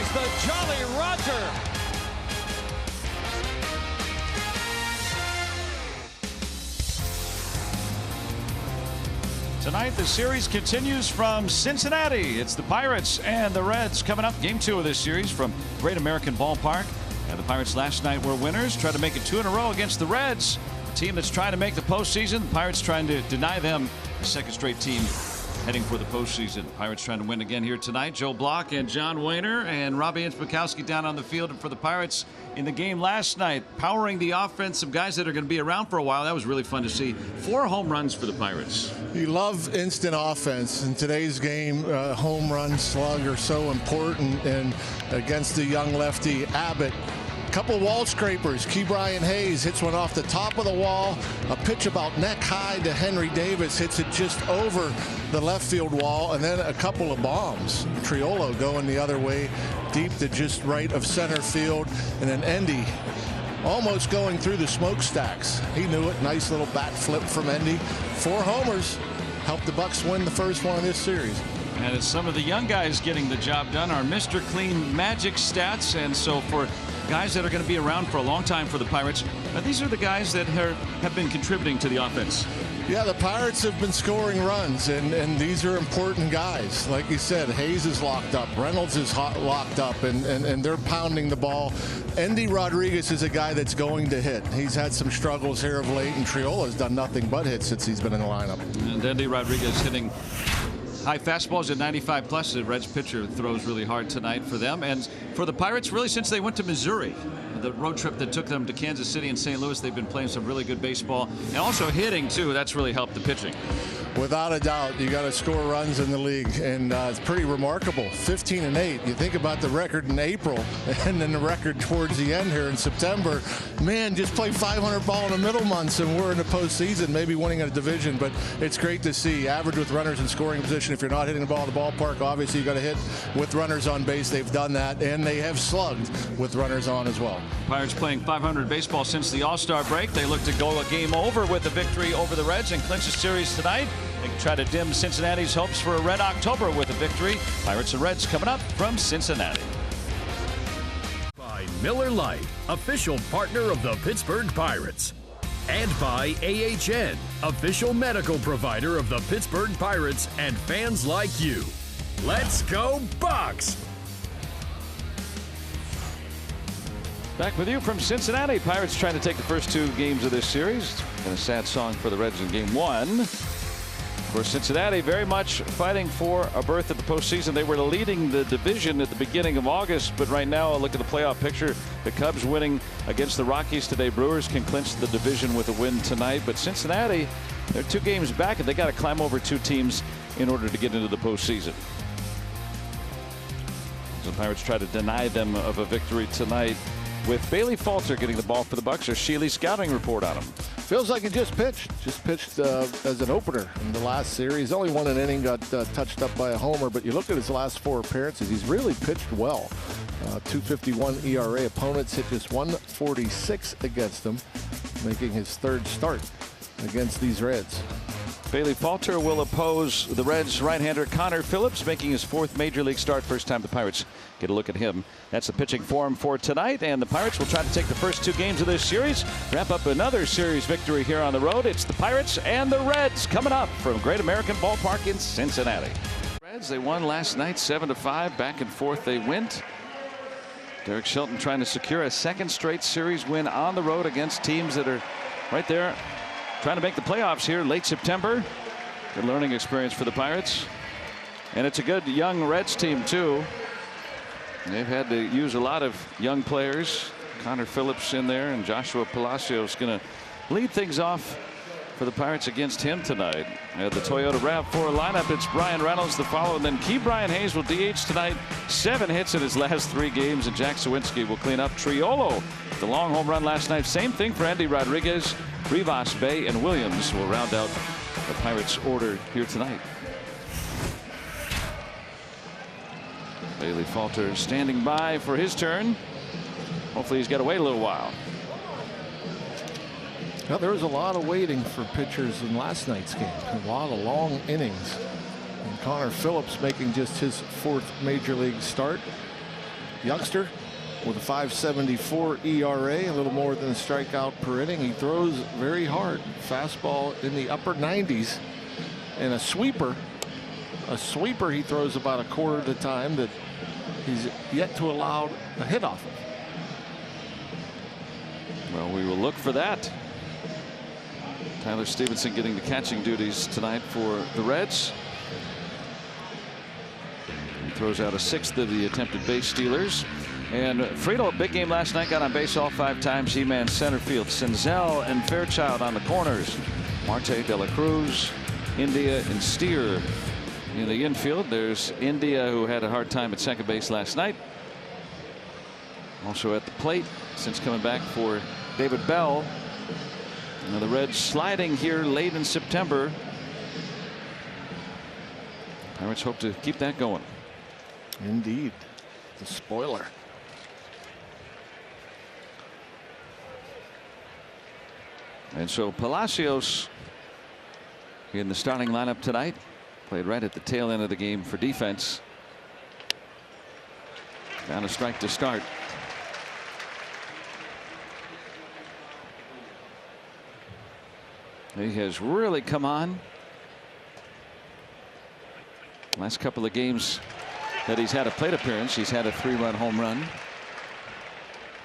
series, the Jolly Roger. Tonight, the series continues from Cincinnati. It's the Pirates and the Reds coming up. Game 2 of this series from Great American Ballpark. And the Pirates last night were winners. Tried to make it 2 in a row against the Reds, a team that's trying to make the postseason. The Pirates trying to deny them a second straight team heading for the postseason. Pirates trying to win again here tonight. Joe Block and John Wehner and Robbie Inspikowski down on the field for the Pirates in the game last night, powering the offense. Some guys that are going to be around for a while. That was really fun to see. 4 home runs for the Pirates. You love instant offense. In today's game, home run, slug are so important. And against the young lefty Abbott, couple wall scrapers. Ke'Bryan Hayes hits one off the top of the wall. A pitch about neck high to Henry Davis, hits it just over the left field wall, and then a couple of bombs. Triolo going the other way, deep to just right of center field, and then Endy almost going through the smokestacks. He knew it. Nice little bat flip from Endy. 4 homers helped the Bucks win the first one of this series. And it's some of the young guys getting the job done. Our Mr. Clean Magic stats. And so for guys that are going to be around for a long time for the Pirates, these are the guys that have been contributing to the offense. Yeah, the Pirates have been scoring runs, and these are important guys. Like you said, Hayes is locked up, Reynolds is locked up, and they're pounding the ball. Endy Rodriguez is a guy that's going to hit. He's had some struggles here of late, and Triolo's done nothing but hit since he's been in the lineup. And Endy Rodriguez hitting high fastballs at 95 plus. The Reds pitcher throws really hard tonight for them. And for the Pirates, really since they went to Missouri, the road trip that took them to Kansas City and St. Louis, they've been playing some really good baseball and also hitting too. That's really helped the pitching. Without a doubt, you got to score runs in the league, and it's pretty remarkable. 15-8. You think about the record in April, and then the record towards the end here in September. Man, just play 500 ball in the middle months, and we're in the postseason, maybe winning a division. But it's great to see. Average with runners in scoring position. If you're not hitting the ball in the ballpark, obviously you got to hit with runners on base. They've done that, and they have slugged with runners on as well. Pirates playing 500 baseball since the All-Star break. They look to go a game over with a victory over the Reds and clinch the series tonight. They can try to dim Cincinnati's hopes for a red October with a victory. Pirates and Reds coming up from Cincinnati. By Miller Lite, official partner of the Pittsburgh Pirates. And by AHN, official medical provider of the Pittsburgh Pirates and fans like you. Let's go Bucks! Back with you from Cincinnati. Pirates trying to take the first 2 games of this series. And a sad song for the Reds in game 1. Of course, Cincinnati very much fighting for a berth at the postseason. They were leading the division at the beginning of August, but right now, look at the playoff picture. The Cubs winning against the Rockies today. Brewers can clinch the division with a win tonight, but Cincinnati, they're 2 games back, and they got to climb over 2 teams in order to get into the postseason. So the Pirates try to deny them of a victory tonight, with Bailey Falter getting the ball for the Bucks. Or Shealy's scouting report on him. Feels like he just pitched as an opener in the last series. Only won an inning, got touched up by a homer, but you look at his last 4 appearances, he's really pitched well. 2.51 ERA. Opponents hit just 146 against him, making his 3rd start against these Reds. Bailey Falter will oppose the Reds right-hander Connor Phillips, making his 4th major league start. First time the Pirates get a look at him. That's the pitching form for tonight, and the Pirates will try to take the first 2 games of this series, wrap up another series victory here on the road. It's the Pirates and the Reds coming up from Great American Ballpark in Cincinnati. Reds, they won last night 7-5. Back and forth they went. Derek Shelton trying to secure a 2nd straight series win on the road against teams that are right there trying to make the playoffs here late September. Good learning experience for the Pirates. And it's a good young Reds team too. They've had to use a lot of young players. Connor Phillips in there, and Joshua Palacios going to lead things off for the Pirates against him tonight. At the Toyota RAV4 lineup, it's Bryan Reynolds the follow, and then Ke'Bryan Hayes will DH tonight. 7 hits in his last 3 games, and Jack Suwinski will clean up. Triolo, the long home run last night. Same thing for Endy Rodriguez. Rivas, Bay, and Williams will round out the Pirates' order here tonight. Bailey Falter standing by for his turn. Hopefully he's got to wait a little while. Well, there was a lot of waiting for pitchers in last night's game. A lot of long innings. And Connor Phillips making just his 4th major league start. youngster with a 5.74 ERA, a little more than a strikeout per inning. He throws very hard. Fastball in the upper 90s, and a sweeper he throws about a quarter of the time that he's yet to allow a hit off of. Well, we will look for that. Tyler Stevenson getting the catching duties tonight for the Reds. He throws out a sixth of the attempted base stealers. And Friedl, a big game last night, got on base all 5 times. He manned center field. Senzel and Fairchild on the corners. Marte, De La Cruz, India, and Steer in the infield. There's India, who had a hard time at second base last night. Also at the plate since coming back for David Bell. Now the Reds sliding here late in September. Pirates hope to keep that going. Indeed. The spoiler. And so Palacios in the starting lineup tonight. Played right at the tail end of the game for defense. Down a strike to start. He has really come on. Last couple of games that he's had a plate appearance, he's had a 3-run home run.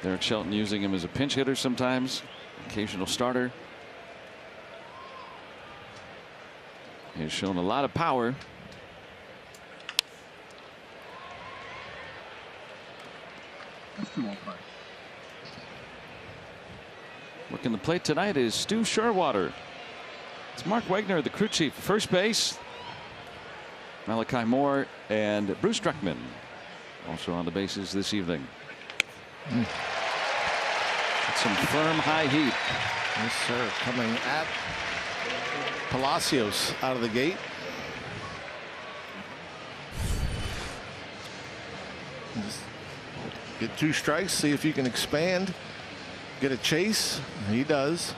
Derek Shelton using him as a pinch hitter sometimes, occasional starter. He's shown a lot of power. Working the plate tonight is Stu Sherwater. It's Mark Wegner, the crew chief, first base. Malachi Moore and Bruce Druckman also on the bases this evening. With some firm high heat. Yes, sir. Coming at Palacios out of the gate. Just get 2 strikes, see if you can expand, get a chase. He does.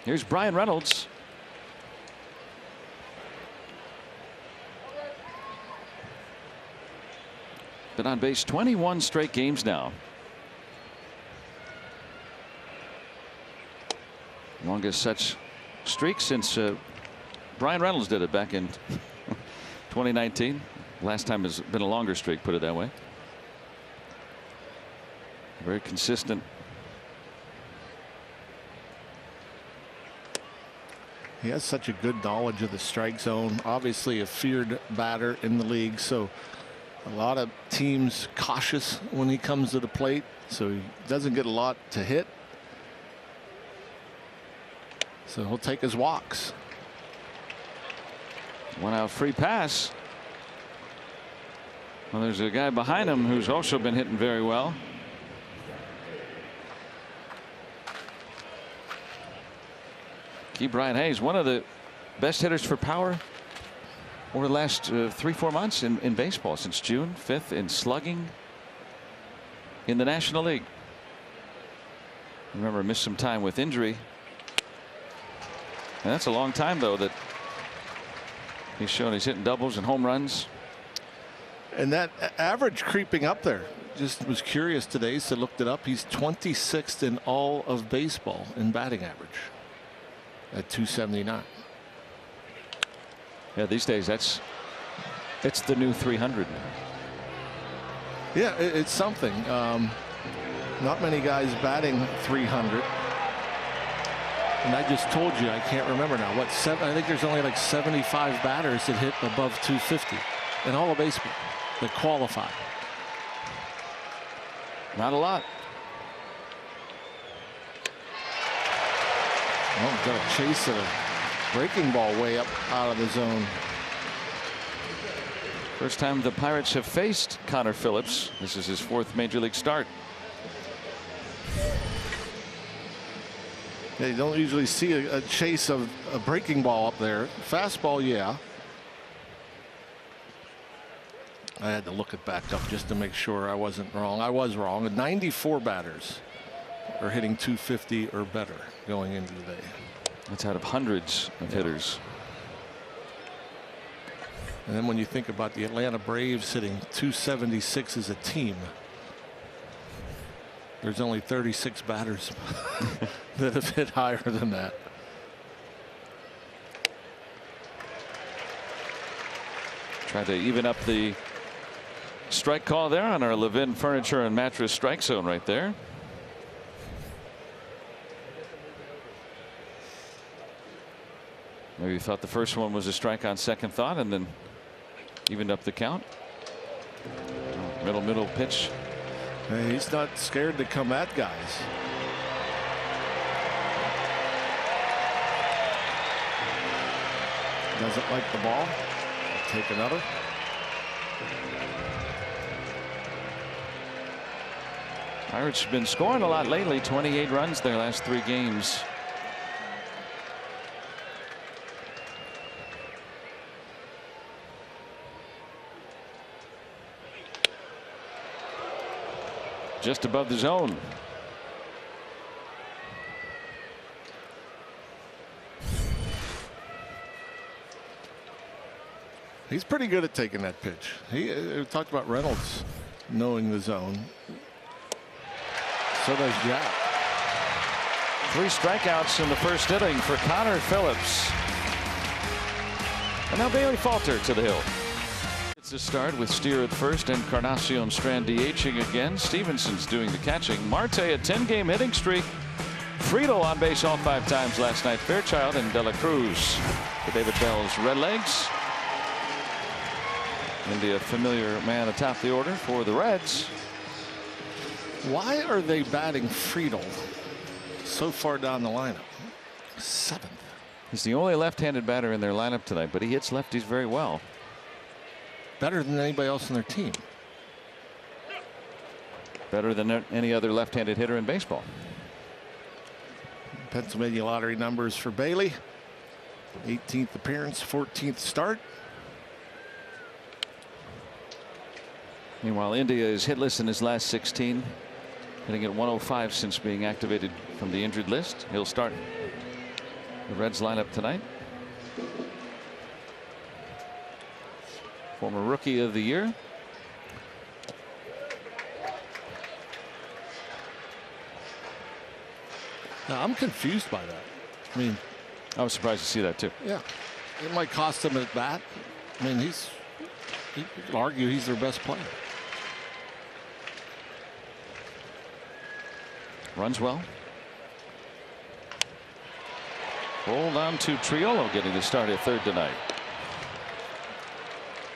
Here's Brian Reynolds. Been on base 21 straight games now. Longest such streak since Brian Reynolds did it back in 2019. Last time has been a longer streak, put it that way. Very consistent. He has such a good knowledge of the strike zone. Obviously a feared batter in the league, so a lot of teams cautious when he comes to the plate, so he doesn't get a lot to hit. So he'll take his walks. 1 out free pass. Well, there's a guy behind him who's also been hitting very well. Ke'Bryan Hayes, one of the best hitters for power over the last 3-4 months in baseball, since June. 5th in slugging in the National League. Remember, missed some time with injury. And that's a long time, though, that he's shown he's hitting doubles and home runs. And that average creeping up there. Just was curious today, so looked it up. He's 26th in all of baseball in batting average at 279. Yeah, these days it's the new 300. Yeah, it's something. Not many guys batting 300. And I just told you, I can't remember now what, I think there's only like 75 batters that hit above 250 in all of baseball that qualify. Not a lot. Oh, got a chase of a breaking ball way up out of the zone. First time the Pirates have faced Connor Phillips. This is his 4th major league start. Yeah, you don't usually see a chase of a breaking ball up there. Fastball, yeah. I had to look it back up just to make sure I wasn't wrong. I was wrong. 94 batters are hitting 250 or better going into the day. That's out of hundreds of hitters. And then when you think about the Atlanta Braves hitting 276 as a team, there's only 36 batters that have hit higher than that. Trying to even up the strike call there on our Levin Furniture and Mattress strike zone right there. Maybe you thought the first one was a strike on second thought and then evened up the count. Middle pitch. Hey, he's not scared to come at guys. Doesn't like the ball. Take another. Pirates have been scoring a lot lately. 28 runs their last 3 games. Just above the zone. He's pretty good at taking that pitch. He talked about Reynolds knowing the zone. So does Jack. 3 strikeouts in the first inning for Connor Phillips. And now Bailey Falter to the hill. It's a start with Steer at first and Encarnacion Strand DHing again. Stevenson's doing the catching. Marte a 10-game hitting streak. Friedel on base all 5 times last night. Fairchild and De La Cruz for David Bell's Redlegs. India familiar man atop the order for the Reds. Why are they batting Friedel so far down the lineup? 7th. He's the only left-handed batter in their lineup tonight, but he hits lefties very well. Better than anybody else on their team. Better than any other left-handed hitter in baseball. Pennsylvania lottery numbers for Bailey. 18th appearance, 14th start. Meanwhile, India is hitless in his last 16, hitting at 105 since being activated from the injured list. He'll start the Reds lineup tonight. Former Rookie of the Year. Now, I'm confused by that. I mean, I was surprised to see that too. Yeah, it might cost him at bat. I mean, you could argue he's their best player. Runs well. Hold on to Triolo getting the start at third tonight.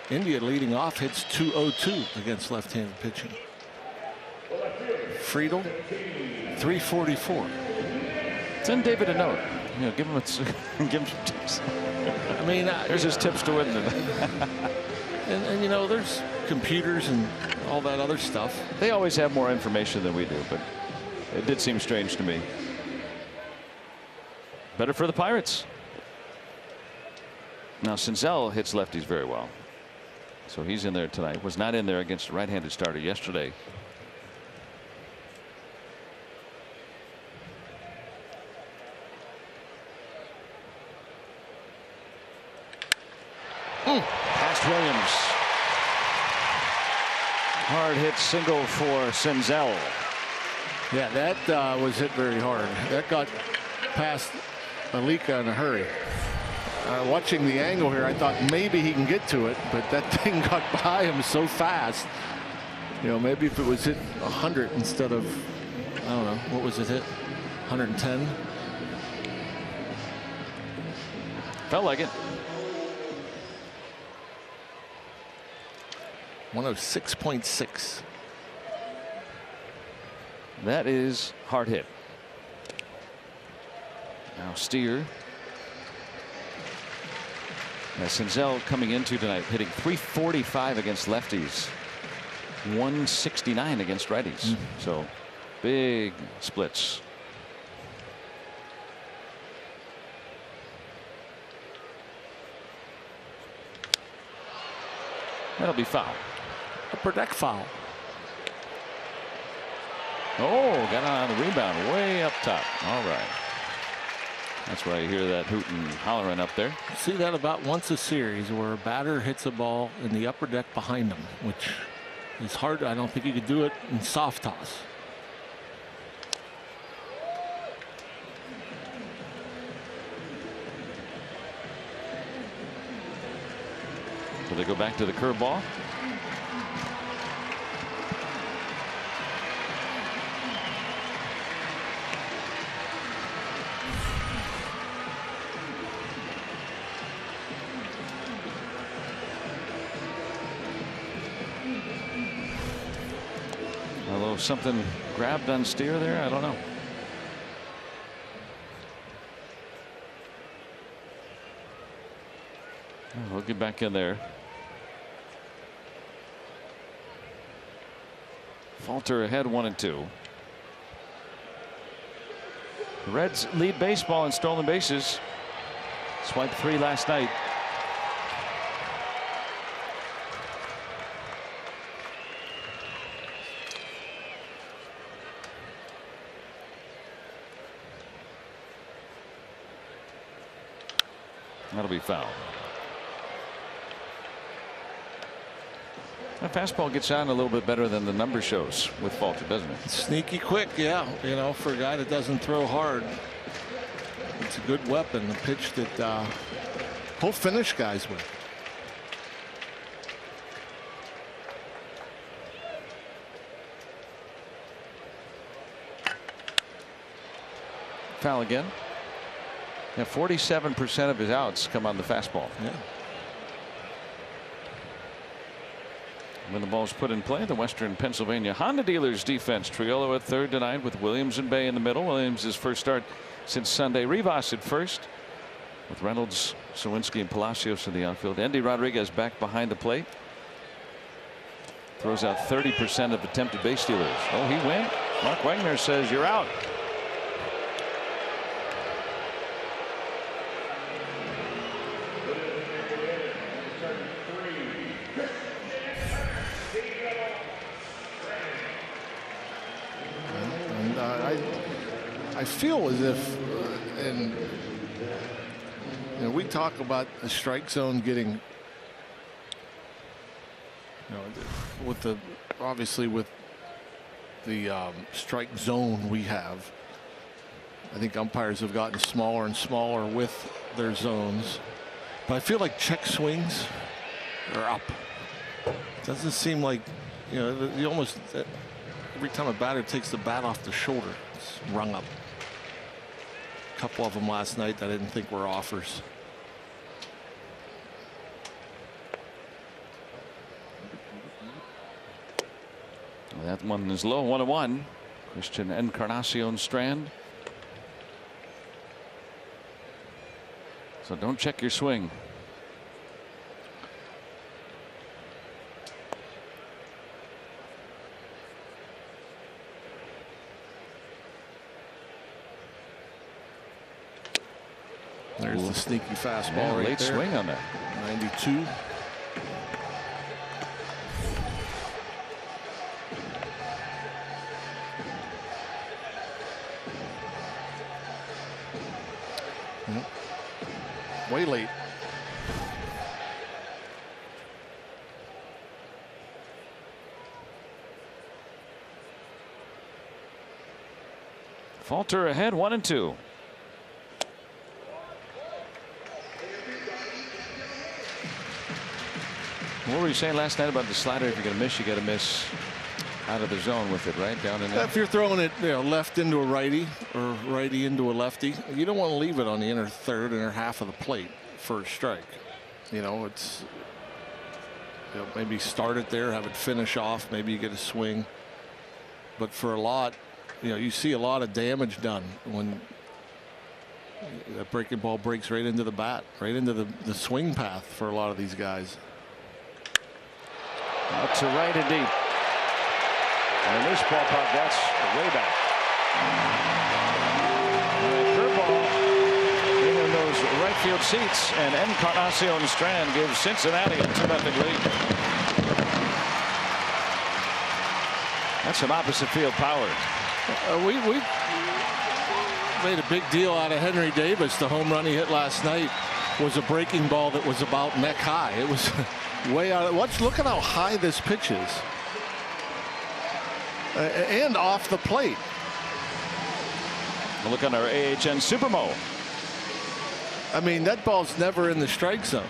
India leading off hits 202 against left-handed pitching. Friedel 344. Send David a note. You know, give him give him some tips. I mean, there's his tips to win. and you know, there's computers and all that other stuff. They always have more information than we do, but it did seem strange to me. Better for the Pirates. Now Senzel hits lefties very well, so he's in there tonight. Was not in there against a right-handed starter yesterday. Past Williams. Hard hit single for Senzel. Yeah, that was hit very hard. That got past Alika in a hurry. Watching the angle here, I thought maybe he can get to it, but that thing got by him so fast. You know, maybe if it was hit 100 instead of, I don't know, what was it hit? 110? Felt like it. 106.6. That is hard hit. Now Steer. Senzel coming into tonight hitting 345 against lefties, 169 against righties. So big splits. That'll be foul. Upper deck foul. Oh, got on the rebound way up top. All right. That's why you hear that hooting and hollering up there. See that about once a series where a batter hits a ball in the upper deck behind them, which is hard. I don't think you could do it in soft toss. So they go back to the curveball. Although something grabbed on Steer there, I don't know. We'll get back in there. Falter ahead 1-2. The Reds lead baseball in stolen bases. Swiped 3 last night. That'll be foul. That fastball gets on a little bit better than the number shows with Falter, doesn't it? Sneaky quick, yeah. You know, for a guy that doesn't throw hard, it's a good weapon. A pitch that he'll finish guys with. Foul again. Yeah, 47% of his outs come on the fastball. Yeah. When the ball's put in play, the Western Pennsylvania Honda dealers defense. Triolo at third tonight with Williams and Bay in the middle. Williams' first start since Sunday. Rivas at first with Reynolds, Sawinski, and Palacios in the outfield. Endy Rodriguez back behind the plate. Throws out 30% of attempted base stealers. Oh, he went. Mark Wagner says you're out. I feel as if, and you know, we talk about the strike zone getting, you know, with the obviously with the strike zone we have. I think umpires have gotten smaller and smaller with their zones, but I feel like check swings are up. Doesn't seem like, you know, you almost every time a batter takes the bat off the shoulder, it's rung up. A couple of them last night that I didn't think were offers. That one is low. 1-1. Christian Encarnacion Strand. So don't check your swing. There's the sneaky fastball right late there. Swing on that. 92. Way late. Falter ahead 1-2. What were you saying last night about the slider? If you're going to miss, you got to miss out of the zone with it, right? Down in there. If you're throwing it, you know, left into a righty or righty into a lefty, you don't want to leave it on the inner third, inner half of the plate for a strike. You know, it's, you know, maybe start it there, have it finish off, maybe you get a swing. But for a lot, you know, you see a lot of damage done when that breaking ball breaks right into the bat, right into the swing path for a lot of these guys. Out to right and deep. And in this ballpark, that's way back. Curveball in those right field seats, and Encarnacion Strand gives Cincinnati a 2-0 lead. That's some opposite field power. Made a big deal out of Henry Davis. The home run he hit last night was a breaking ball that was about neck high. It was way out. Look at how high this pitch is. And off the plate. We'll look on our AHN Supermo. I mean, that ball's never in the strike zone.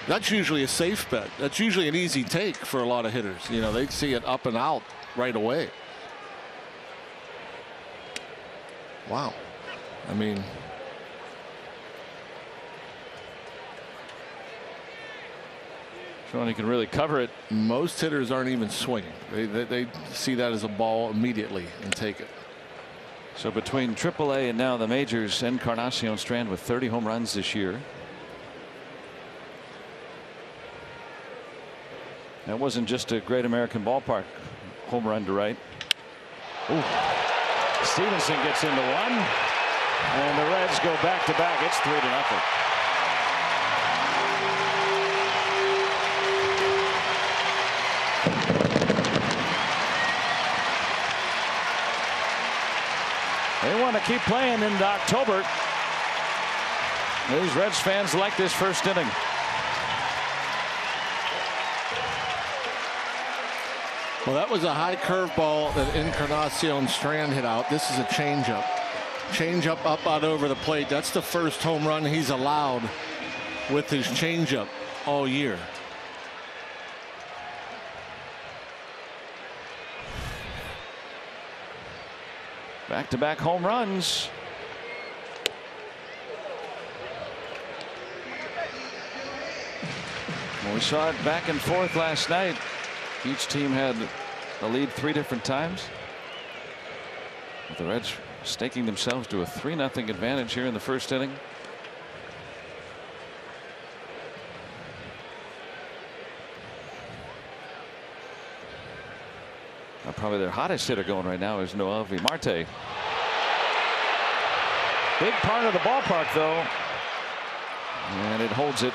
That's usually a safe bet. That's usually an easy take for a lot of hitters. You know, they see it up and out right away. Wow. I mean, showing he can really cover it. most hitters aren't even swinging. They see that as a ball immediately and take it. So between AAA and now the majors, Encarnacion Strand with 30 home runs this year. That wasn't just a Great American Ballpark home run to right. Ooh. Stevenson gets into one, and the Reds go back to back. It's 3-0. They want to keep playing into October. These Reds fans like this first inning. Well, that was a high curveball that Encarnacion Strand hit out. This is a changeup. Changeup up out over the plate. That's the first home run he's allowed with his changeup all year. Back-to-back home runs. Well, we saw it back and forth last night. Each team had a lead 3 different times. With the Reds staking themselves to a 3-0 advantage here in the first inning. Probably their hottest hitter going right now is Noelvi Marte. Big part of the ballpark, though. And it holds it.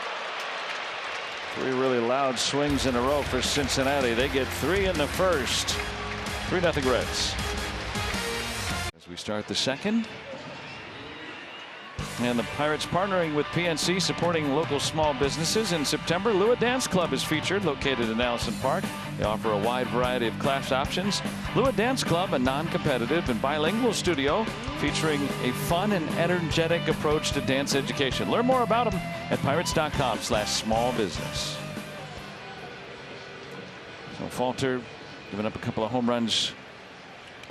3 really loud swings in a row for Cincinnati. They get 3 in the first. 3-0 Reds. As we start the second. And the Pirates partnering with PNC, supporting local small businesses. In September, Lua Dance Club is featured, located in Allison Park. They offer a wide variety of class options. Lua Dance Club, a non-competitive and bilingual studio featuring a fun and energetic approach to dance education. Learn more about them at pirates.com/smallbusiness. So Falter giving up a couple of home runs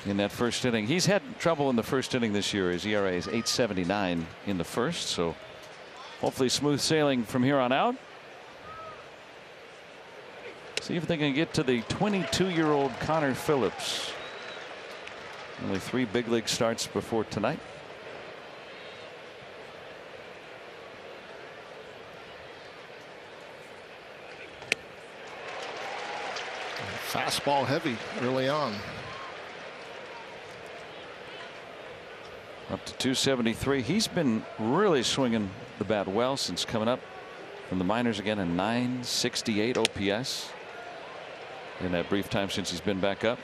in that first inning. He's had trouble in the first inning this year. His ERA is 8.79 in the first, so hopefully smooth sailing from here on out. See if they can get to the 22-year-old Connor Phillips. Only 3 big league starts before tonight. Fastball heavy early on. Up to 273. He's been really swinging the bat well since coming up from the minors. Again, a 968 OPS in that brief time since he's been back up.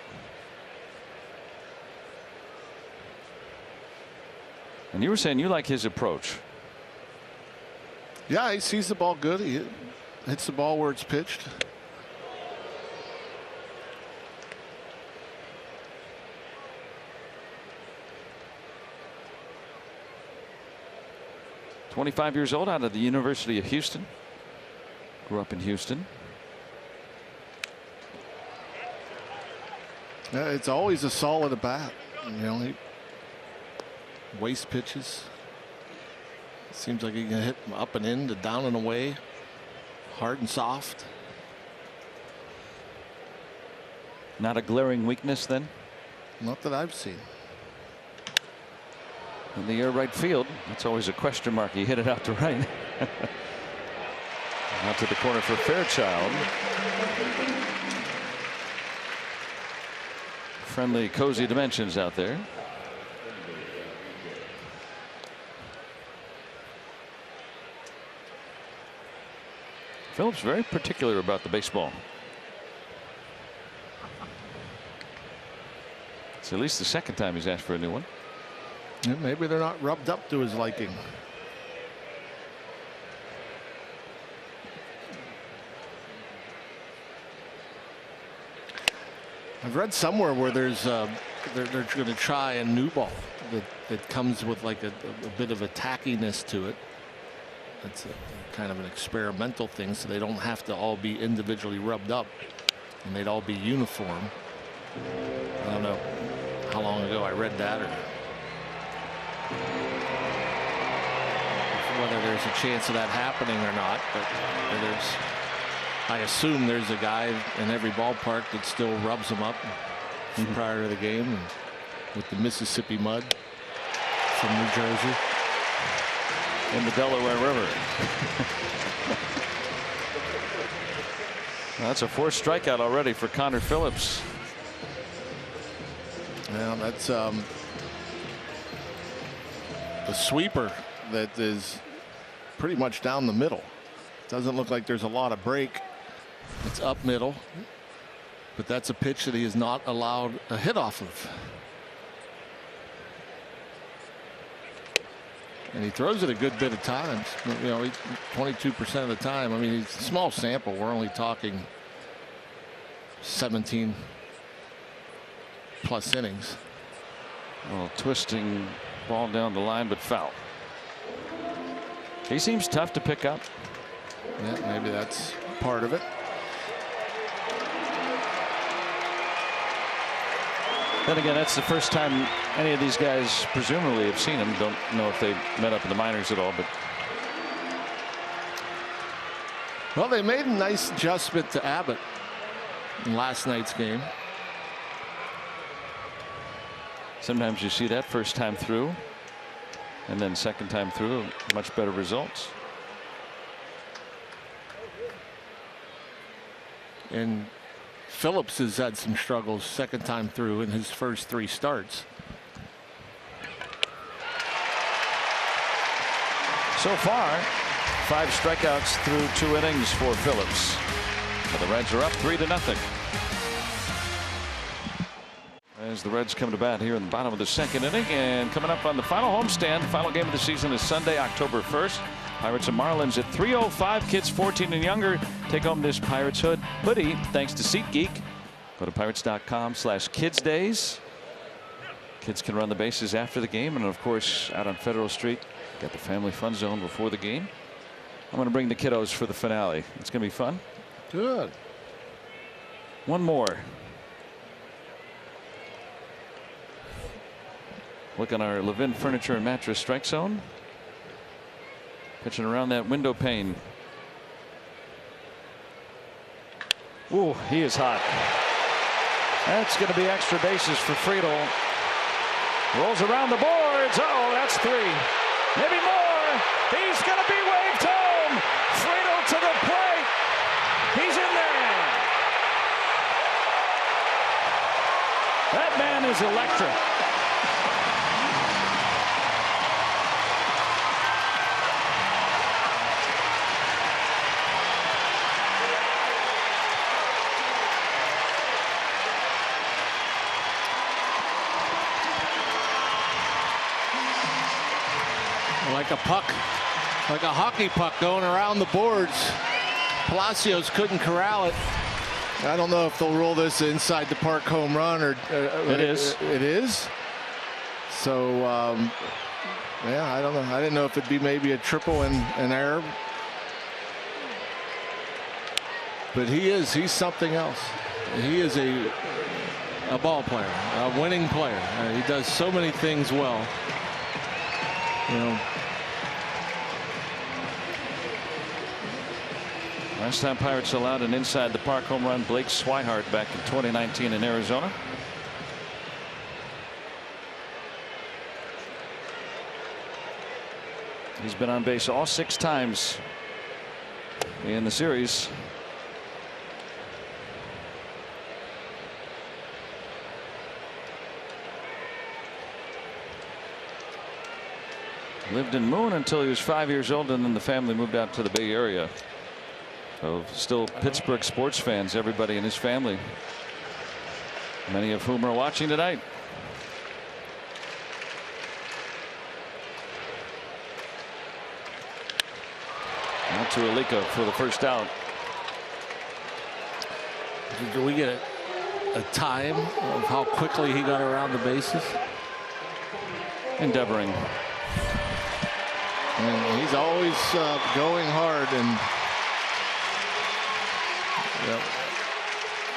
And you were saying you like his approach. Yeah, he sees the ball good. He hits the ball where it's pitched. .25 years old, out of the University of Houston. Grew up in Houston. It's always a solid at bat. You know, he waste pitches. Seems like he can hit them up and in to down and away, hard and soft. Not a glaring weakness then? Not that I've seen. In the air right field, that's always a question mark. He hit it out to right. Out to the corner for Fairchild. Friendly, cozy dimensions out there. Phillips very particular about the baseball. It's at least the second time he's asked for a new one. Maybe they're not rubbed up to his liking. I've read somewhere where there's they're going to try a new ball that comes with like a bit of a tackiness to it. It's kind of an experimental thing, so they don't have to all be individually rubbed up, and they'd all be uniform. I don't know how long ago I read that, or whether there's a chance of that happening or not. But I assume there's a guy in every ballpark that still rubs them up prior to the game, and with the Mississippi mud from New Jersey. In the Delaware River. That's a 4th strikeout already for Connor Phillips. Well, that's a sweeper that is pretty much down the middle. Doesn't look like there's a lot of break. It's up middle, but that's a pitch that he is not allowed a hit off of. And he throws it a good bit of times. You know, 22% of the time. I mean, it's a small sample. We're only talking 17 plus innings. Well, twisting ball down the line, but foul. He seems tough to pick up. Yeah, maybe that's part of it. Then again, that's the first time any of these guys presumably have seen him. Don't know if they met up in the minors at all, but. Well, they made a nice adjustment to Abbott in last night's game. Sometimes you see that first time through, and then second time through, much better results. And Phillips has had some struggles second time through in his first 3 starts. So far, 5 strikeouts through 2 innings for Phillips. But the Reds are up 3-0. As the Reds come to bat here in the bottom of the 2nd inning, and coming up on the final homestand, final game of the season is Sunday, October 1st. Pirates and Marlins at 3:05. Kids 14 and younger take home this Pirates hoodie thanks to SeatGeek. Go to pirates.com/kidsdays. Kids can run the bases after the game, and of course out on Federal Street, got the family fun zone before the game. I'm going to bring the kiddos for the finale. It's going to be fun. Good. One more. Look on our Levin Furniture and Mattress strike zone. Pitching around that window pane. Ooh, he is hot. That's going to be extra bases for Friedl. Rolls around the boards. Oh, that's 3. Maybe more. He's going to be waved home. Friedl to the plate. He's in there. That man is electric. Like a puck, like a hockey puck going around the boards. Palacios couldn't corral it. I don't know if they'll roll this inside the park home run or it is. It is. So yeah, I don't know. I didn't know if it'd be maybe a triple and error. But he's something else. He is a ball player, a winning player. He does so many things well. You know. Last time Pirates allowed an inside the park home run, Blake Swihart, back in 2019 in Arizona. He's been on base all 6 times in the series. Lived in Moon until he was 5 years old, and then the family moved out to the Bay Area. So still Pittsburgh sports fans, everybody in his family, many of whom are watching tonight. to Alika for the first out. Do we get a time of how quickly he got around the bases? Endeavoring. And he's always going hard, and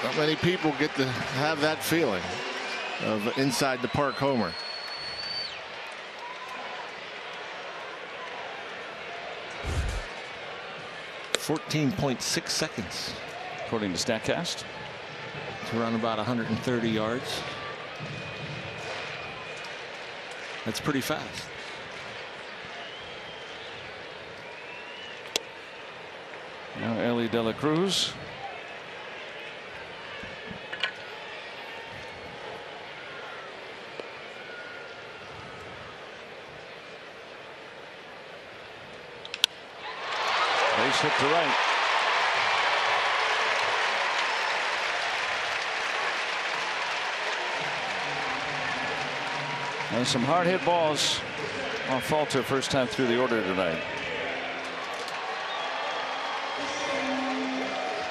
not many people get to have that feeling of inside the park homer. .6 seconds. According to StatCast. To run about 130 yards. That's pretty fast. Now Elly De La Cruz. Base hit to right. And some hard hit balls off Falter first time through the order tonight.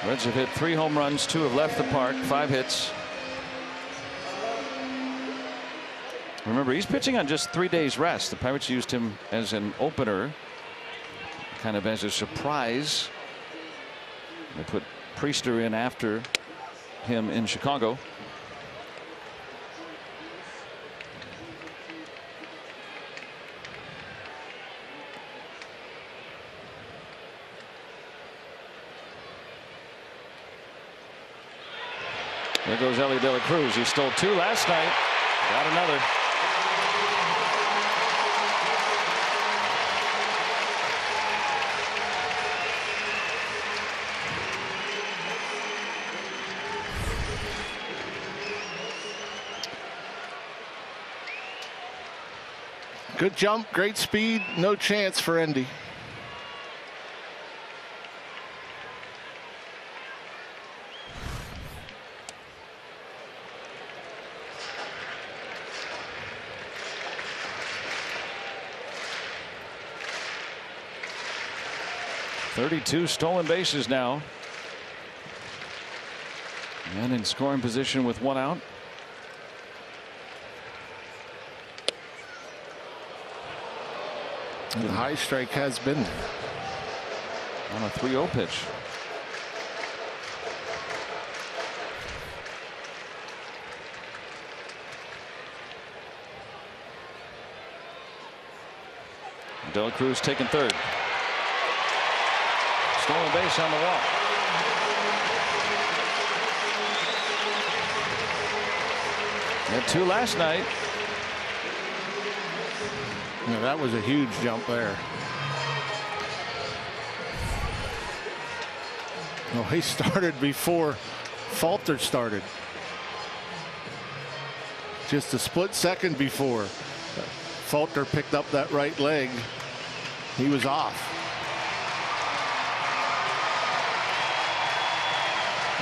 Reds have hit 3 home runs, 2 have left the park, 5 hits. Remember, he's pitching on just 3 days rest. The Pirates used him as an opener, kind of as a surprise. They put Priester in after him in Chicago. There goes Elly De La Cruz. He stole 2 last night. Got another. Good jump, great speed, no chance for Endy. .32 stolen bases now. And in scoring position with 1 out. The high strike has been there. On a 3-0 pitch. De La Cruz taking third. Stolen base on the walk. Had 2 last night. Yeah, that was a huge jump there. Well, he started before Falter started. Just a split second before Falter picked up that right leg, he was off.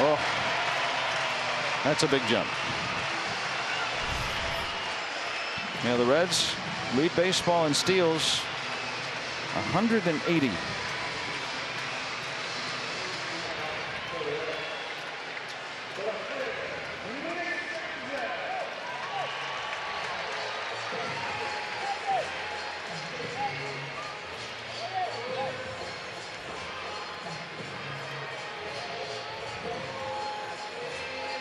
Oh, that's a big jump. Now the Reds lead baseball in steals, 180.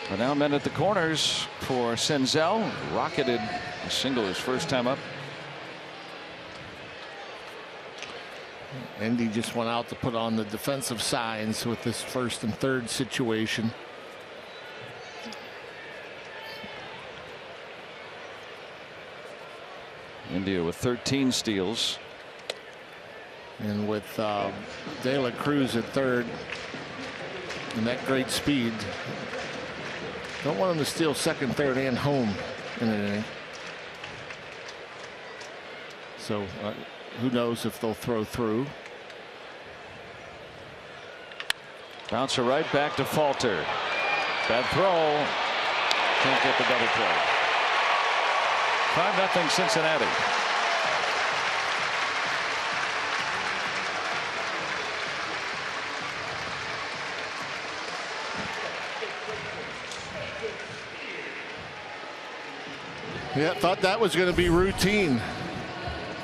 But now men at the corners for Senzel. Rocketed a single his first time up. Endy just went out to put on the defensive signs with this first and third situation. India with 13 steals. And with De La Cruz at third and that great speed, don't want him to steal second, third, and home in an inning. So who knows if they'll throw through. Bouncer right back to Falter. Bad throw. Can't get the double play. 5-0 Cincinnati. Yeah, thought that was going to be routine.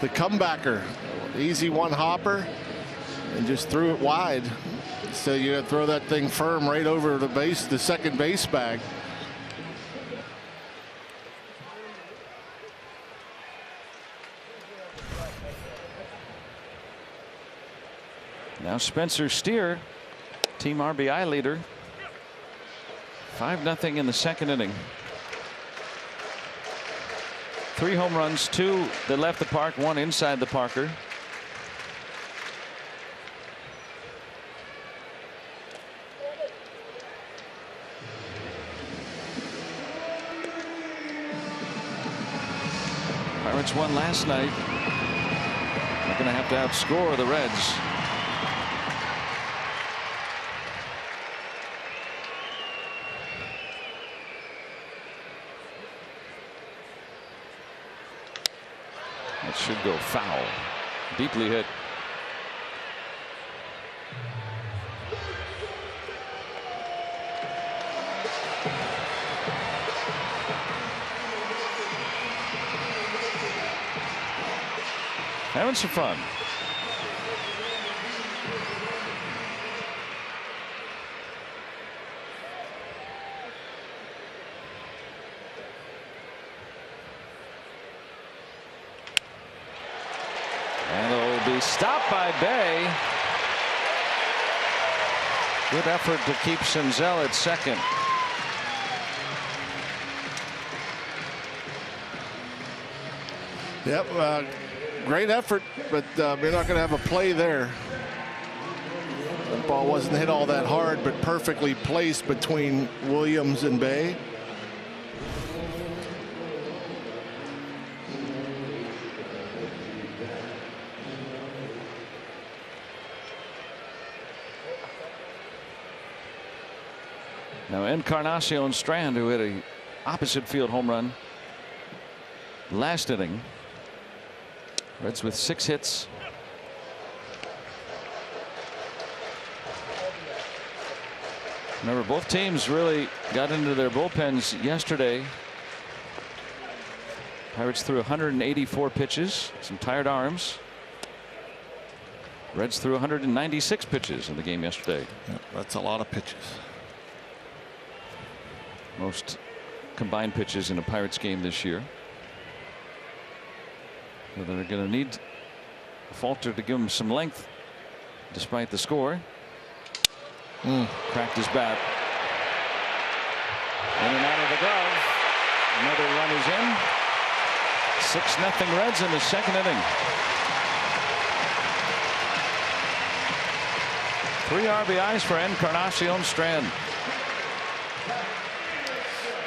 The comebacker, easy one hopper, and just threw it wide. So you got to throw that thing firm right over the second base bag. Now Spencer Steer, team RBI leader. 5-0 in the second inning. 3 home runs, 2 that left the park, 1 inside the Parker. Pirates won last night. They're going to have to outscore the Reds. That should go foul. Deeply hit. Having some fun. And it'll be stopped by Bay. Good effort to keep Senzel at second. Yep, great effort, but you're not going to have a play there. The ball wasn't hit all that hard, but perfectly placed between Williams and Bay. Now Encarnacion Strand, who hit a opposite field home run last inning. Reds with 6 hits. Remember, both teams really got into their bullpens yesterday. Pirates threw 184 pitches, some tired arms. Reds threw 196 pitches in the game yesterday. Yep, that's a lot of pitches. Most combined pitches in a Pirates game this year. So they're going to need Falter to give him some length despite the score. Cracked his bat. In and out of the glove. Another run is in. 6-0 Reds in the second inning. 3 RBIs for Encarnacion Strand.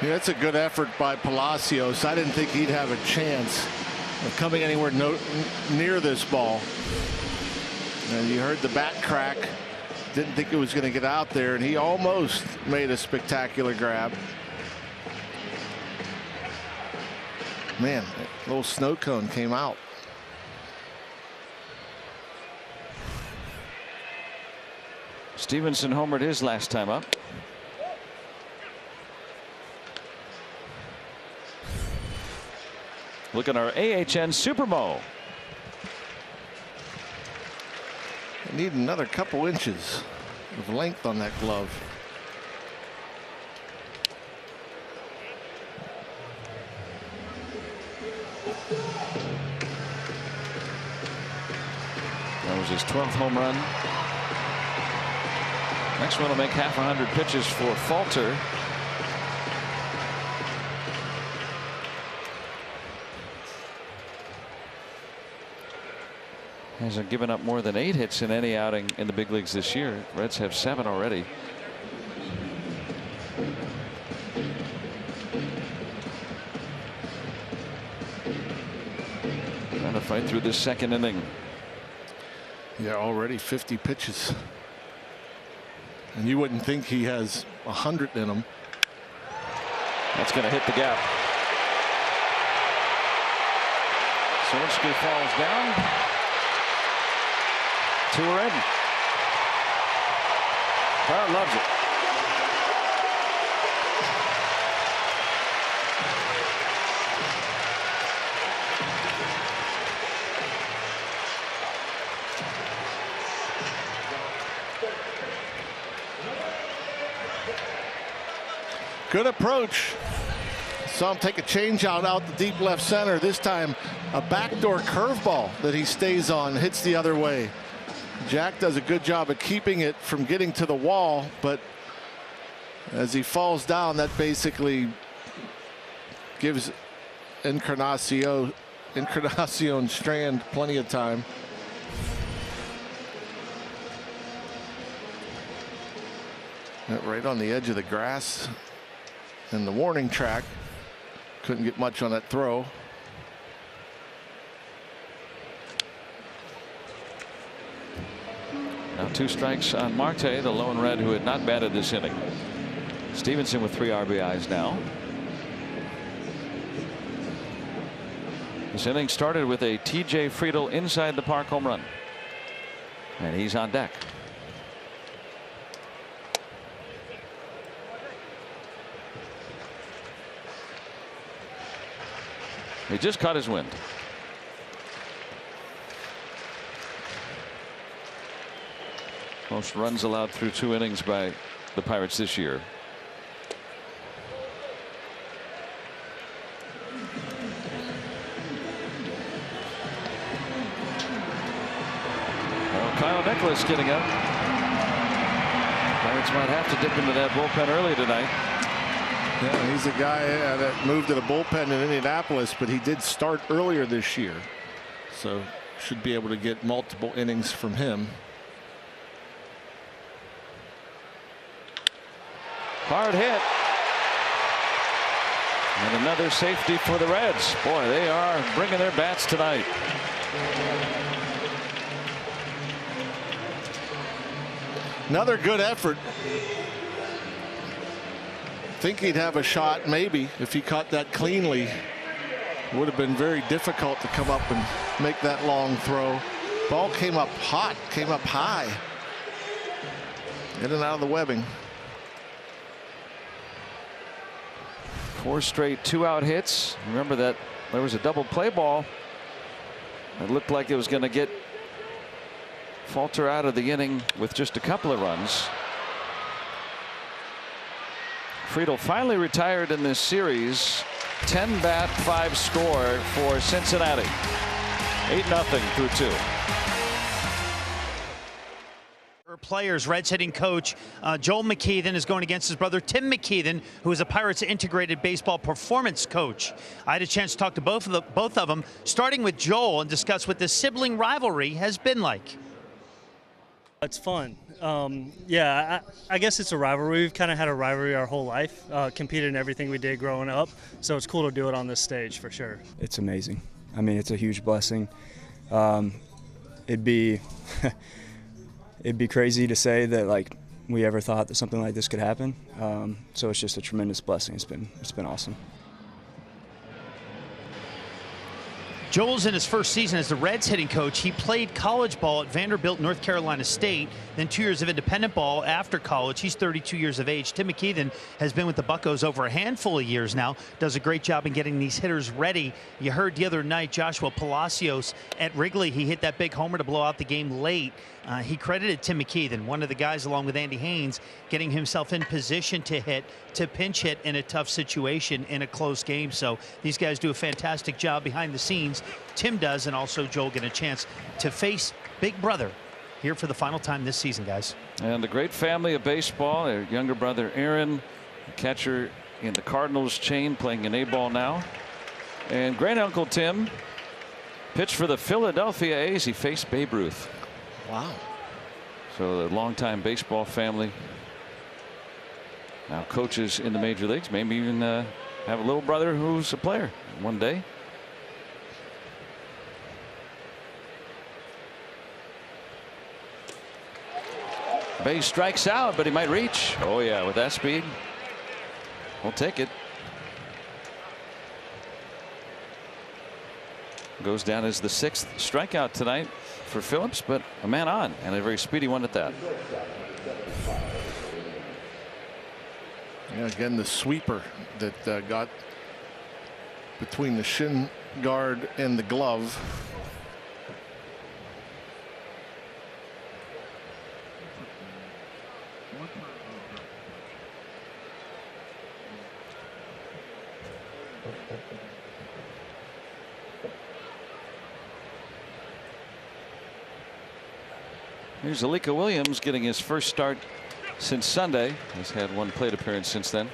Yeah, that's a good effort by Palacios. I didn't think he'd have a chance of coming anywhere near this ball. And you heard the bat crack. Didn't think it was going to get out there, and he almost made a spectacular grab. Man, that little snow cone came out. Stevenson homered his last time up. Look at our AHN Supermo. Need another couple inches of length on that glove. That was his 12th home run. Next one will make half 100 pitches for Falter. Hasn't given up more than 8 hits in any outing in the big leagues this year. Reds have 7 already. Trying to fight through this second inning. Yeah, already 50 pitches. And you wouldn't think he has 100 in him. That's going to hit the gap. Sawinski falls down. 2 are in. Crowd loves it. Good approach. Saw him take a change out the deep left center. This time a backdoor curveball that he stays on, hits the other way. Jack does a good job of keeping it from getting to the wall, but as he falls down, that basically gives Encarnacion Strand plenty of time. Right on the edge of the grass and the warning track. Couldn't get much on that throw. Now 2 strikes on Marte, the lone Red who had not batted this inning. Stevenson with 3 RBIs now. This inning started with a T.J. Friedl inside the park home run. And he's on deck. He just caught his wind. Most runs allowed through 2 innings by the Pirates this year. Well, Kyle Nicholas getting up. Pirates might have to dip into that bullpen early tonight. Yeah, he's a guy that moved to the bullpen in Indianapolis, but he did start earlier this year, so should be able to get multiple innings from him. Hard hit. And another safety for the Reds. Boy, they are bringing their bats tonight. Another good effort. Think he'd have a shot maybe if he caught that cleanly. Would have been very difficult to come up and make that long throw. Ball came up hot, came up high. In and out of the webbing. 4 straight 2-out hits. Remember that there was a double play ball. It looked like it was going to get Falter out of the inning with just a couple of runs. Friedl finally retired in this series. 10 bat, 5 score for Cincinnati. 8-0 through 2. Players, Reds hitting coach Joel McKeithen is going against his brother Tim McKeithen, who is a Pirates integrated baseball performance coach. I had a chance to talk to both of them, starting with Joel, and discuss what the sibling rivalry has been like. It's fun. Yeah, I guess it's a rivalry. We've kind of had a rivalry our whole life, competed in everything we did growing up, so it's cool to do it on this stage for sure. It's amazing. I mean, it's a huge blessing. It'd be it'd be crazy to say that like we ever thought that something like this could happen. So it's just a tremendous blessing. It's been awesome. Joel's in his first season as the Reds hitting coach. He played college ball at Vanderbilt, North Carolina State, then 2 years of independent ball after college. He's 32 years of age. Tim McKeithen has been with the Buccos over a handful of years now. Does a great job in getting these hitters ready. You heard the other night Joshua Palacios at Wrigley. He hit that big homer to blow out the game late. He credited Tim McKeithen, one of the guys along with Andy Haynes, getting himself in position to hit, to pinch hit in a tough situation in a close game. So these guys do a fantastic job behind the scenes. Tim does, and also Joel get a chance to face big brother here for the final time this season, guys. And a great family of baseball. Their younger brother Aaron, catcher in the Cardinals chain, playing in A-ball now. And great uncle Tim pitched for the Philadelphia A's. He faced Babe Ruth. Wow. So the longtime baseball family now coaches in the major leagues. Maybe even have a little brother who's a player one day. Bae strikes out, but he might reach. Oh yeah, with that speed, we'll take it. Goes down as the 6th strikeout tonight for Phillips, but a man on, and a very speedy one at that. Yeah, again, the sweeper that got between the shin guard and the glove. Here's Alika Williams getting his first start since Sunday. He's had one plate appearance since then.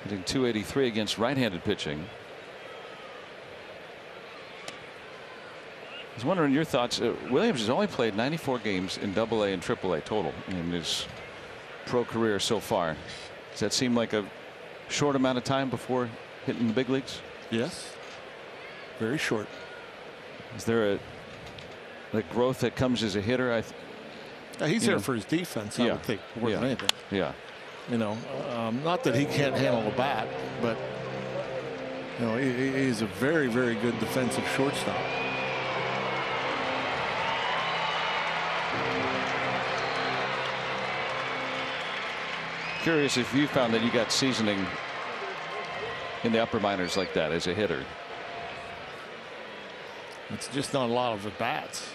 Hitting .283 against right-handed pitching. I was wondering your thoughts. Williams has only played 94 games in AA and AAA total in his pro career so far. Does that seem like a short amount of time before hitting the big leagues? Yes. Very short. Is there the growth that comes as a hitter? He's there for his defense, I would think, more than anything. Yeah. You know, not that he can't handle the bat, but you know, he's a very, very good defensive shortstop. Curious if you found that you got seasoning in the upper minors like that as a hitter. It's just not a lot of at bats.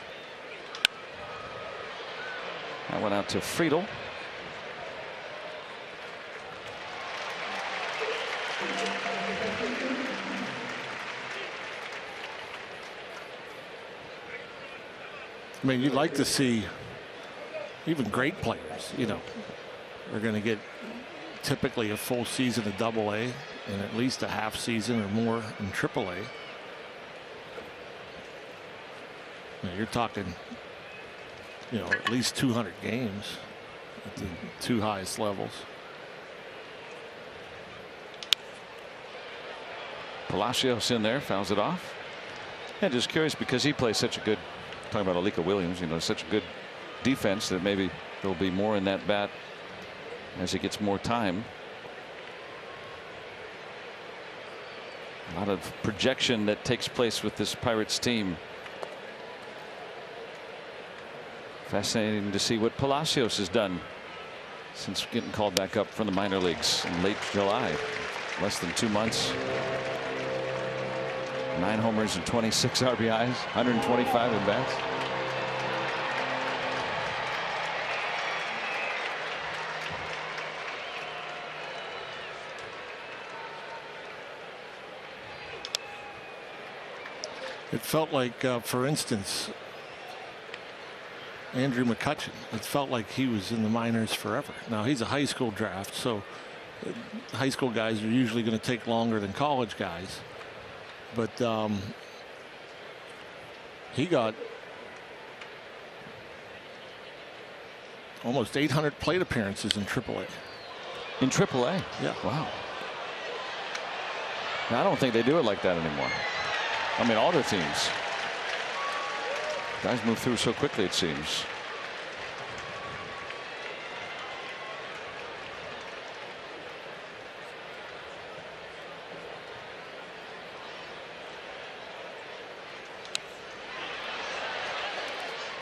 That went out to Friedel. I mean, you'd like to see even great players, you know, are going to get typically a full season of AA and at least a half season or more in AAA. You know, you're talking, you know, at least 200 games at the two highest levels. Palacios in there, fouls it off. And just curious because he plays such a good, talking about Alika Williams, you know, such a good defense that maybe there'll be more in that bat as he gets more time. A lot of projection that takes place with this Pirates team. Fascinating to see what Palacios has done since getting called back up from the minor leagues in late July. Less than 2 months. 9 homers and 26 RBIs, 125 at bats. It felt like, for instance, Andrew McCutchen. It felt like he was in the minors forever. Now he's a high school draft, so high school guys are usually going to take longer than college guys. But he got almost 800 plate appearances in AAA. In AAA? Yeah. Wow. Now, I don't think they do it like that anymore. I mean, all the teams. Guys move through so quickly, it seems.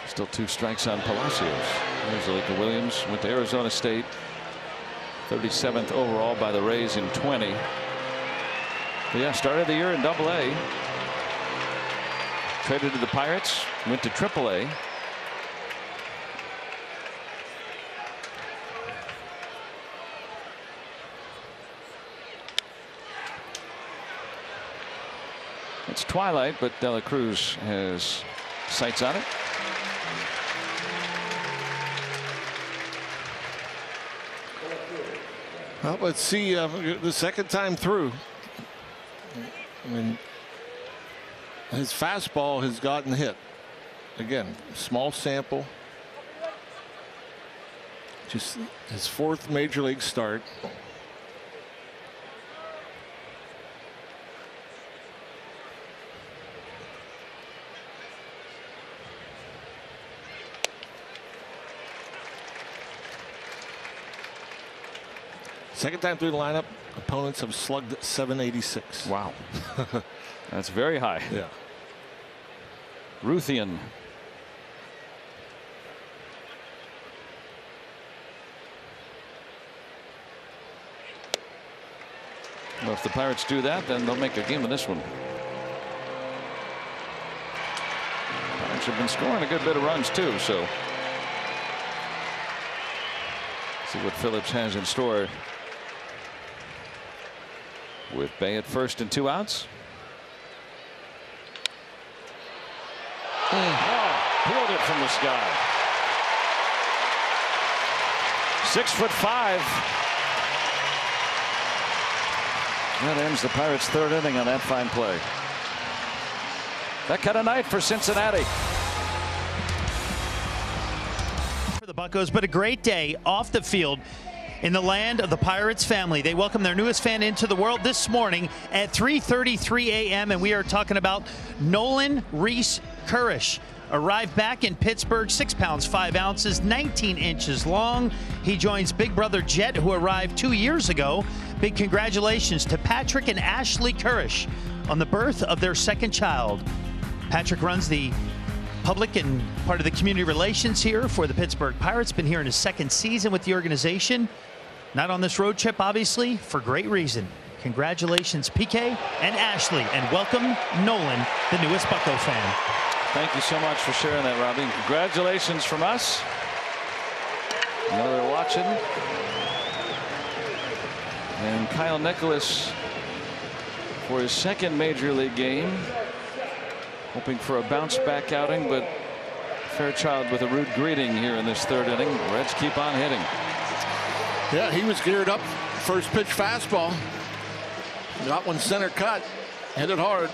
Still 2 strikes on Palacios. There's Alika Williams. Went to Arizona State. 37th overall by the Rays in 20. But yeah, started the year in AA. Traded to the Pirates. Went to AAA. It's twilight, but De La Cruz has sights on it. Well, let's see the second time through. I mean, his fastball has gotten hit. Again, small sample. Just his 4th major league start. Second time through the lineup, opponents have slugged 786. Wow. That's very high. Yeah. Ruthian. Well, if the Pirates do that, then they'll make a game of this one. Pirates have been scoring a good bit of runs too, so See what Phillips has in store with Bay at first and 2 outs. Peeled it from the sky. 6'5". That ends the Pirates' 3rd inning on that fine play. That kind of night for Cincinnati. For the Buccos, but a great day off the field in the land of the Pirates family. They welcome their newest fan into the world this morning at 3:33 a.m. and we are talking about Nolan Reese Kurish. Arrived back in Pittsburgh, 6 pounds 5 ounces, 19 inches long. He joins big brother Jet, who arrived 2 years ago. Big congratulations to Patrick and Ashley Kurish on the birth of their 2nd child. Patrick runs the public and part of the community relations here for the Pittsburgh Pirates. Been here in his 2nd season with the organization. Not on this road trip, obviously, for great reason. Congratulations, PK and Ashley, and welcome Nolan, the newest Bucco fan. Thank you so much for sharing that, Robbie. Congratulations from us. I know they're watching. And Kyle Nicholas for his 2nd major league game. Hoping for a bounce back outing, but Fairchild with a rude greeting here in this 3rd inning. The Reds keep on hitting. Yeah, he was geared up. First pitch fastball. Got one center cut. Hit it hard.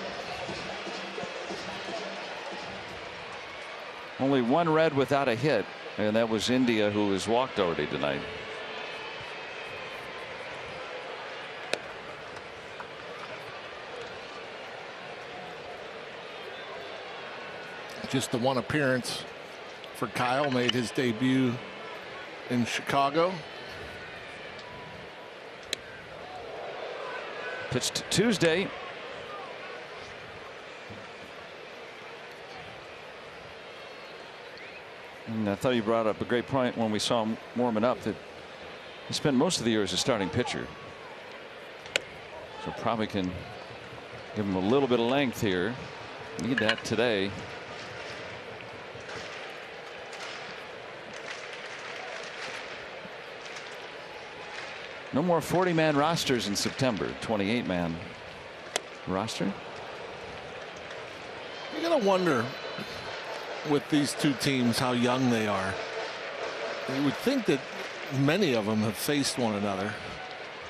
Only one Red without a hit, and that was India, who was walked already tonight. Just the one appearance for Kyle. Made his debut in Chicago. Pitched Tuesday. And I thought you brought up a great point when we saw him warming up, that he spent most of the year as a starting pitcher. So probably can give him a little bit of length here. Need that today. No more 40-man rosters in September. 28-man roster. You're going to wonder with these two teams how young they are. You would think that many of them have faced one another,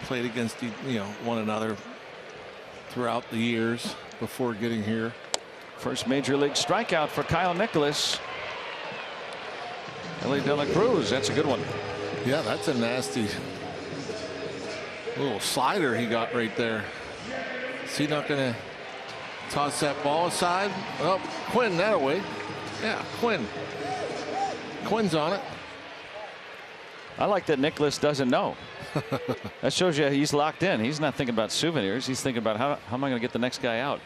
played against one another throughout the years before getting here. First major league strikeout for Kyle Nicholas. Ellie De La Cruz, that's a good one. Yeah, that's a nasty little slider he got right there. Is he not going to toss that ball aside? Oh, Quinn that away. Yeah, Quinn's on it. I like that Nicholas doesn't know. That shows you he's locked in. He's not thinking about souvenirs. He's thinking about how am I going to get the next guy out.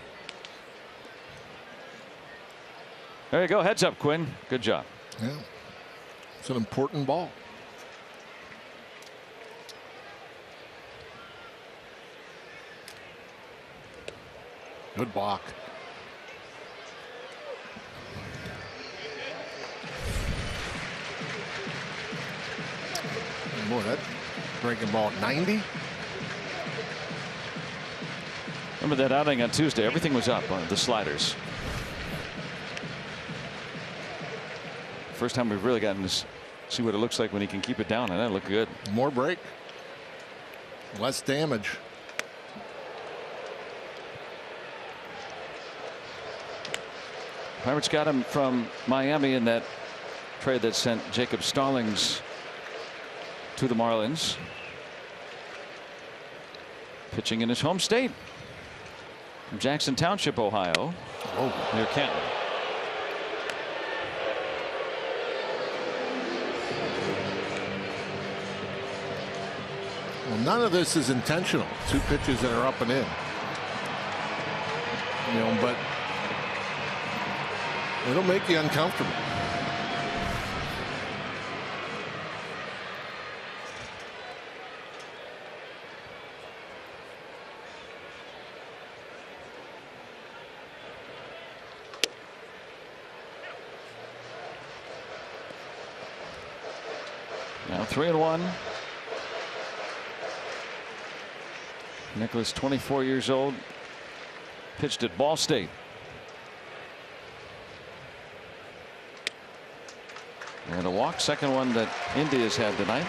There you go. Heads up, Quinn. Good job. Yeah, it's an important ball. Good block. Boy, that breaking ball at 90. Remember that outing on Tuesday? Everything was up on the sliders. First time we've really gotten to see what it looks like when he can keep it down, and that looked good. More break, less damage. Pirates got him from Miami in that trade that sent Jacob Stallings to the Marlins. Pitching in his home state, from Jackson Township, Ohio. Near Canton. Well, none of this is intentional. 2 pitches that are up and in. But it'll make you uncomfortable. Now 3-1. Nicholas, 24 years old, pitched at Ball State. And a walk, second one that Indy has had tonight.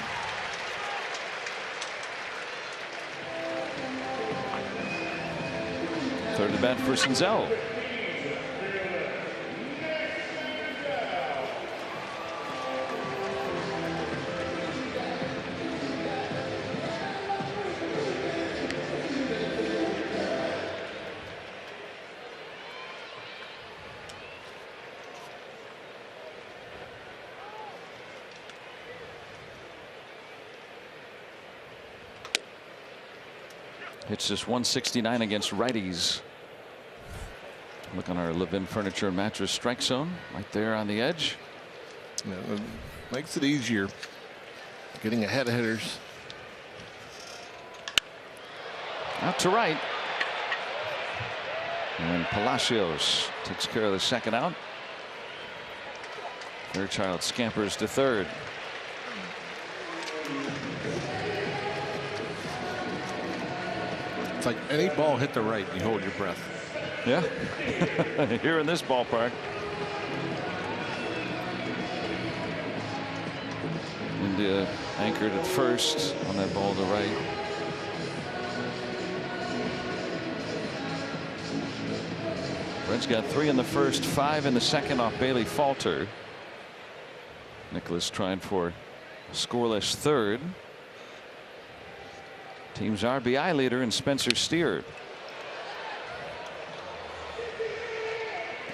Third at bat for Senzel. It's just 169 against righties. Look on our Levin Furniture Mattress strike zone right there on the edge. Yeah, it makes it easier getting ahead of hitters. Out to right. And Palacios takes care of the second out. Fairchild scampers to third. It's like any ball hit the right, you hold your breath. Yeah. Here in this ballpark. India anchored at first on that ball to right. Reds got 3 in the first, 5 in the second off Bailey Falter. Nicholas trying for a scoreless third. Team's RBI leader in Spencer Steer.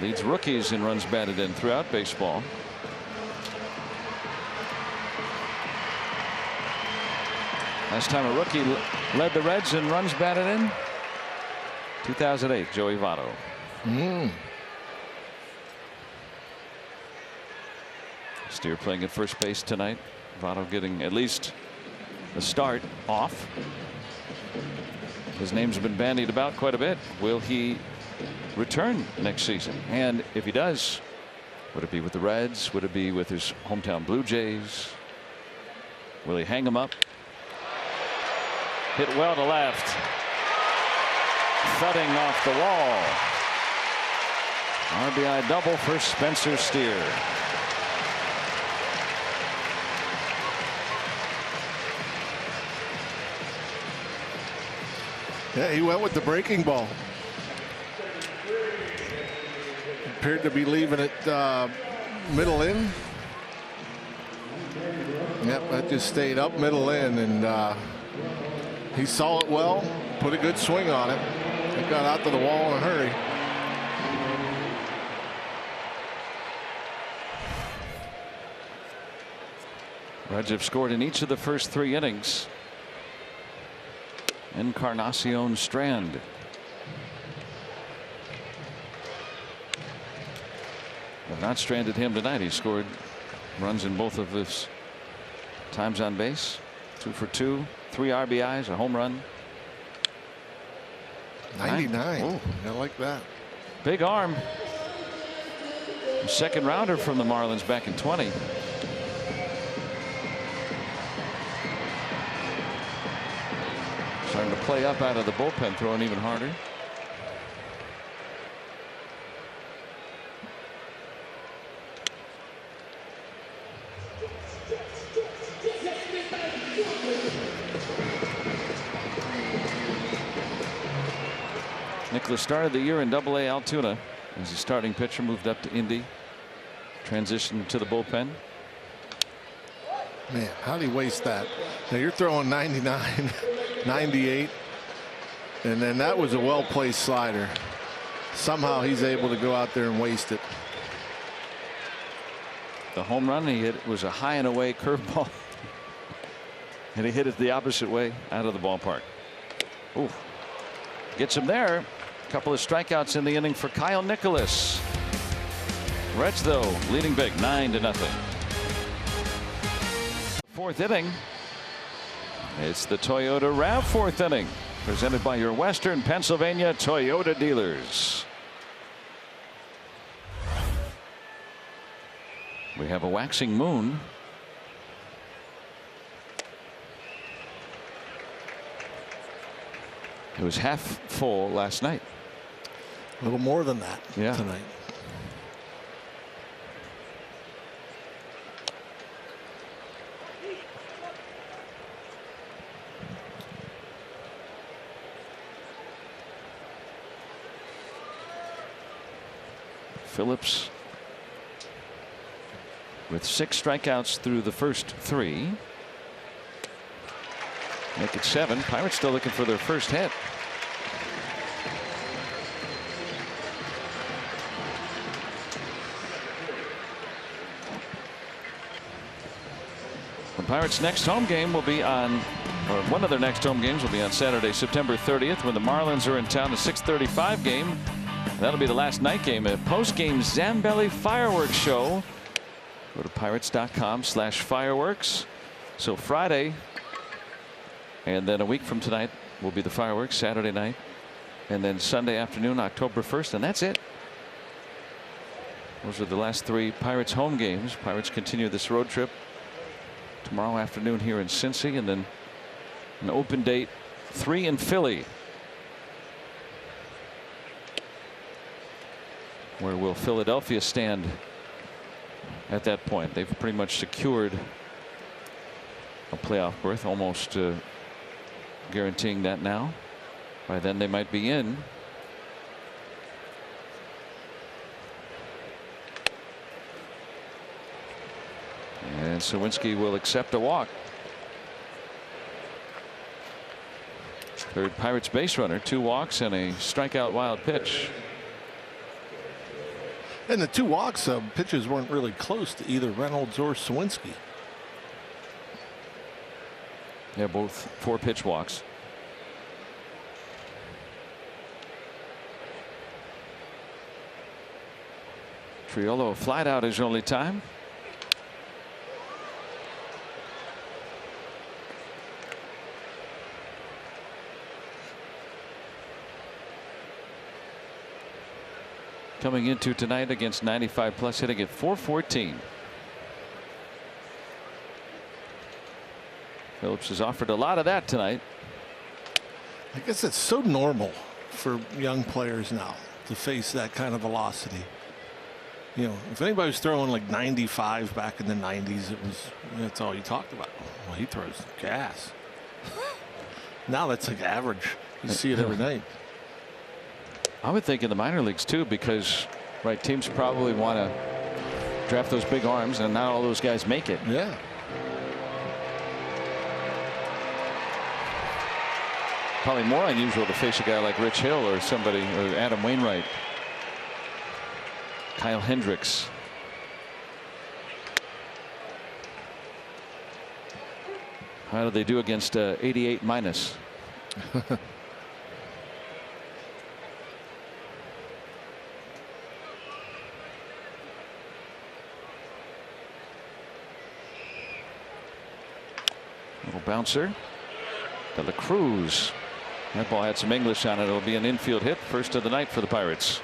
Leads rookies in runs batted in throughout baseball. Last time a rookie led the Reds in runs batted in, 2008, Joey Votto. Steer playing at first base tonight. Votto getting at least a start off. His name's been bandied about quite a bit. Will he return next season? And if he does, would it be with the Reds? Would it be with his hometown Blue Jays? Will he hang him up? Hit well to left. Thudding off the wall. RBI double for Spencer Steer. Yeah, he went with the breaking ball. Appeared to be leaving it middle in. Yep, that just stayed up middle in, and he saw it well, put a good swing on it. It got out to the wall in a hurry. Reds have scored in each of the first 3 innings. Encarnacion Strand. Have not stranded him tonight. He scored runs in both of his times on base. 2 for 2, 3 RBIs, a home run. 99. Oh, I like that. Big arm. Second rounder from the Marlins back in 20. Starting to play up out of the bullpen, throwing even harder. Nicholas started the year in Double-A Altoona as a starting pitcher, moved up to Indy, transitioned to the bullpen. Man, how do you waste that? Now you're throwing 99, 98, and then that was a well-placed slider. Somehow he's able to go out there and waste it. The home run he hit was a high and away curveball, and he hit it the opposite way out of the ballpark. Ooh, gets him there. A couple of strikeouts in the inning for Kyle Nicholas. Reds, though, leading big, 9-0. Fourth inning. It's the Toyota RAV fourth inning, presented by your Western Pennsylvania Toyota dealers. We have a waxing moon. It was half full last night. A little more than that tonight. Phillips with 6 strikeouts through the first 3. Make it 7. Pirates still looking for their first hit. The Pirates' next home game will be on, or one of their next home games will be on Saturday, September 30th, when the Marlins are in town. A 6:35 game. That'll be the last night game. A post-game Zambelli fireworks show. Go to pirates.com/fireworks. So Friday, and then a week from tonight will be the fireworks, Saturday night, and then Sunday afternoon, October 1st, and that's it. Those are the last 3 Pirates home games. Pirates continue this road trip tomorrow afternoon here in Cincy, and then an open date 3 in Philly. Where will Philadelphia stand at that point? They've pretty much secured a playoff berth, almost guaranteeing that now. By then they might be in. And Suwinski will accept a walk. Third Pirates base runner, 2 walks and a strikeout wild pitch. And the 2 walks, pitches weren't really close to either Reynolds or Suwinski. Yeah, both 4 pitch walks. Triolo flat out his only time. Coming into tonight against 95+ hitting at .414. Phillips has offered a lot of that tonight. I guess it's so normal for young players now to face that kind of velocity. You know, if anybody was throwing like 95 back in the 90s, that's all you talked about. Well, he throws gas. Now that's like average. You see it every night. I would think in the minor leagues too, because teams probably want to draft those big arms, and not all those guys make it. Yeah. Probably more unusual to face a guy like Rich Hill or somebody, or Adam Wainwright, Kyle Hendricks. How do they do against 88 minus? Little bouncer. De La Cruz. That ball had some English on it. It'll be an infield hit. First of the night for the Pirates.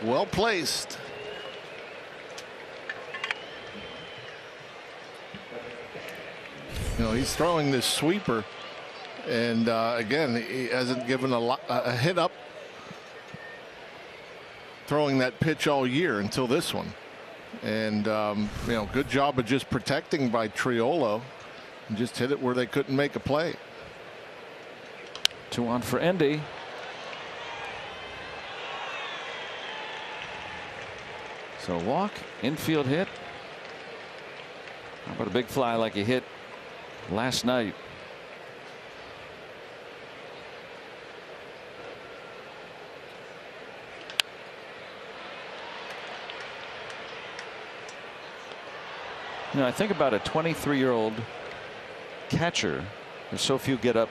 Well placed. You know, he's throwing this sweeper, and again, he hasn't given a hit up throwing that pitch all year until this one. And you know, good job of just protecting by Triolo, and just hit it where they couldn't make a play. 2 on for Endy. So walk, infield hit. How about a big fly like he hit last night? You know, I think about a 23-year-old catcher. There's so few get up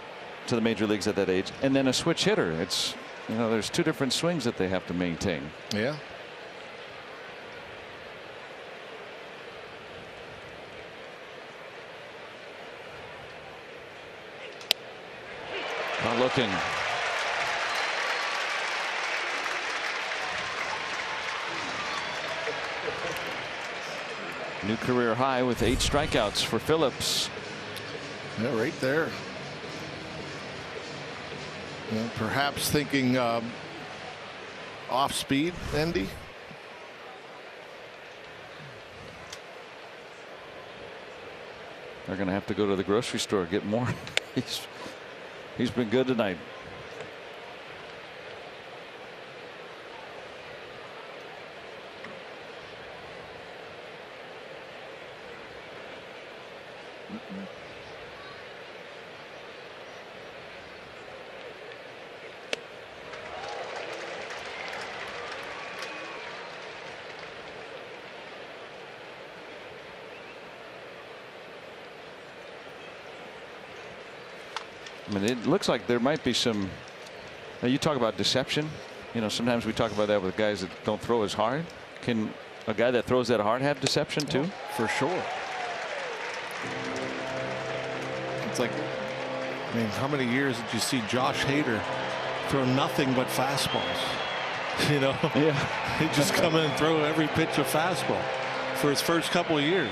to the major leagues at that age, and then a switch hitter. It's, you know, there's 2 different swings that they have to maintain. Yeah. Not looking. New career high with 8 strikeouts for Phillips. Yeah, right there. Perhaps thinking off speed, Andy. They're going to have to go to the grocery store, get more. He's been good tonight. I mean, it looks like there might be some. Now you talk about deception. Sometimes we talk about that with guys that don't throw as hard. Can a guy that throws that hard have deception too? For sure. It's like, I mean, how many years did you see Josh Hader throw nothing but fastballs? Yeah. He'd just come in and throw every pitch a fastball for his first couple of years.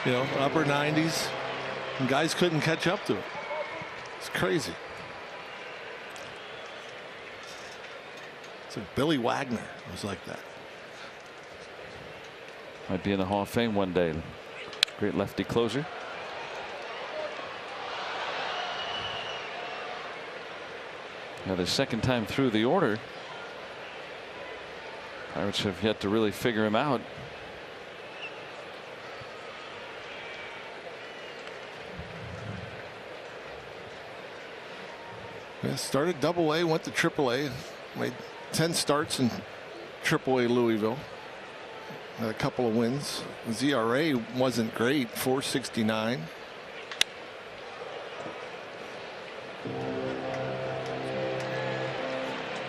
Upper 90s, and guys couldn't catch up to it. It's crazy. It's like Billy Wagner was like that. Might be in the Hall of Fame one day. Great lefty closer. Now the second time through the order. Pirates have yet to really figure him out. Yeah, started Double-A, went to Triple-A, made 10 starts in Triple-A Louisville. Had a couple of wins. His ERA wasn't great, 4.69.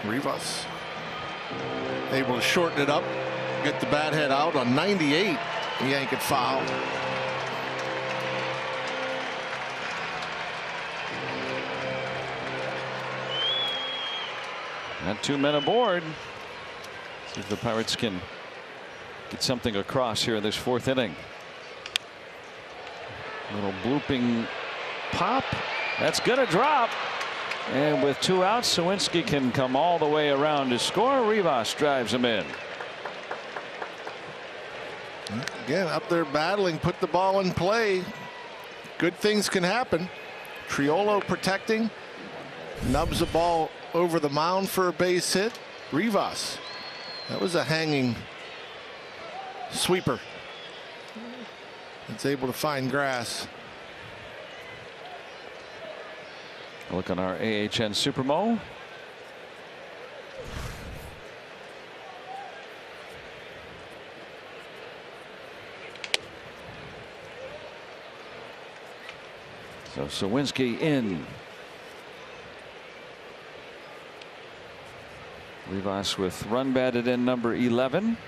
Rivas able to shorten it up, get the bat head out on 98. Yank it foul. Got 2 men aboard. See if the Pirates can get something across here in this 4th inning. Little blooping pop. That's gonna drop. And with 2 outs, Suwinski can come all the way around to score. Rivas drives him in. Again, up there battling, put the ball in play. Good things can happen. Triolo protecting. Nubs the ball over the mound for a base hit. Rivas. That was a hanging sweeper. It's able to find grass. Look on our AHN Supermo. So Suwinski in. Rivas with run batted in number 11.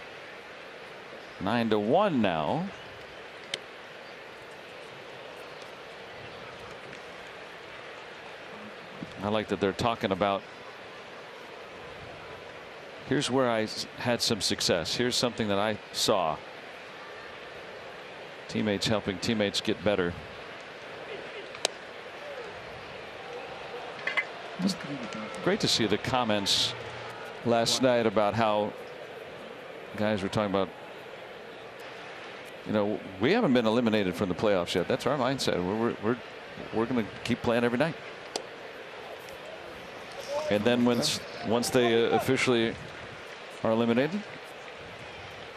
9-1 now. I like that they're talking about, here's where I had some success. Here's something that I saw. Teammates helping teammates get better. It's great to see the comments last night about how guys were talking about, we haven't been eliminated from the playoffs yet. That's our mindset. We're going to keep playing every night. And then once they officially are eliminated,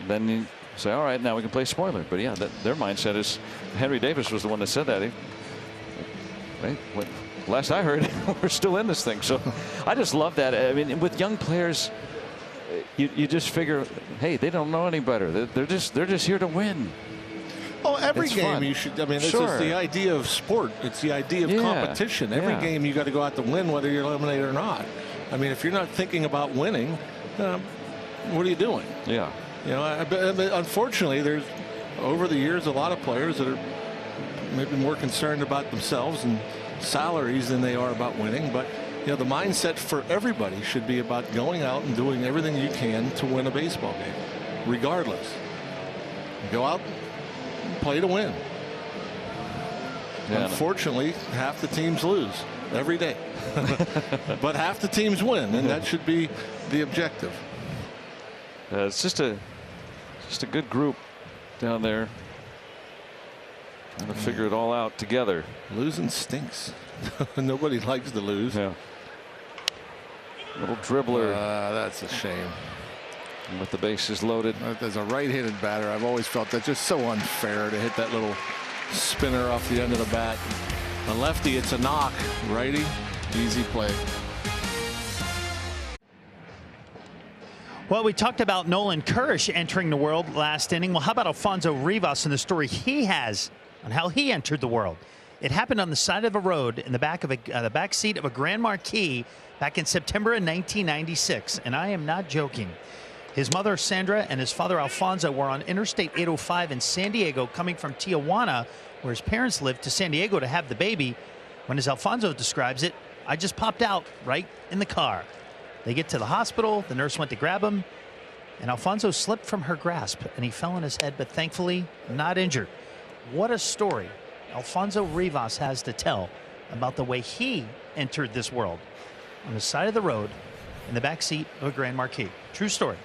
then you say, all right, now we can play spoiler. But yeah, their mindset is, Henry Davis was the one that said that. Last I heard, we're still in this thing. So I just love that. I mean, with young players, you just figure, hey, they don't know any better. They're just here to win. Oh, every It's game fun. you should. I mean, this Sure. is the idea of sport. It's the idea of competition. Every game you got to go out to win, whether you're eliminated or not. I mean, if you're not thinking about winning, what are you doing? Yeah. Unfortunately, there's over the years a lot of players that are maybe more concerned about themselves and salaries than they are about winning. But the mindset for everybody should be about going out and doing everything you can to win a baseball game, regardless. Go out. Play to win. Yeah, Unfortunately, half the teams lose every day. But half the teams win, and that should be the objective. It's just a good group down there. Trying to figure it all out together. Losing stinks. Nobody likes to lose. Yeah. Little dribbler. That's a shame. With the bases loaded. As a right-handed batter, I've always felt that's just so unfair to hit that little spinner off the end of the bat. A lefty, it's a knock. Righty, easy play. Well, we talked about Nolan Kirsch entering the world last inning. Well, how about Alfonso Rivas and the story he has on how he entered the world? It happened on the side of a road in the back seat of a Grand Marquis back in September of 1996, and I am not joking. His mother, Sandra, and his father, Alfonso, were on Interstate 805 in San Diego, coming from Tijuana, where his parents lived, to San Diego to have the baby. When, as Alfonso describes it, I just popped out right in the car. They get to the hospital. The nurse went to grab him, and Alfonso slipped from her grasp, and he fell on his head, but thankfully not injured. What a story Alfonso Rivas has to tell about the way he entered this world on the side of the road in the back seat of a Grand Marquis. True story.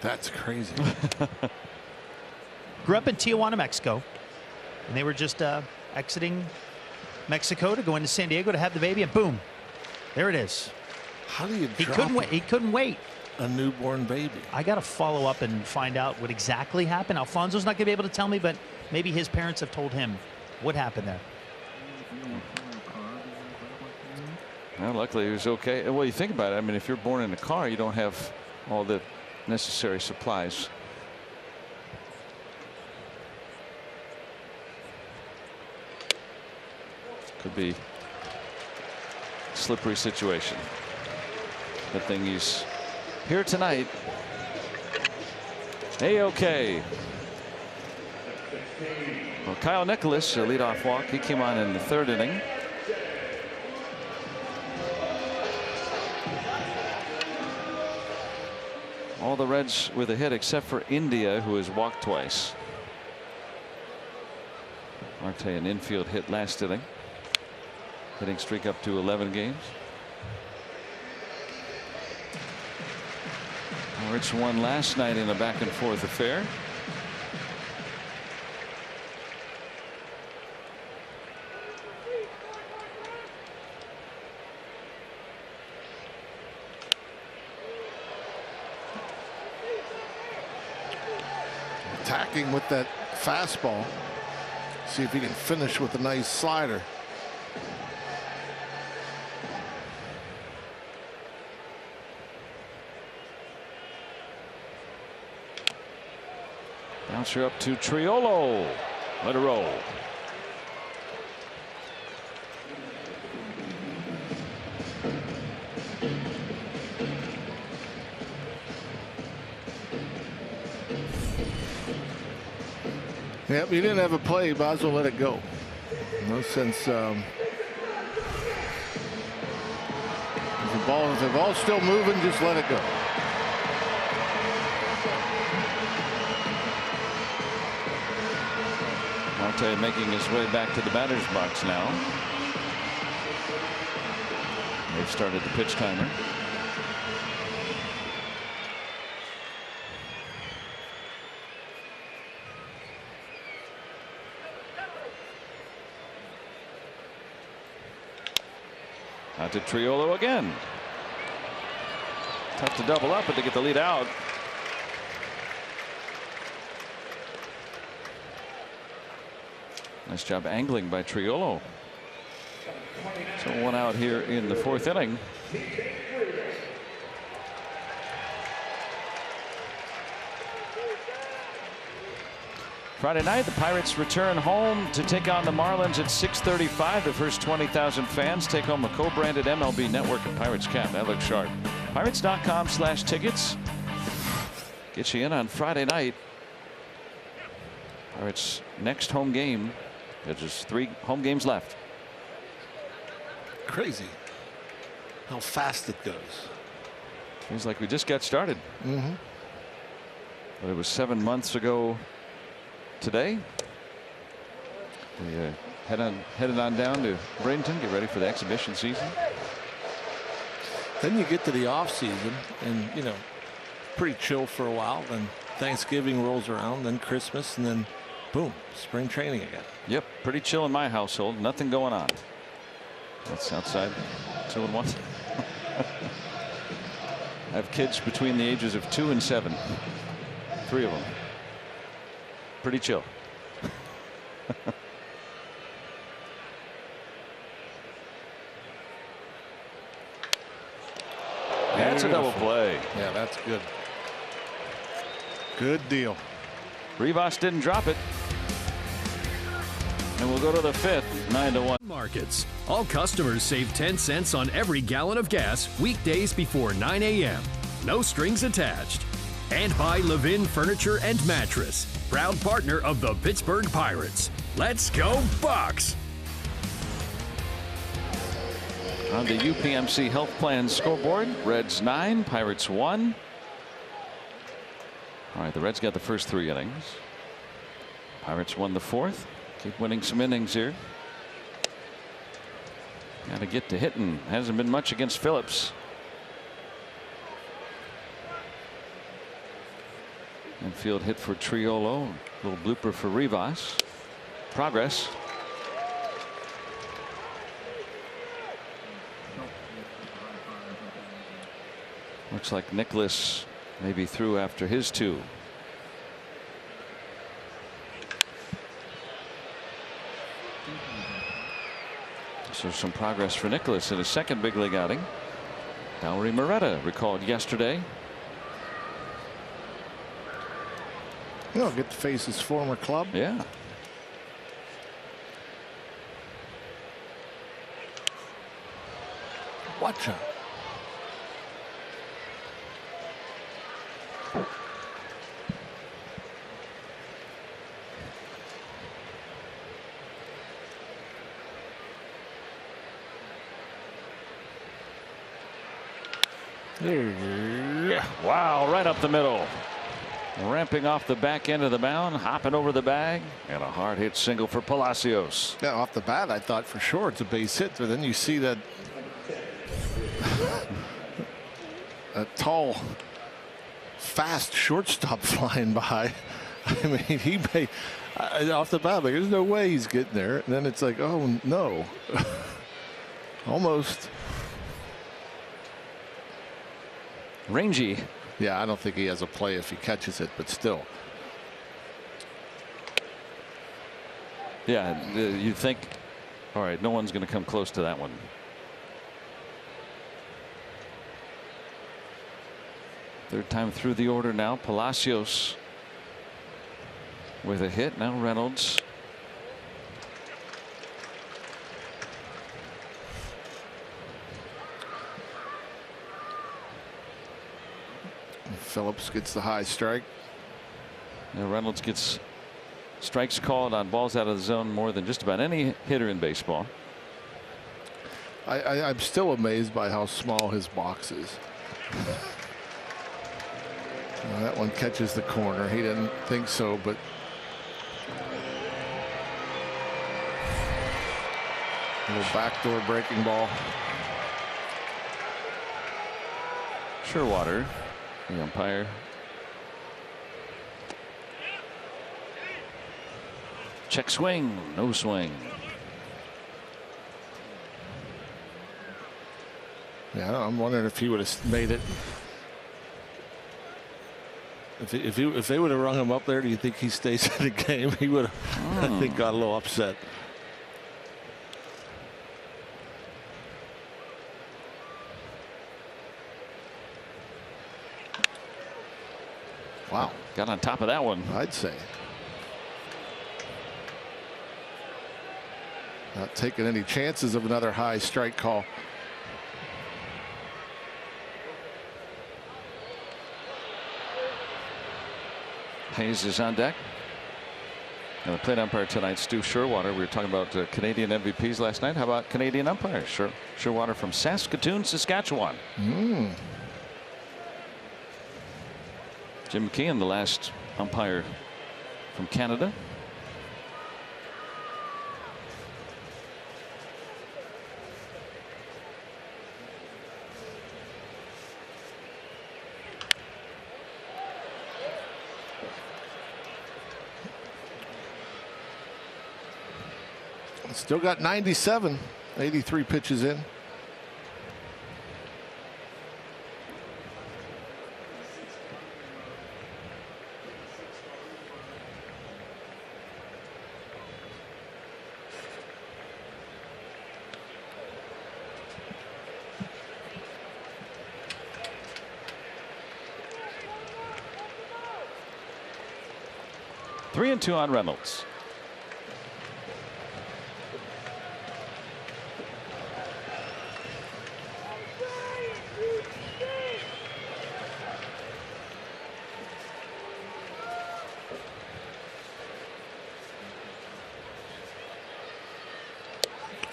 That's crazy. Grew up in Tijuana, Mexico, and they were just exiting Mexico to go into San Diego to have the baby, and boom, there it is. How do you He couldn't wait. He couldn't wait. A newborn baby. I got to follow up and find out what exactly happened. Alfonso's not going to be able to tell me, but maybe his parents have told him what happened there. Well, luckily he was okay. Well, you think about it. I mean, if you're born in a car, you don't have all the necessary supplies. Could be a slippery situation. Good thing he's here tonight. A-OK. Well, Kyle Nicholas, a leadoff walk. He came on in the third inning. All the Reds with a hit except for India, who has walked twice. Marte an infield hit last inning. Hitting streak up to 11 games. Rich won last night in a back and forth affair. Attacking with that fastball. See if he can finish with a nice slider. Bouncer up to Triolo. Let it roll. Yep, you didn't have a play. Might as well let it go. No sense. If the ball's still moving, just let it go. Marte making his way back to the batter's box now. They've started the pitch timer. Out to Triolo again. Tough to double up, but to get the lead out. Nice job angling by Triolo. So one out here in the fourth inning. Friday night, the Pirates return home to take on the Marlins at 6:35. The first 20,000 fans take home a co-branded MLB Network and Pirates cap. That looks sharp. Pirates.com/tickets. Get you in on Friday night. Pirates' next home game. There's just 3 home games left. Crazy how fast it goes. Seems like we just got started. Mm-hmm. But it was 7 months ago today. The headed on down to Bradenton, get ready for the exhibition season. Then you get to the off season and, you know, pretty chill for a while. Then Thanksgiving rolls around, then Christmas, and then boom, spring training again. Yep, pretty chill in my household. Nothing going on. That's outside 2-1. I have kids between the ages of 2 and 7. 3 of them. Pretty chill. That's a double play. Yeah, that's good. Good deal. Rivas didn't drop it. And we'll go to the 5th, 9-1. Markets. All customers save 10 cents on every gallon of gas weekdays before 9 a.m. No strings attached. And by Levin Furniture and Mattress, proud partner of the Pittsburgh Pirates. Let's go Bucks! On the UPMC Health Plan scoreboard, Reds 9, Pirates 1. All right, the Reds got the first 3 innings. Pirates won the 4th. Keep winning some innings here. Got to get to hitting. Hasn't been much against Phillips. Infield hit for Triolo. Little blooper for Rivas. Progress. Looks like Nicholas maybe threw after his 2. So some progress for Nicholas in his second big league outing. Valerie Moretta recalled yesterday. You know, get to face his former club. Yeah. Watch out. Wow, right up the middle. Ramping off the back end of the mound, hopping over the bag, and a hard hit single for Palacios. Yeah, off the bat, I thought for sure it's a base hit, but then you see that a tall, fast shortstop flying by. I mean, he may off the bat, like there's no way he's getting there. And then it's like, oh no, almost. Rangy. Yeah, I don't think he has a play if he catches it, but still. Yeah, you think, all right, no one's going to come close to that one. Third time through the order now. Palacios with a hit. Now Reynolds. Phillips gets the high strike. Now Reynolds gets strikes called on balls out of the zone more than just about any hitter in baseball. I'm still amazed by how small his box is. That one catches the corner. He didn't think so, but a little backdoor breaking ball. Sherwater, the umpire. Check swing, no swing. Yeah, I'm wondering if he would have made it. If they would have rung him up there, do you think he stays in the game? He would have, I think, got a little upset. Wow. Got on top of that one. I'd say. Not taking any chances of another high strike call. Hayes is on deck. And the plate umpire tonight, Stu Sherwater. We were talking about Canadian MVPs last night. How about Canadian umpire? Sherwater from Saskatoon, Saskatchewan. Jim McKeon, the last umpire from Canada. Still got 97, 83 pitches in. Three and two on Reynolds.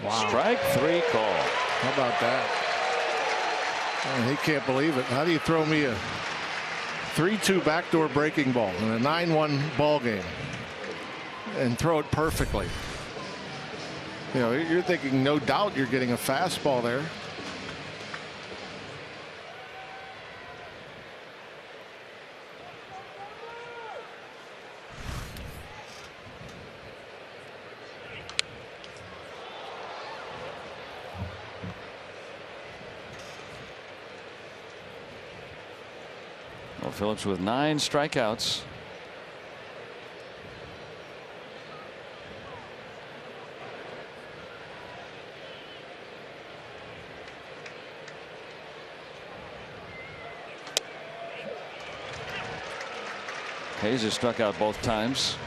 Wow. Strike three call. How about that? Oh, he can't believe it. How do you throw me a 3-2 backdoor breaking ball in a 9-1 ball game and throw it perfectly? You know, you're thinking no doubt you're getting a fastball there. Well, Phillips with 9 strikeouts. Hayes has struck out both times.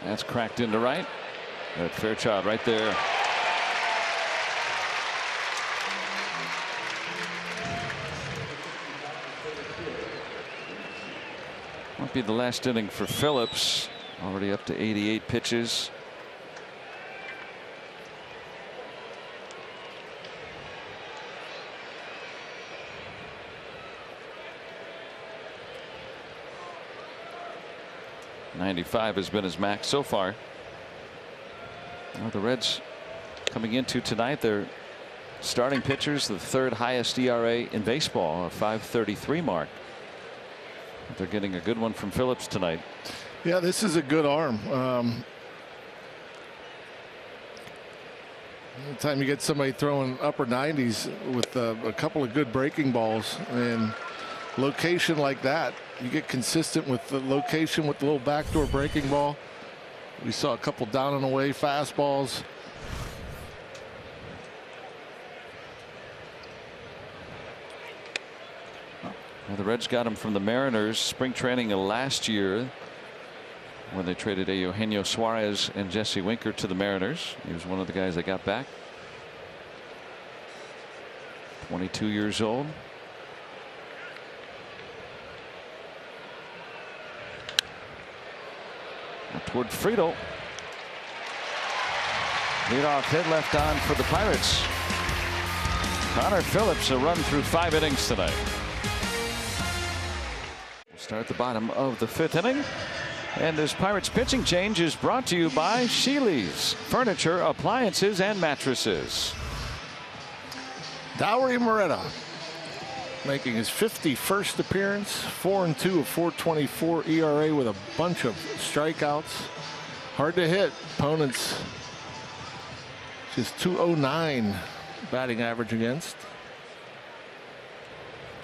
That's cracked into right. That Fairchild right there. Might be the last inning for Phillips. Already up to 88 pitches. .95 has been his max so far. Well, the Reds coming into tonight, their starting pitchers, the 3rd highest ERA in baseball, a .533 mark. They're getting a good one from Phillips tonight. Yeah, this is a good arm. Anytime you get somebody throwing upper 90s with a couple of good breaking balls and location like that, you get consistent with the location with the little backdoor breaking ball. We saw a couple down and away fastballs. Well, the Reds got him from the Mariners spring training last year when they traded Eugenio Suarez and Jesse Winker to the Mariners. He was one of the guys they got back. 22 years old. Toward Friedel. Leadoff hit left on for the Pirates. Connor Phillips a run through 5 innings tonight. We'll start at the bottom of the 5th inning. And this Pirates pitching change is brought to you by Sheely's Furniture, Appliances, and Mattresses. Dowry Moretta making his 51st appearance, 4-2, a 4.24 ERA with a bunch of strikeouts. Hard to hit. Opponents just .209 batting average against.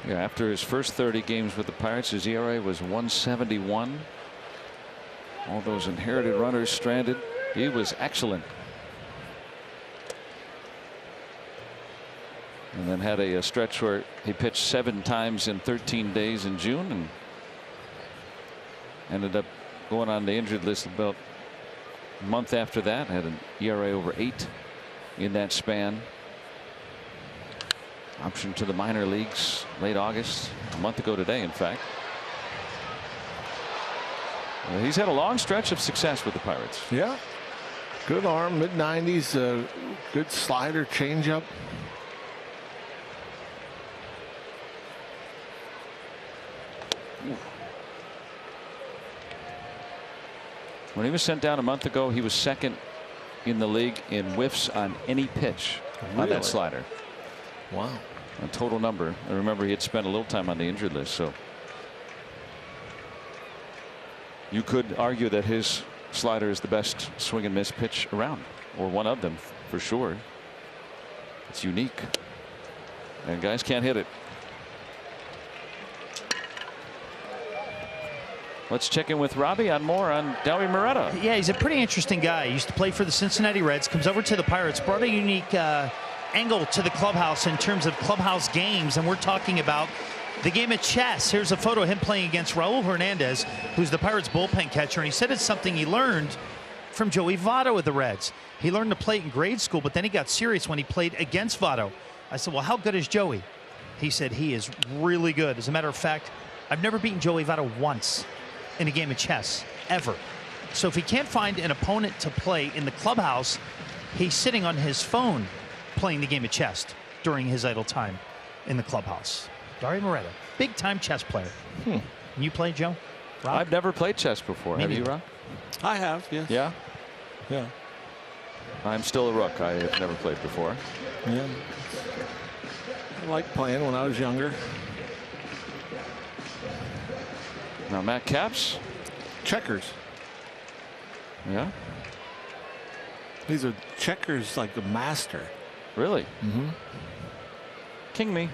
Yeah, after his first 30 games with the Pirates, his ERA was 1.71. All those inherited runners stranded. He was excellent. And then had a stretch where he pitched 7 times in 13 days in June and ended up going on the injured list about a month after that. Had an ERA over 8 in that span. Option to the minor leagues late August, a month ago today, in fact. He's had a long stretch of success with the Pirates. Yeah. Good arm, mid-90s, good slider, changeup. When he was sent down a month ago, he was 2nd in the league in whiffs on any pitch. on that slider. Wow. A total number. I remember he had spent a little time on the injured list, so you could argue that his slider is the best swing and miss pitch around, or one of them for sure. It's unique, and guys can't hit it. Let's check in with Robbie on more on Dauri Moreta. Yeah, he's a pretty interesting guy. He used to play for the Cincinnati Reds, comes over to the Pirates, brought a unique angle to the clubhouse in terms of clubhouse games, and we're talking about the game of chess. Here's a photo of him playing against Raul Hernandez, who's the Pirates bullpen catcher, and he said it's something he learned from Joey Votto with the Reds. He learned to play it in grade school, but then he got serious when he played against Votto. I said, well, how good is Joey? He said he is really good. As a matter of fact, I've never beaten Joey Votto once in a game of chess, ever. So if he can't find an opponent to play in the clubhouse, he's sitting on his phone playing the game of chess during his idle time in the clubhouse. Dauri Moreta, big time chess player. You play, Joe? Rob? I've never played chess before. Have you, Rob? I have, yes. Yeah? Yeah. I'm still a rook. I have never played before. Yeah. I liked playing when I was younger. Now Matt Capps. Checkers. Yeah. He's a checkers like a master. Really? Mm-hmm. King me.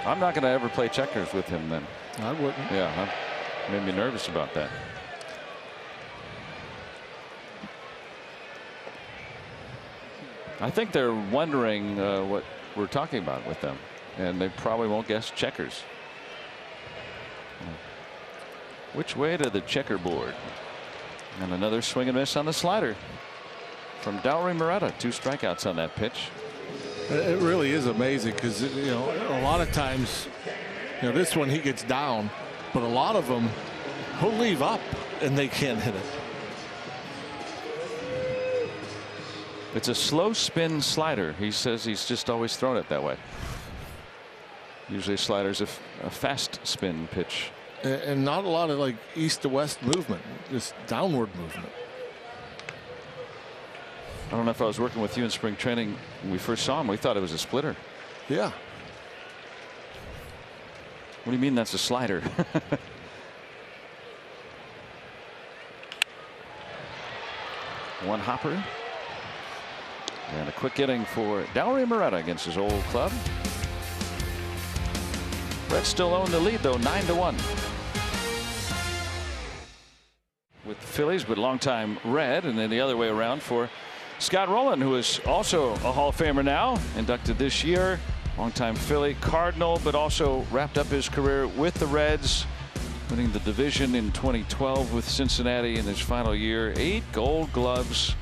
I'm not going to ever play checkers with him then. I wouldn't. Yeah, made me nervous about that. I think they're wondering what we're talking about with them, and they probably won't guess checkers. Which way to the checkerboard? And another swing and miss on the slider from Dauri Moreta. 2 strikeouts on that pitch. It really is amazing because, you know, a lot of times, you know, this one he gets down, but a lot of them he'll leave up and they can't hit it. It's a slow spin slider. He says he's just always thrown it that way. Usually slider's a fast spin pitch. And not a lot of like east to west movement, just downward movement. I don't know if I was working with you in spring training when we first saw him. We thought it was a splitter. Yeah. What do you mean that's a slider? One hopper. And a quick inning for Dauri Moreta against his old club. Reds still own the lead though, 9-1. With the Phillies, but longtime Red, and then the other way around for Scott Rowland, who is also a Hall of Famer now, inducted this year. Longtime Philly Cardinal, but also wrapped up his career with the Reds, winning the division in 2012 with Cincinnati in his final year. 8 Gold Gloves,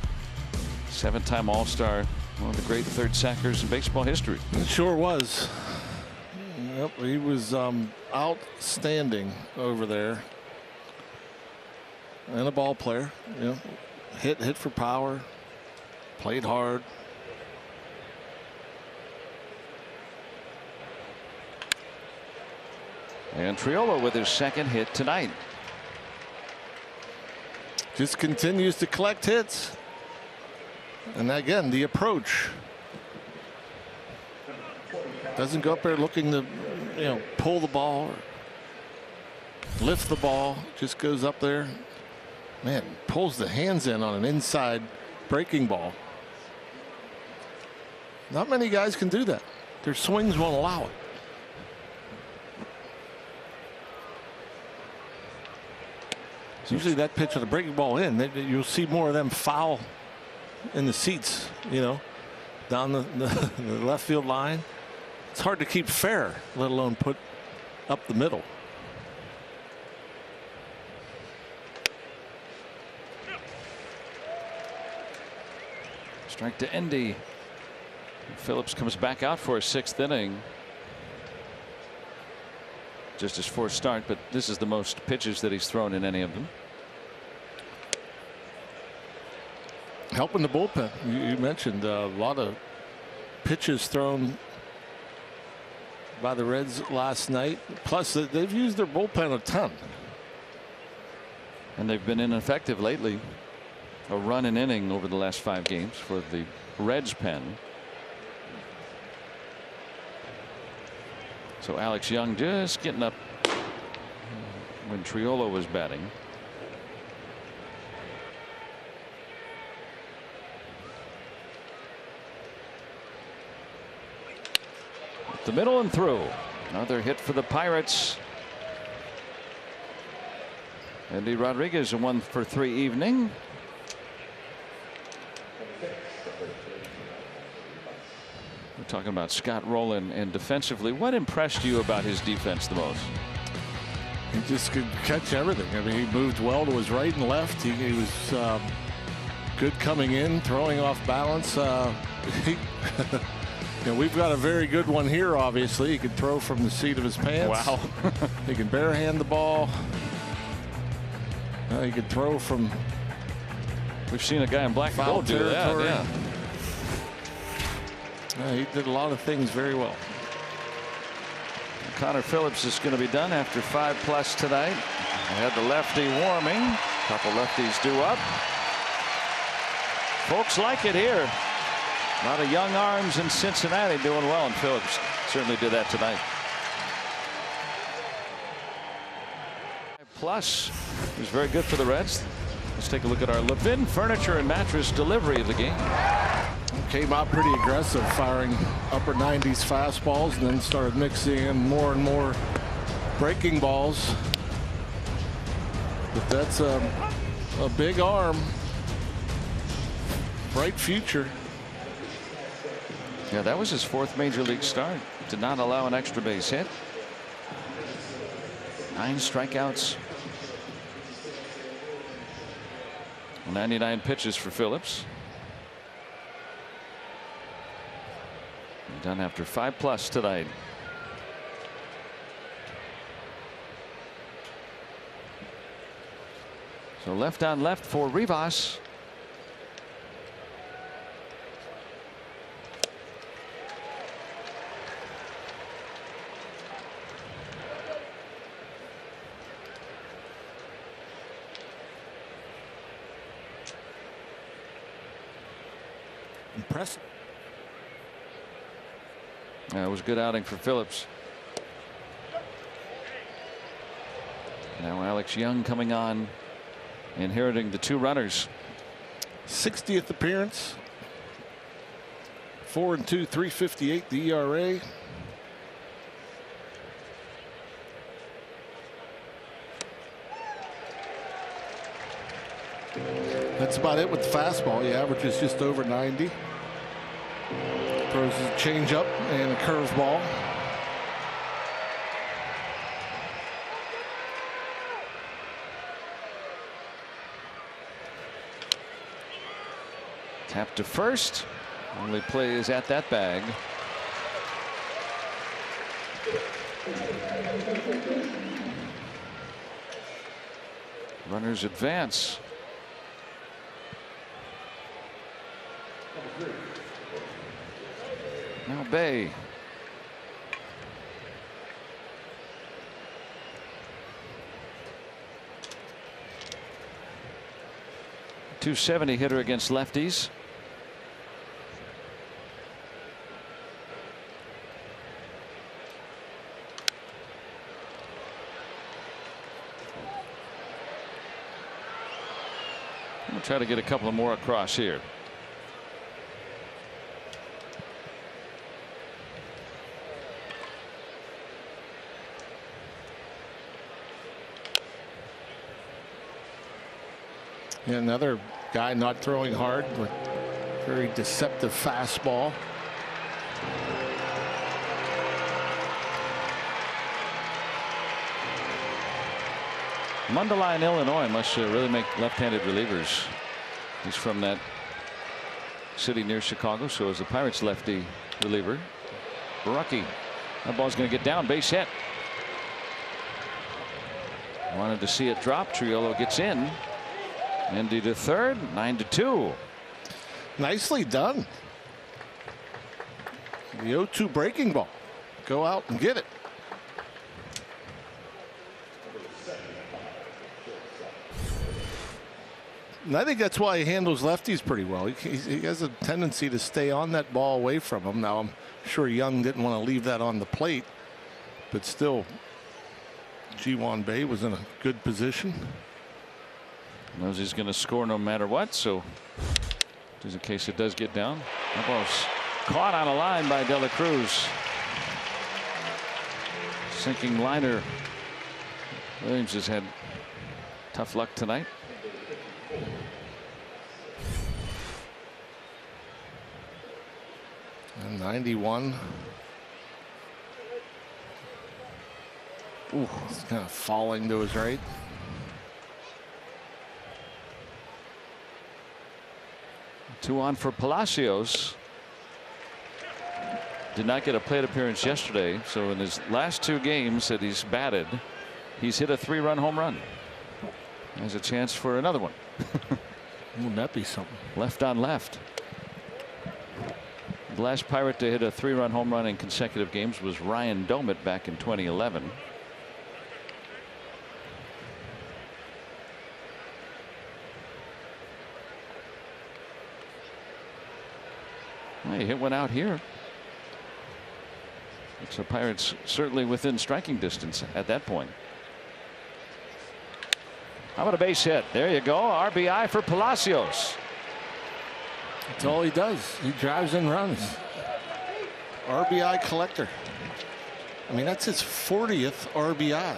7-time All-Star, one of the great third sackers in baseball history. It sure was. Yep, he was outstanding over there. And a ball player, you know, hit for power, played hard. And Triolo with his second hit tonight. Just continues to collect hits. And again, the approach. Doesn't go up there looking to, you know, pull the ball or lift the ball. Just goes up there. Man, pulls the hands in on an inside breaking ball. Not many guys can do that. Their swings won't allow it. Usually that pitch with a breaking ball in, you'll see more of them foul in the seats, you know, down the left field line. It's hard to keep fair, let alone put up the middle. Strike to Endy. Phillips comes back out for a 6th inning. Just his 4th start, but this is the most pitches that he's thrown in any of them. Helping the bullpen. You mentioned a lot of pitches thrown by the Reds last night. Plus, they've used their bullpen a ton. And they've been ineffective lately. a run an inning over the last 5 games for the Reds pen. So Alex Young just getting up when Triolo was batting. Up the middle and through. Another hit for the Pirates. Andy Rodriguez, a 1-for-3 evening. We're talking about Scott Rowland, and defensively, what impressed you about his defense the most? He just could catch everything. I mean, he moved well to his right and left. He was good coming in, throwing off balance. We've got a very good one here, obviously. He can throw from the seat of his pants. Wow. He can barehand the ball. He can throw from. We've seen a guy in black and gold do that. Yeah. He did a lot of things very well. Connor Phillips is going to be done after 5+ tonight. We had the lefty warming. A couple lefties due up. Folks like it here. A lot of young arms in Cincinnati doing well, and Phillips certainly did that tonight. Plus was very good for the Reds. Let's take a look at our Levin Furniture and Mattress delivery of the game. Came out pretty aggressive, firing upper 90s fastballs, and then started mixing in more and more breaking balls. But that's a big arm. Bright future. Yeah, that was his 4th major league start. Did not allow an extra base hit. 9 strikeouts. 99 pitches for Phillips. Done after 5+ tonight. So left on left for Rivas. Impressive. It was a good outing for Phillips. Now Alex Young coming on, inheriting the 2 runners. 60th appearance. 4-2, 3.58 the ERA. That's about it with the fastball. He averages just over 90. Throws a changeup and a curveball. Tap to first. Only play is at that bag. Runners advance. Now Bay. .270 hitter against lefties. We'll try to get a couple of more across here. Yeah, another guy not throwing hard, but very deceptive fastball. Mundelein, Illinois must really make left-handed relievers. He's from that city near Chicago, so is the Pirates lefty reliever. Barucki. That ball's going to get down, base hit. Wanted to see it drop. Triolo gets in. Indy to third, 9-2. Nicely done. The 0-2 breaking ball. Go out and get it. And I think that's why he handles lefties pretty well. He has a tendency to stay on that ball away from him. Now, I'm sure Young didn't want to leave that on the plate, but still, Ji-hwan Bae was in a good position. Knows he's going to score no matter what, so just in case it does get down. That ball's caught on a line by De La Cruz. Sinking liner. Williams has had tough luck tonight. And 91. Ooh, it's kind of falling to his right. Two on for Palacios. Did not get a plate appearance yesterday, so in his last 2 games that he's batted, he's hit a 3-run home run. There's a chance for another one. Wouldn't that be something? Left on left. The last Pirate to hit a 3-run home run in consecutive games was Ryan Domit back in 2011. Well, he hit one out here. So Pirates certainly within striking distance at that point. How about a base hit? There you go. RBI for Palacios. That's all he does. He drives and runs. RBI collector. I mean, that's his 40th RBI.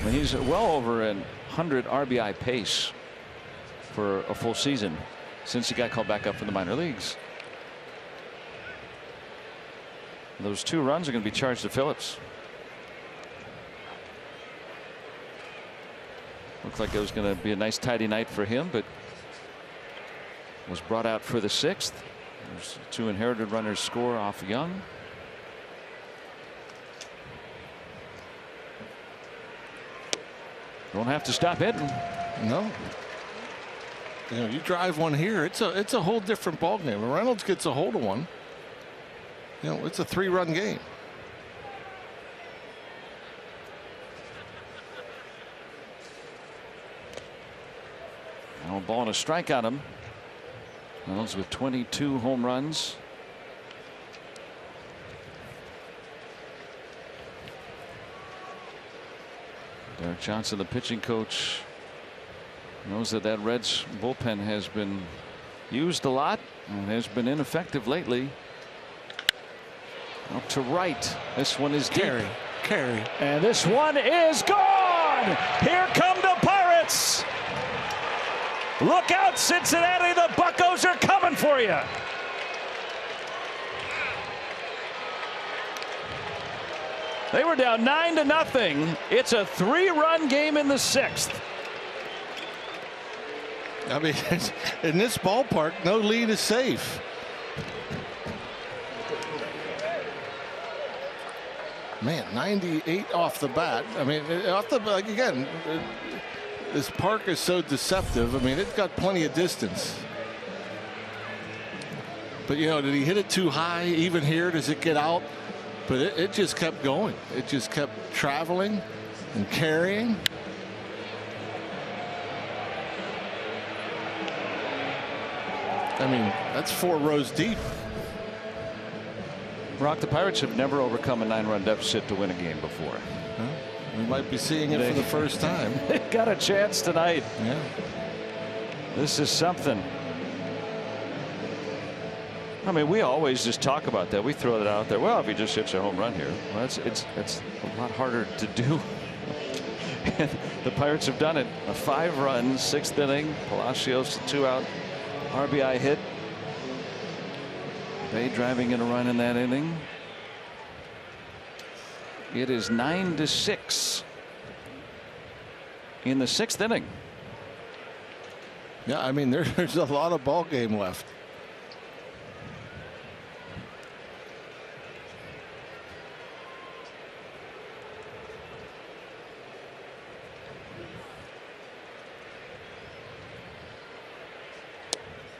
Well, he's well over a 100 RBI pace for a full season since he got called back up from the minor leagues. Those 2 runs are going to be charged to Phillips. Looked like it was going to be a nice tidy night for him, but was brought out for the 6th. There's 2 inherited runners score off Young. Don't have to stop hitting. No. You know, you drive one here, it's a whole different ballgame. When Reynolds gets a hold of one, you know, it's a 3-run game. Now a ball and a strike on him. Reynolds with 22 home runs. Derek Johnson, the pitching coach, knows that Reds bullpen has been used a lot and has been ineffective lately. Up to right. This one is deep. Carry. And this one is gone. Here come the Pirates. Look out, Cincinnati. The Buccos are coming for you. They were down 9-0. It's a 3-run game in the 6th. I mean, in this ballpark, no lead is safe. Man, 98 off the bat. I mean, like again, this park is so deceptive. I mean, it's got plenty of distance. But, you know, did he hit it too high? Even here, does it get out? But it just kept going. It just kept traveling and carrying. I mean, that's 4 rows deep. Brock, the Pirates have never overcome a 9-run deficit to win a game before. Huh? We might be seeing it for the first time. They got a chance tonight. Yeah. This is something. I mean, we always just talk about that. We throw that out there. Well, if he just hits a home run here, well, it's a lot harder to do. And the Pirates have done it. A 5-run 6th inning. Palacios, a 2-out RBI hit. Bae driving in a run in that inning. It is 9-6 in the 6th inning. Yeah, I mean, there's a lot of ball game left.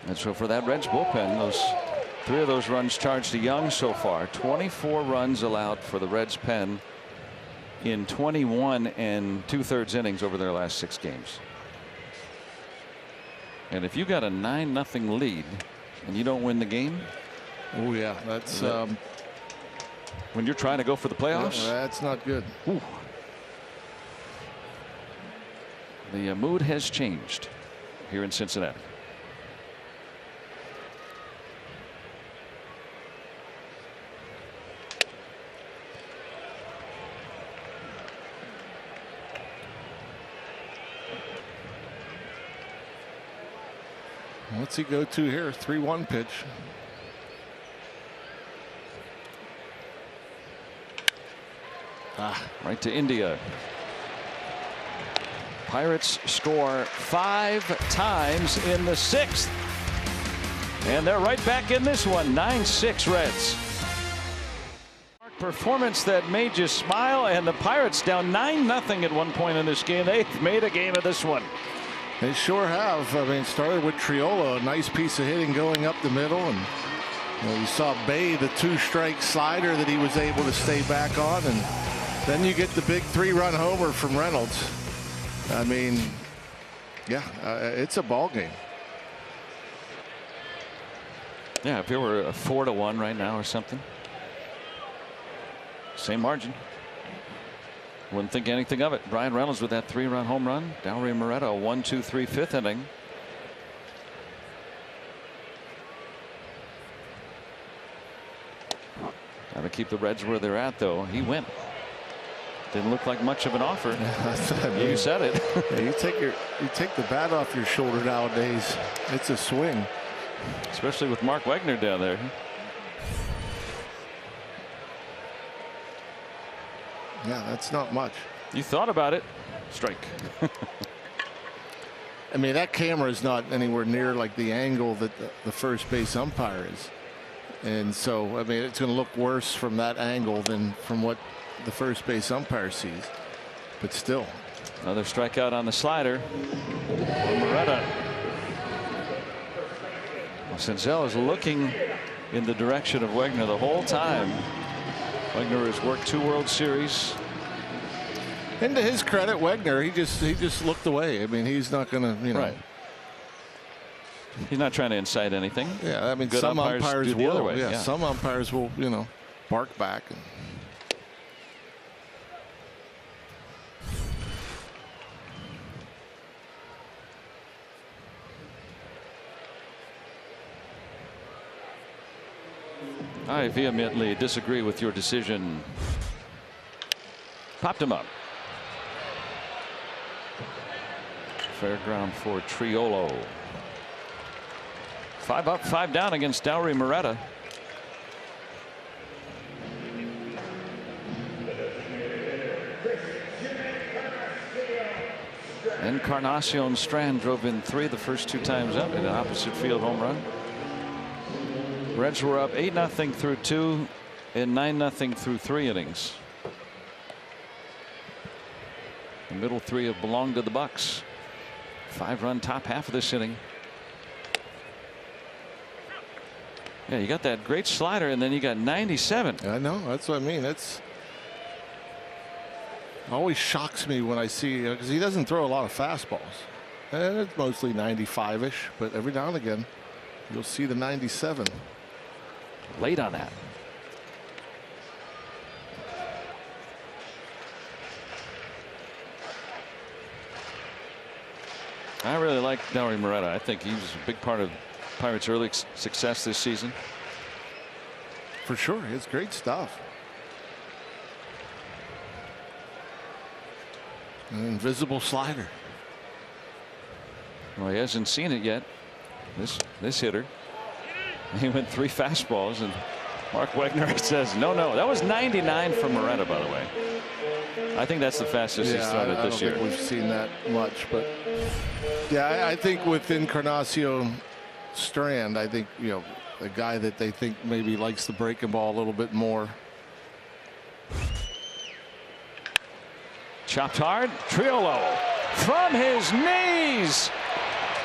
And so for that Reds bullpen, 3 of those runs charged to Young so far. 24 runs allowed for the Reds pen in 21 2/3 innings over their last 6 games. And if you got a 9-0 lead and you don't win the game, oh yeah, that's when you're trying to go for the playoffs, that's not good. Ooh. The mood has changed here in Cincinnati. What's he go to here? 3-1 pitch. Right to India. Pirates score 5 times in the 6th. And they're right back in this one. 9-6 Reds. Performance that made you smile, and the Pirates down 9-0 at one point in this game. They've made a game of this one. They sure have. I mean, started with Triolo, a nice piece of hitting going up the middle, and you saw Bay, the 2-strike slider that he was able to stay back on, and then you get the big 3-run homer from Reynolds. I mean, yeah, it's a ball game. Yeah, if it were a 4-1 right now or something, same margin. Wouldn't think anything of it. Brian Reynolds with that 3-run home run. Dauri Moreta, a 1-2-3 5th inning. Got to keep the Reds where they're at, though. He went. Didn't look like much of an offer. You said it. Yeah, you take the bat off your shoulder nowadays. It's a swing, especially with Mark Wegner down there. Yeah, that's not much. You thought about it. Strike. I mean, that camera is not anywhere near like the angle that the first base umpire is. And so, I mean, it's going to look worse from that angle than from what the first base umpire sees. But still. Another strikeout on the slider. Moreta. Well, Senzel is looking in the direction of Wegner the whole time. Wegner has worked 2 World Series. And to his credit, Wegner, he just looked away. I mean, he's not going to, you know. Right. He's not trying to incite anything. Yeah, I mean, good some umpires do the will. other way. Yeah, some umpires will, you know, bark back. I vehemently disagree with your decision. Popped him up. Fair ground for Triolo. 5 up, 5 down against Dauri Moreta. Encarnacion Strand drove in 3 the first 2 times up in an opposite field home run. Reds were up 8-0 through 2 and 9-0 through 3 innings. The middle 3 have belonged to the Bucks. 5-run top half of this inning. Yeah, you got that great slider, and then you got 97. I know, that's what I mean. That's always shocks me when I see, because he doesn't throw a lot of fastballs, and it's mostly 95-ish, but every now and again you'll see the 97. Late on that. I really like Dauri Moreta. I think he's a big part of Pirates' early success this season. For sure, it's great stuff. An invisible slider. Well, he hasn't seen it yet. This hitter. He went 3 fastballs, and Mark Wegner says, no, that was 99 from Moreta, by the way. I think that's the fastest he's thrown it this year. I don't think we've seen that much, but yeah, I think with Encarnacion Strand, I think, you know, a guy that they think maybe likes the breaking ball a little bit more. Chopped hard. Triolo from his knees.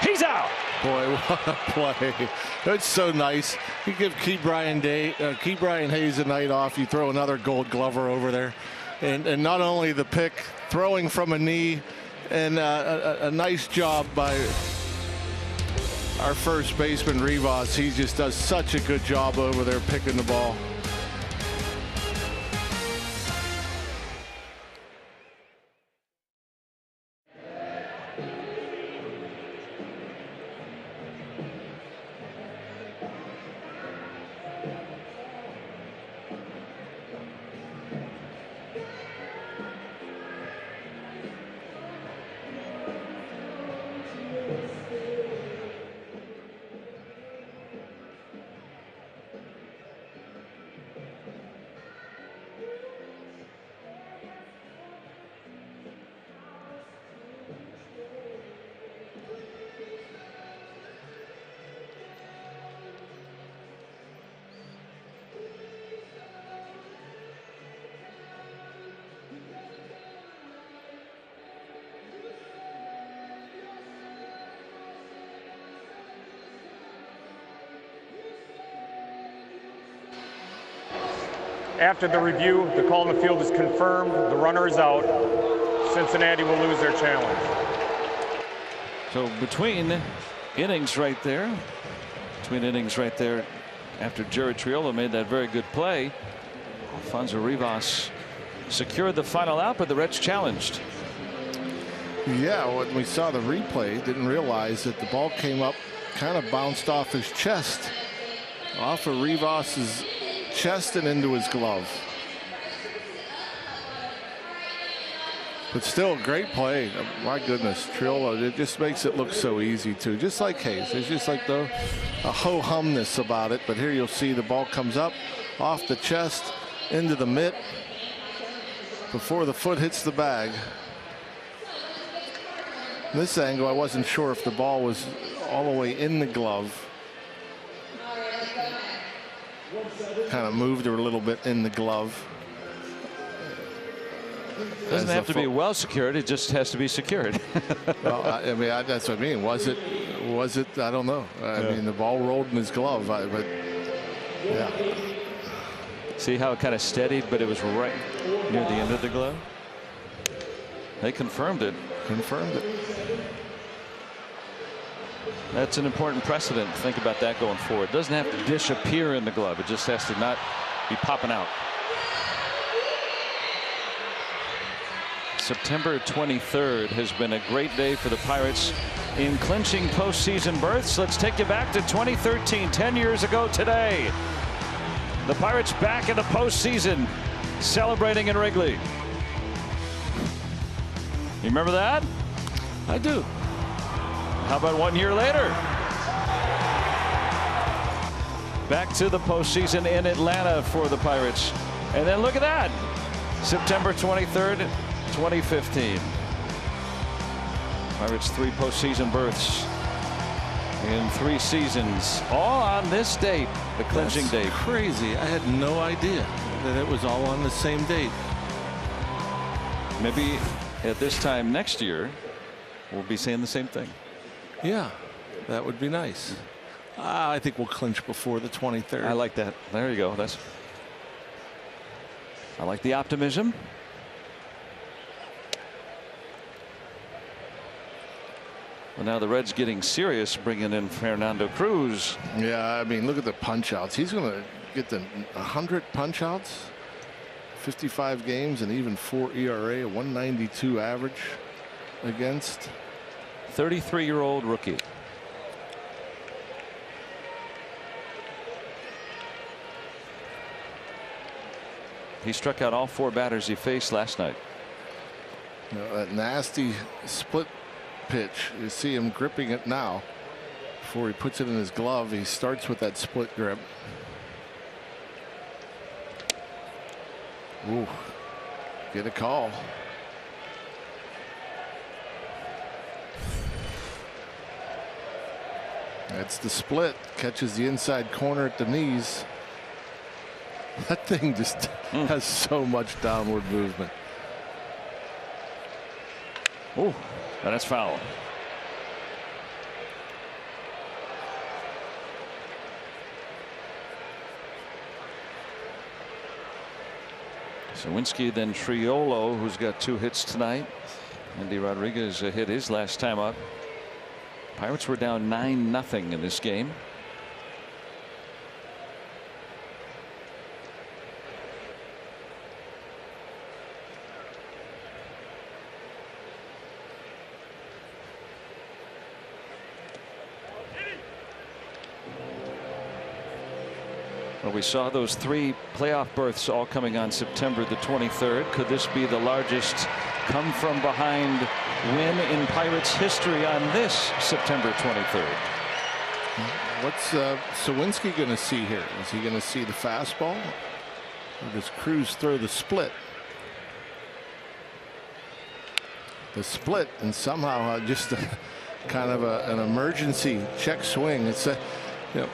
He's out. Boy, what a play. That's so nice. You give Key Brian Hayes a night off. You throw another Gold Glover over there. And not only the pick, throwing from a knee, and a nice job by our first baseman, Rivas. He just does such a good job over there picking the ball. After the review, the call in the field is confirmed. The runner is out. Cincinnati will lose their challenge. So between innings right there, after Jared Triolo made that very good play, Alfonso Rivas secured the final out, but the Reds challenged. Yeah, when we saw the replay, didn't realize that the ball came up, kind of bounced off his chest, off of Rivas's chest and into his glove. But still a great play. My goodness, Triolo, it just makes it look so easy too. Just like Hayes. There's just like a ho-humness about it. But here you'll see the ball comes up off the chest into the mitt before the foot hits the bag. In this angle, I wasn't sure if the ball was all the way in the glove. Kind of moved her a little bit in the glove. Doesn't have to be well secured. It just has to be secured. Well, I mean, that's what I mean. Was it? I don't know. I mean, the ball rolled in his glove, but yeah. See how it kind of steadied, but it was right near the end of the glove. They confirmed it. That's an important precedent. Think about that going forward. It doesn't have to disappear in the glove. It just has to not be popping out. September 23rd has been a great day for the Pirates in clinching postseason berths. Let's take you back to 2013, 10 years ago today. The Pirates back in the postseason, celebrating in Wrigley. You remember that? I do. How about 1 year later? Back to the postseason in Atlanta for the Pirates. And then look at that. September 23rd, 2015. Pirates 3 postseason berths in 3 seasons, all on this date, the clinching date. Crazy. I had no idea that it was all on the same date. Maybe at this time next year, we'll be saying the same thing. Yeah, that would be nice. I think we'll clinch before the 23rd. I like that. There you go. I like the optimism. Well, now the Reds getting serious, bringing in Fernando Cruz. Yeah, I mean, look at the punch outs. He's going to get the 100 punch outs, 55 games, and even 4 ERA, a 192 average against. 33-year-old rookie. He struck out all 4 batters he faced last night. You know, that nasty split pitch. You see him gripping it now. Before he puts it in his glove, he starts with that split grip. Ooh, get a call. That's the split. Catches the inside corner at the knees. That thing just has so much downward movement. Oh, and that's foul. Suwinski, then Triolo, who's got 2 hits tonight. Andy Rodriguez hit his last time up. Pirates were down 9-0 in this game. Well, we saw those 3 playoff berths all coming on September the 23rd. Could this be the largest come from behind win in Pirates history on this September 23rd? What's Suwinski going to see here? Is he going to see the fastball, or does Cruz throw the split? The split, and somehow just kind of an emergency check swing. It's a, you know,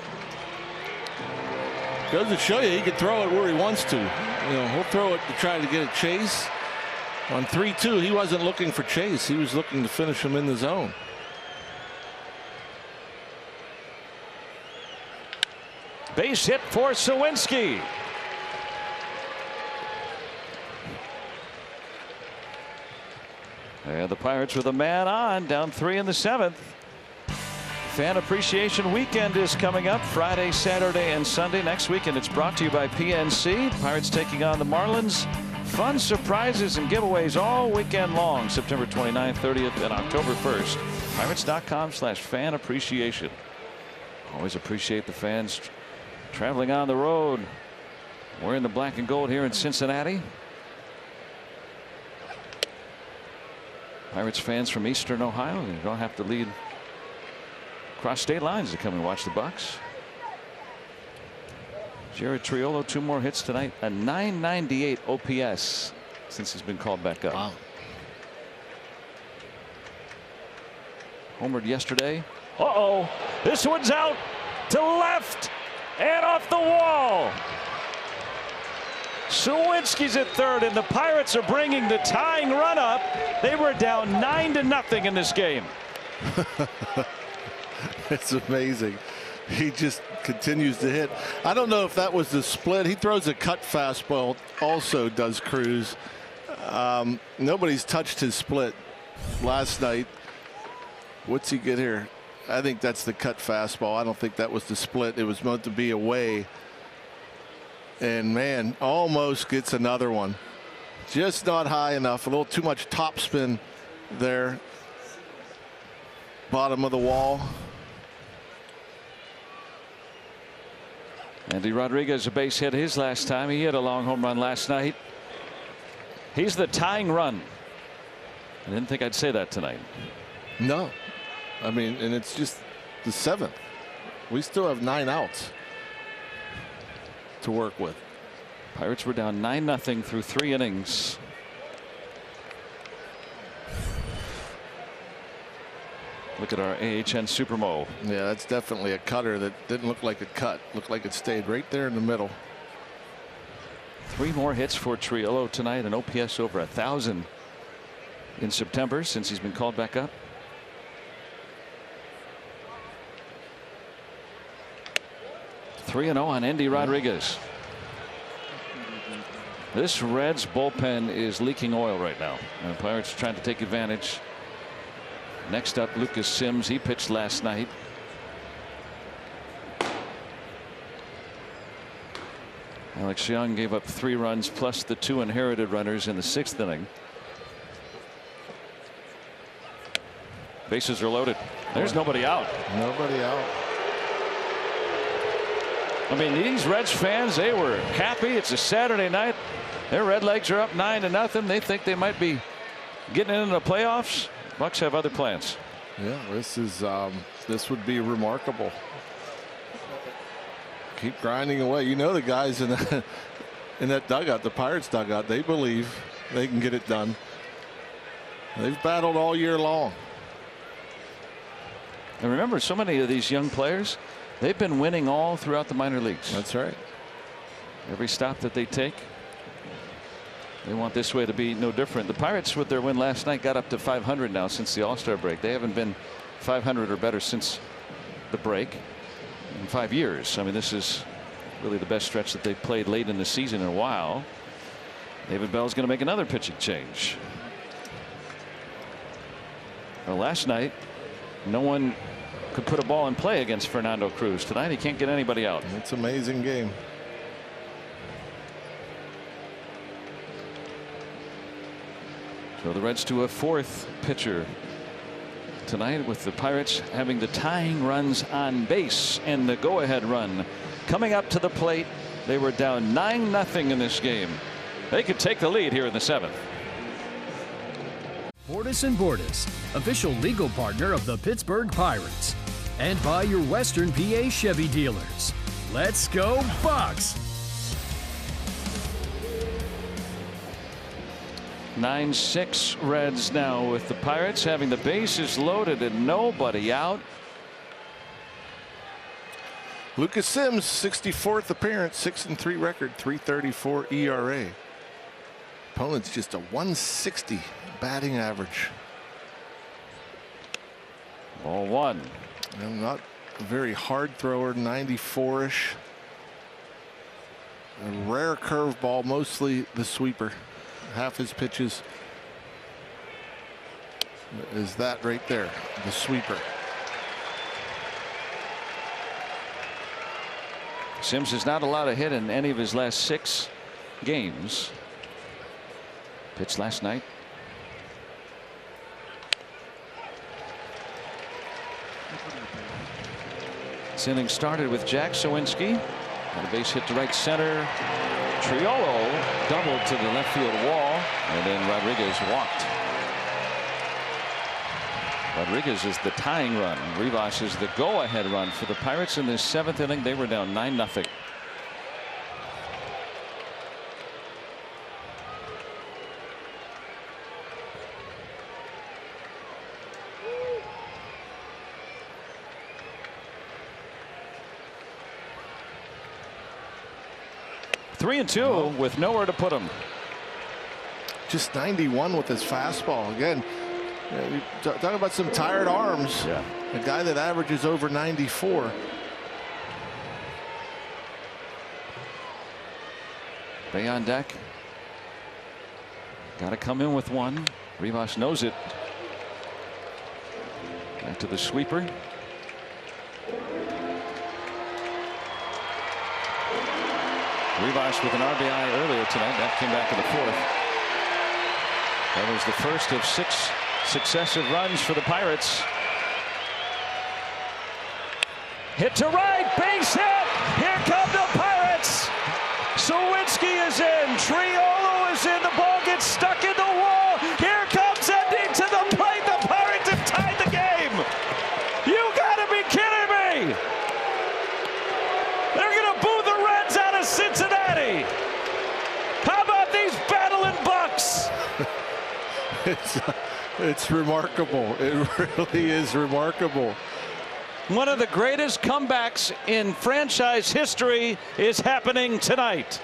goes to show you he can throw it where he wants to. You know, he'll throw it to try to get a chase. On 3-2, he wasn't looking for chase. He was looking to finish him in the zone. Base hit for Suwinski. And the Pirates with a man on, down 3 in the 7th. Fan Appreciation Weekend is coming up Friday, Saturday, and Sunday. Next weekend, it's brought to you by PNC. Pirates taking on the Marlins. Fun surprises and giveaways all weekend long, September 29th, 30th, and October 1st. Pirates.com/fan appreciation. Always appreciate the fans traveling on the road. Wearing the black and gold here in Cincinnati. Pirates fans from Eastern Ohio, you don't have to lead across state lines to come and watch the Bucks. Jared Triolo, 2 more hits tonight, a .998 OPS since he's been called back up. Wow. Homered yesterday. Uh-oh, this one's out to left and off the wall. Suwinski's at third, and the Pirates are bringing the tying run up. They were down 9-0 in this game. It's amazing. He just continues to hit. I don't know if that was the split. He throws a cut fastball also, does Cruz. Nobody's touched his split last night. What's he get here? I think that's the cut fastball. I don't think that was the split. It was meant to be away. And man, almost gets another one. Just not high enough. A little too much topspin there. Bottom of the wall. Andy Rodriguez, a base hit his last time. He hit a long home run last night. He's the tying run. I didn't think I'd say that tonight. No. I mean, and it's just the 7th. We still have 9 outs to work with. Pirates were down 9-0 through 3 innings. Look at our AHN Supermo. Yeah, that's definitely a cutter that didn't look like a cut. Looked like it stayed right there in the middle. 3 more hits for Triolo tonight, an OPS over 1,000 in September since he's been called back up. .3-0 on Andy Rodriguez. This Reds bullpen is leaking oil right now. And the Pirates are trying to take advantage. Next up, Lucas Sims. He pitched last night. Alex Young gave up 3 runs plus the 2 inherited runners in the 6th inning. Bases are loaded. There's nobody out. Nobody out. I mean, these Reds fans, they were happy. It's a Saturday night. Their Redlegs are up 9-0. They think they might be getting into the playoffs. Bucks have other plans. Yeah, this would be remarkable. Keep grinding away. You know, the guys in that dugout, the Pirates dugout, they believe they can get it done. They've battled all year long. And remember, so many of these young players, they've been winning all throughout the minor leagues. That's right. Every stop that they take, they want this way to be no different. The Pirates, with their win last night, got up to 500 now since the All-Star break. They haven't been 500 or better since the break in 5 years. I mean, this is really the best stretch that they've played late in the season in a while. David Bell's going to make another pitching change. Well, last night, no one could put a ball in play against Fernando Cruz. Tonight, he can't get anybody out. It's an amazing game. So the Reds to a fourth pitcher tonight, with the Pirates having the tying runs on base and the go-ahead run coming up to the plate. They were down 9-0 in this game. They could take the lead here in the 7th. Bordas & Bordas, official legal partner of the Pittsburgh Pirates. And by your Western PA Chevy dealers. Let's go Bucks! 9-6 Reds now, with the Pirates having the bases loaded and nobody out. Lucas Sims, 64th appearance, 6-3 record, 3.34 ERA. Opponent's just a 160 batting average. Ball 1. And not a very hard thrower, 94-ish. A rare curveball, mostly the sweeper. Half his pitches is that right there, the sweeper. Sims has not allowed a hit in any of his last 6 games. Pitched last night. This inning started with Jack Sawinski on a base hit to right center. Triolo doubled to the left field wall, and then Rodriguez walked. Rodriguez is the tying run. Rivas is the go-ahead run for the Pirates in this 7th inning. They were down 9-0. Three and 2 with nowhere to put him. Just 91 with his fastball. Again, talking about some tired arms. Yeah. A guy that averages over 94. Bay on deck. Got to come in with one. Rivas knows it. Back to the sweeper. Rivas with an RBI earlier tonight. That came back in the 4th. That was the first of 6 successive runs for the Pirates. Hit to right, base hit. Here come the Pirates. Sawinski is in. Triolo is in. The ball gets stuck in the wall. Here comes Endy to the plate. The Pirates have tied the game. You gotta be kidding me. They're gonna boo the Reds out of Cincinnati. How about these battling Bucks? It's remarkable. It really is remarkable. One of the greatest comebacks in franchise history is happening tonight.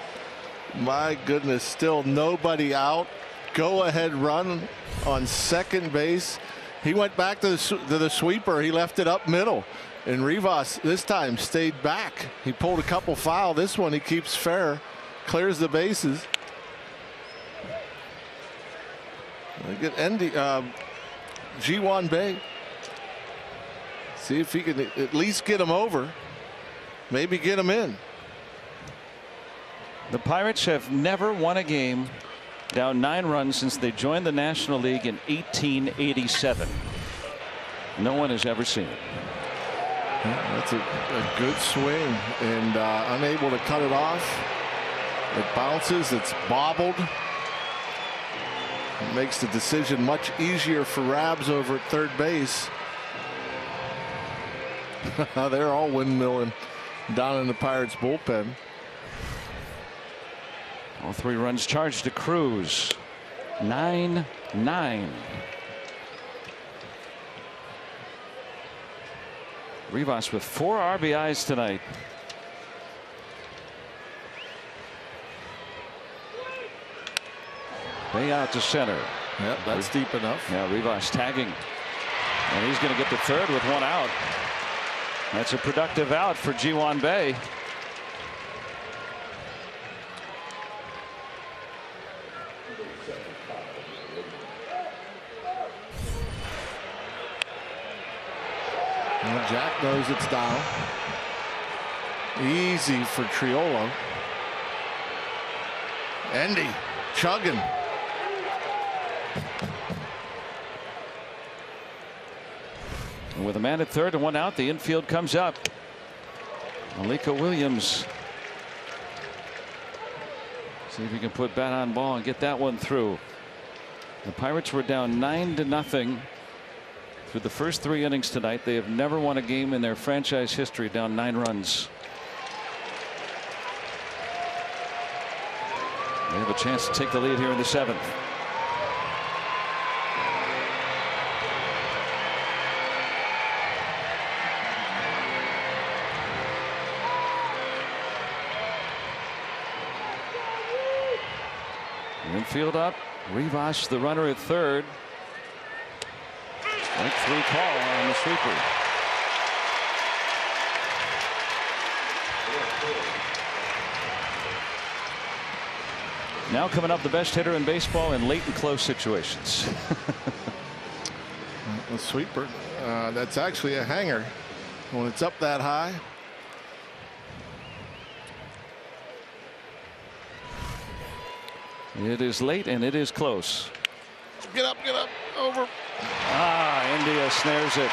My goodness, still nobody out. Go ahead run on second base. He went back to the sweeper. He left it up middle. And Rivas this time stayed back. He pulled a couple foul. This one he keeps fair. Clears the bases. Get Endy, Ji-hwan Bae. See if he can at least get him over. Maybe get him in. The Pirates have never won a game down 9 runs since they joined the National League in 1887. No one has ever seen it. That's a good swing, and unable to cut it off. It bounces. It's bobbled. It makes the decision much easier for Rabs over at third base. They're all windmilling down in the Pirates bullpen. All 3 runs charged to Cruz. 9-9. Rivas with 4 RBIs tonight. Bay out to center. Yep, that's deep enough. Yeah, Rivas tagging. And he's going to get the third with 1 out. That's a productive out for Ji-hwan Bae. And Jack knows it's down. Easy for Triolo. Endy chugging. And with a man at third and one out, the infield comes up. Malika Williams. See if he can put bat on ball and get that one through. The Pirates were down 9-0 through the first 3 innings tonight. They have never won a game in their franchise history down 9 runs. They have a chance to take the lead here in the 7th. Infield up. Rivas, the runner at third. Strike 3 call on the sweeper. Now coming up, the best hitter in baseball in late and close situations. A sweeper. That's actually a hanger when it's up that high. It is late and it is close. Get up, over. India snares it.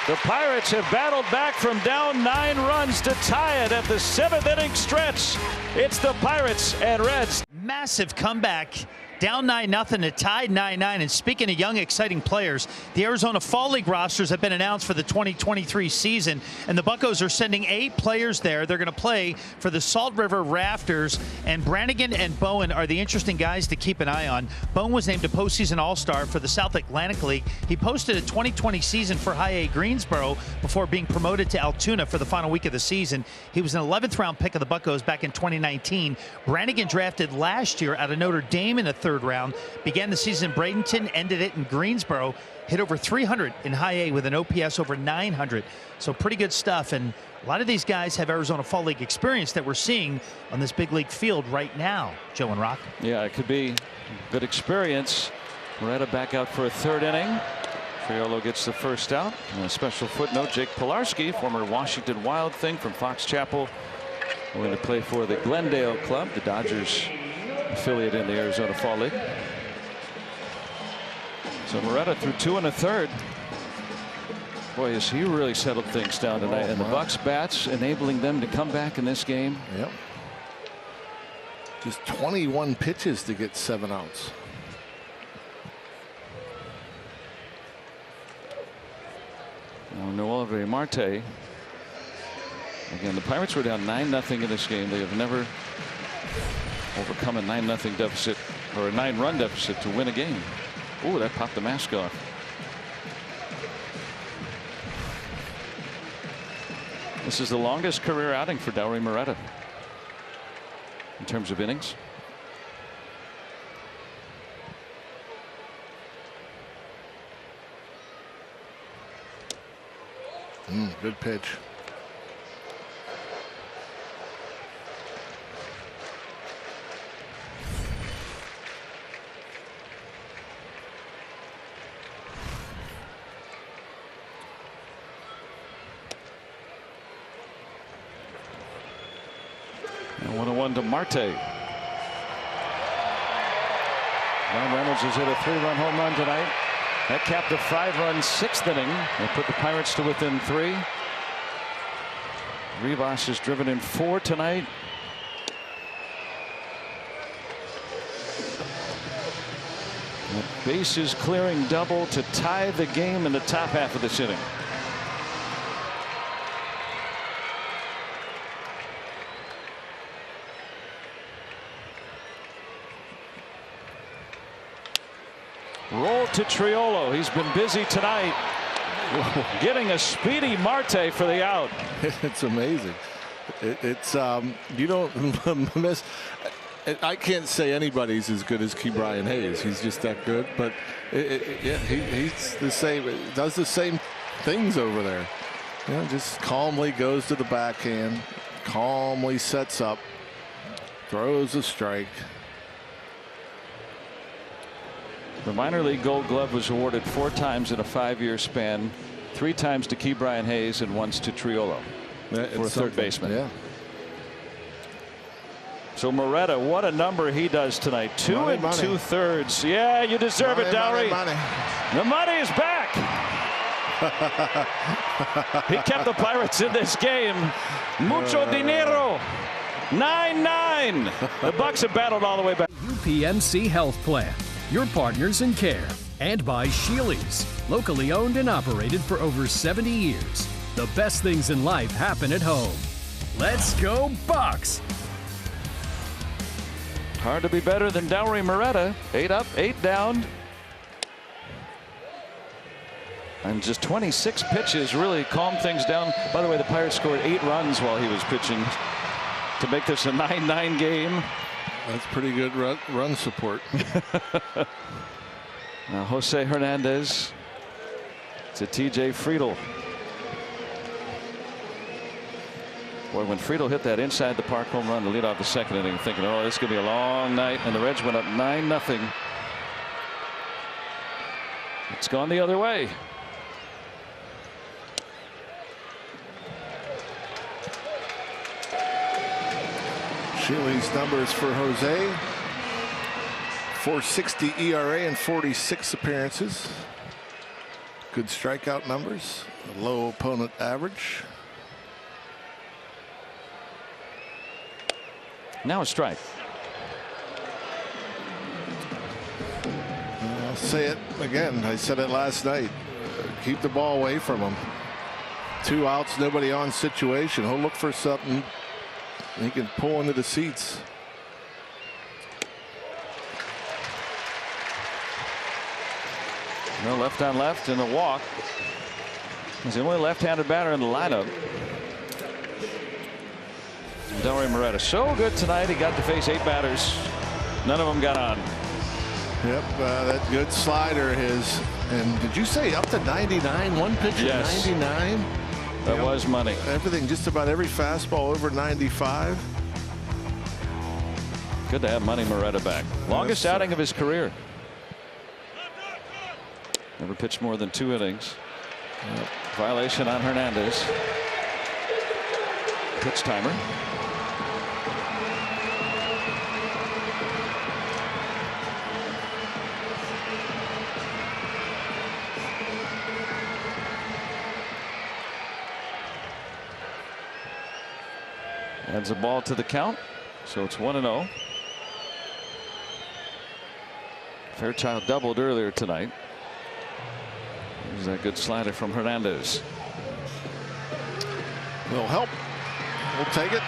The Pirates have battled back from down 9 runs to tie it at the 7th inning stretch. It's the Pirates and Reds. Massive comeback. Down 9-0 to tied 9-9. And speaking of young, exciting players, the Arizona Fall League rosters have been announced for the 2023 season, and the Buccos are sending 8 players there. They're going to play for the Salt River Rafters, and Brannigan and Bowen are the interesting guys to keep an eye on. Bowen was named a postseason All-Star for the South Atlantic League. He posted a 2020 season for High A Greensboro before being promoted to Altoona for the final week of the season. He was an 11th round pick of the Buccos back in 2019. Brannigan drafted last year out of Notre Dame in the 3rd round, began the season in Bradenton, ended it in Greensboro, hit over 300 in High A with an OPS over 900. So pretty good stuff, and a lot of these guys have Arizona Fall League experience that we're seeing on this big league field right now. Joe and Rock. Yeah, it could be good experience. Moretta back out for a 3rd inning. Triolo gets the first out. And a special footnote, Jake Pilarski, former Washington Wild thing from Fox Chapel, going to play for the Glendale Club, the Dodgers affiliate in the Arizona Fall League. So Moretta threw 2 1/3. Boy, has he really settled things down tonight. And the Bucks bats enabling them to come back in this game. Yep. Just 21 pitches to get 7 outs. Now Noelvi Marte. Again, the Pirates were down 9-0 in this game. They have never overcome a 9-0 deficit or a 9-run deficit to win a game. Ooh, that popped the mask off. This is the longest career outing for Dauri Moretta in terms of innings. Good pitch. And 1-1 to Marte. Ron Reynolds has hit a 3-run home run tonight. That capped a 5-run 6th inning and put the Pirates to within 3. Rivas has driven in 4 tonight. A bases clearing double to tie the game in the top half of this inning. Roll to Triolo. He's been busy tonight. Getting a speedy Marte for the out. It's amazing. It's you don't miss. I can't say anybody's as good as Ke'Bryan Hayes. He's just that good. But yeah, he's the same. Does the same things over there. You know, just calmly goes to the backhand, calmly sets up, throws a strike. The minor league Gold Glove was awarded 4 times in a 5-year span. 3 times to Ke'Bryan Hayes and once to Triolo for a third baseman. Yeah. So Moreta, what a number he does tonight. 2 2/3. Yeah, you deserve it, Dowry. The money is back. He kept the Pirates in this game. Mucho dinero. 9-9. The Bucks have battled all the way back. UPMC Health Plan, your partners in care. And by Sheely's, locally owned and operated for over 70 years. The best things in life happen at home. Let's go Bucks! Hard to be better than Dowry Moreta. 8 up, 8 down. And just 26 pitches really calmed things down. By the way, the Pirates scored 8 runs while he was pitching to make this a 9-9 game. That's pretty good run support. Now Jose Hernandez to TJ Friedl. Boy, when Friedl hit that inside the park home run to lead off the second inning, thinking, oh, this is going to be a long night, and the Reds went up 9-0. It's gone the other way. Sheely's numbers for Jose: .460 ERA and 46 appearances. Good strikeout numbers. A low opponent average. Now a strike. I'll say it again. I said it last night. Keep the ball away from him. 2 outs, nobody on situation. He'll look for something he can pull into the seats. No, left on left and a walk. He's the only left-handed batter in the lineup. Dowry Moreta so good tonight. He got to face 8 batters. None of them got on. Yep, that good slider his. And did you say up to 99? One pitch Yes. at 99? That was money. Everything, just about every fastball over 95. Good to have Money Moreta back. Longest outing of his career. Never pitched more than 2 innings. Violation on Hernandez. Pitch timer. Adds a ball to the count, so it's 1-0. Fairchild doubled earlier tonight. There's that good slider from Hernandez. Will help. We'll take it.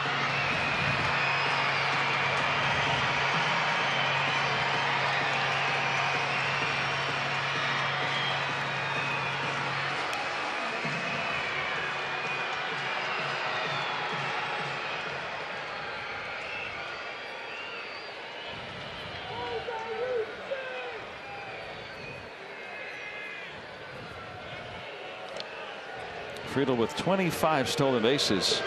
Friedl with 25 stolen bases.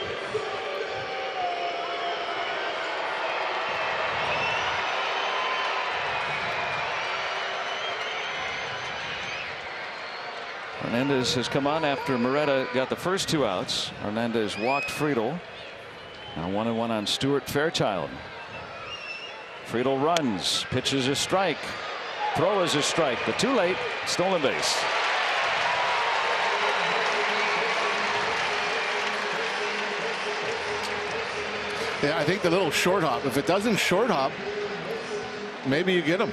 Hernandez has come on after Moreta got the first 2 outs. Hernandez walked Friedl. Now 1-1 on Stuart Fairchild. Friedl runs, pitches a strike, throw is a strike, but too late. Stolen base. Yeah, I think the little short hop. If it doesn't short hop, maybe you get him.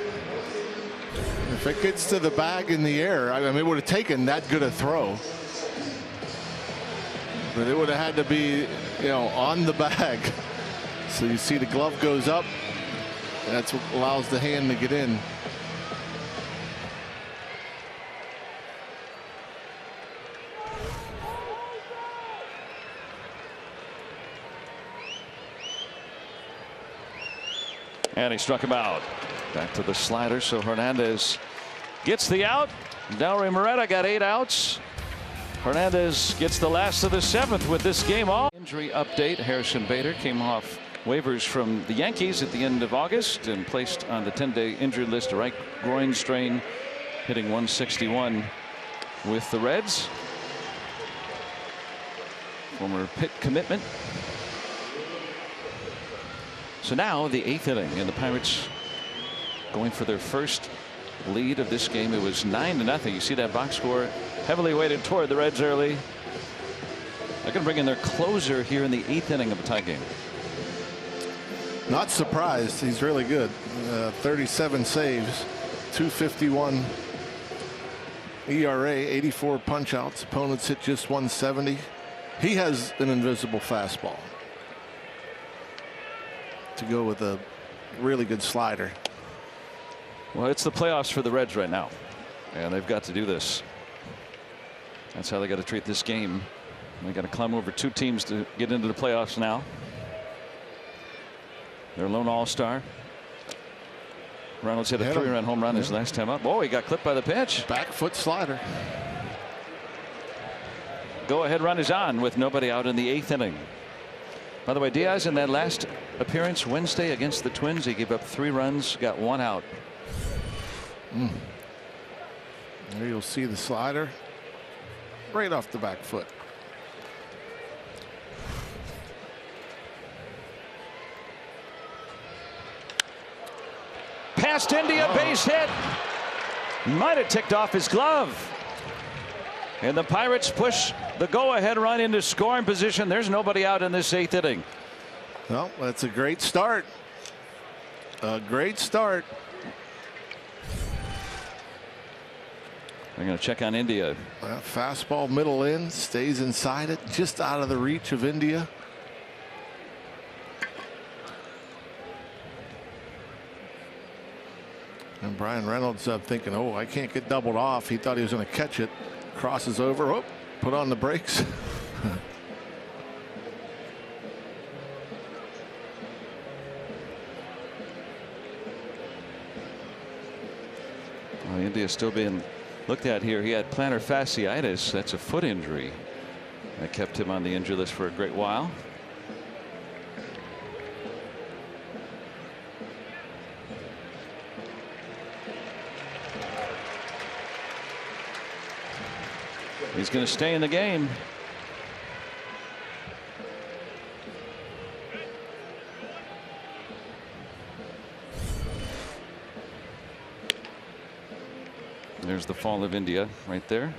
If it gets to the bag in the air, I mean, it would have taken that good a throw. But it would have had to be, you know, on the bag. So you see the glove goes up. That's what allows the hand to get in. And he struck him out. Back to the slider, so Hernandez gets the out. Dowry Moreta got 8 outs. Hernandez gets the last of the 7th with this game all. Injury update: Harrison Bader came off waivers from the Yankees at the end of August and placed on the 10-day injured list. A right groin strain, hitting 161 with the Reds. former Pitt commitment. So now the 8th inning, and the Pirates going for their first lead of this game. It was 9-0. You see that box score heavily weighted toward the Reds early. They're going to bring in their closer here in the 8th inning of a tie game. Not surprised. He's really good. 37 saves, 251 ERA, 84 punch outs. Opponents hit just 170. He has an invisible fastball to go with a really good slider. Well, it's the playoffs for the Reds right now, and they've got to do this. That's how they got to treat this game. They got to climb over 2 teams to get into the playoffs now. Their lone all-star. Reynolds hit a 3-run home run his last time up. Oh, he got clipped by the pitch. Back foot slider. Go ahead run is on with nobody out in the 8th inning. By the way, Diaz in that last appearance Wednesday against the Twins, he gave up 3 runs, got 1 out. There you'll see the slider right off the back foot. Past India, base hit. Might have ticked off his glove. And the Pirates push the go-ahead run into scoring position. There's nobody out in this 8th inning. Well, that's a great start. A great start. I'm going to check on India. Fastball middle in, stays inside it, just out of the reach of India. And Brian Reynolds up thinking, oh, I can't get doubled off. He thought he was going to catch it. Crosses over. Oh, put on the brakes. Well, India still being looked at here. He had plantar fasciitis. That's a foot injury that kept him on the injury list for a great while. He's going to stay in the game. There's the fall of India right there.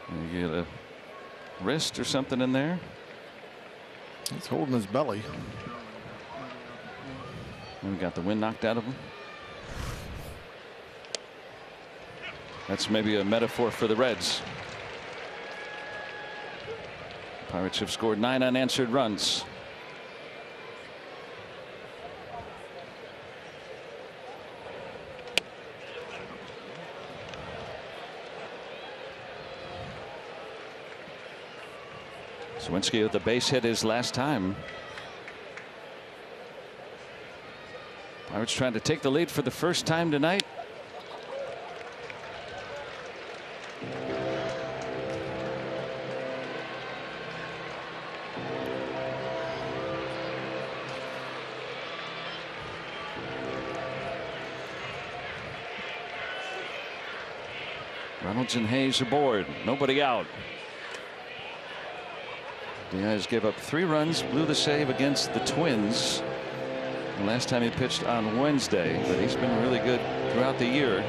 And you get a wrist or something in there. He's holding his belly. And we got the wind knocked out of him. That's maybe a metaphor for the Reds. Pirates have scored 9 unanswered runs. Swinsky with the base hit his last time. Pirates trying to take the lead for the first time tonight. Reynolds and Hayes aboard. Nobody out. Diaz gave up 3 runs, blew the save against the Twins. The last time he pitched on Wednesday, but he's been really good throughout the year.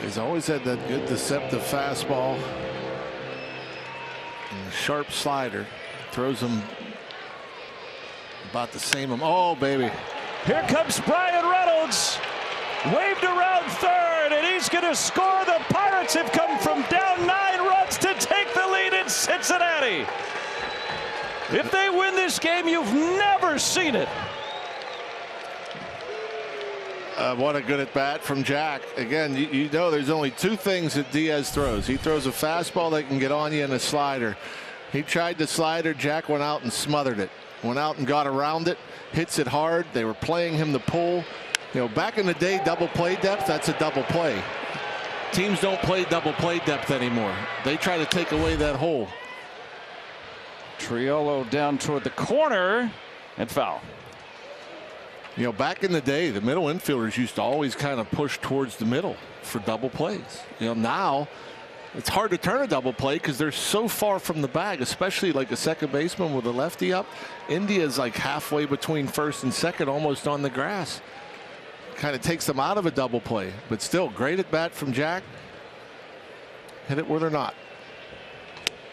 He's always had that good deceptive fastball and a sharp slider. Throws him about the same. Oh, baby. Here comes Brian Reynolds. Waved around third, and he's going to score. The Pirates have come from down 9 runs to take the lead in Cincinnati. If they win this game, you've never seen it. What a good at bat from Jack. Again, you know there's only 2 things that Diaz throws. He throws a fastball that can get on you and a slider. He tried the slider. Jack went out and smothered it. Went out and got around it. Hits it hard. They were playing him to pull. You know, back in the day, double play depth, that's a double play. Teams don't play double play depth anymore. They try to take away that hole. Triolo down toward the corner and foul. You know, back in the day, the middle infielders used to always kind of push towards the middle for double plays. You know, now It's hard to turn a double play because they're so far from the bag, especially like a second baseman with a lefty up. India's like halfway between first and second, almost on the grass. Kind of takes them out of a double play, but still great at bat from Jack. Hit it where they're not.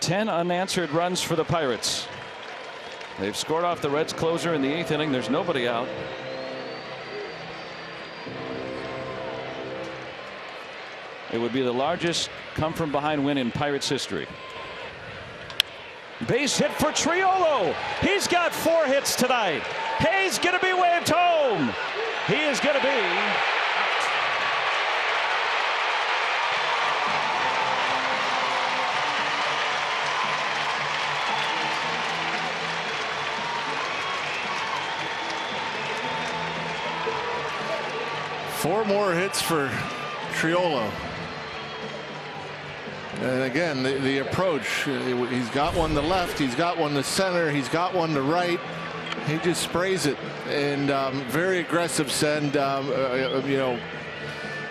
10 unanswered runs for the Pirates. They've scored off the Reds closer in the 8th inning. There's nobody out. It would be the largest come from behind win in Pirates history. Base hit for Triolo. He's got 4 hits tonight. Hayes going to be waved home. He is going to be Four more hits for Triolo. And again, the approach, he's got one to left, he's got one to center, he's got one to right. He just sprays it, and very aggressive send. You know,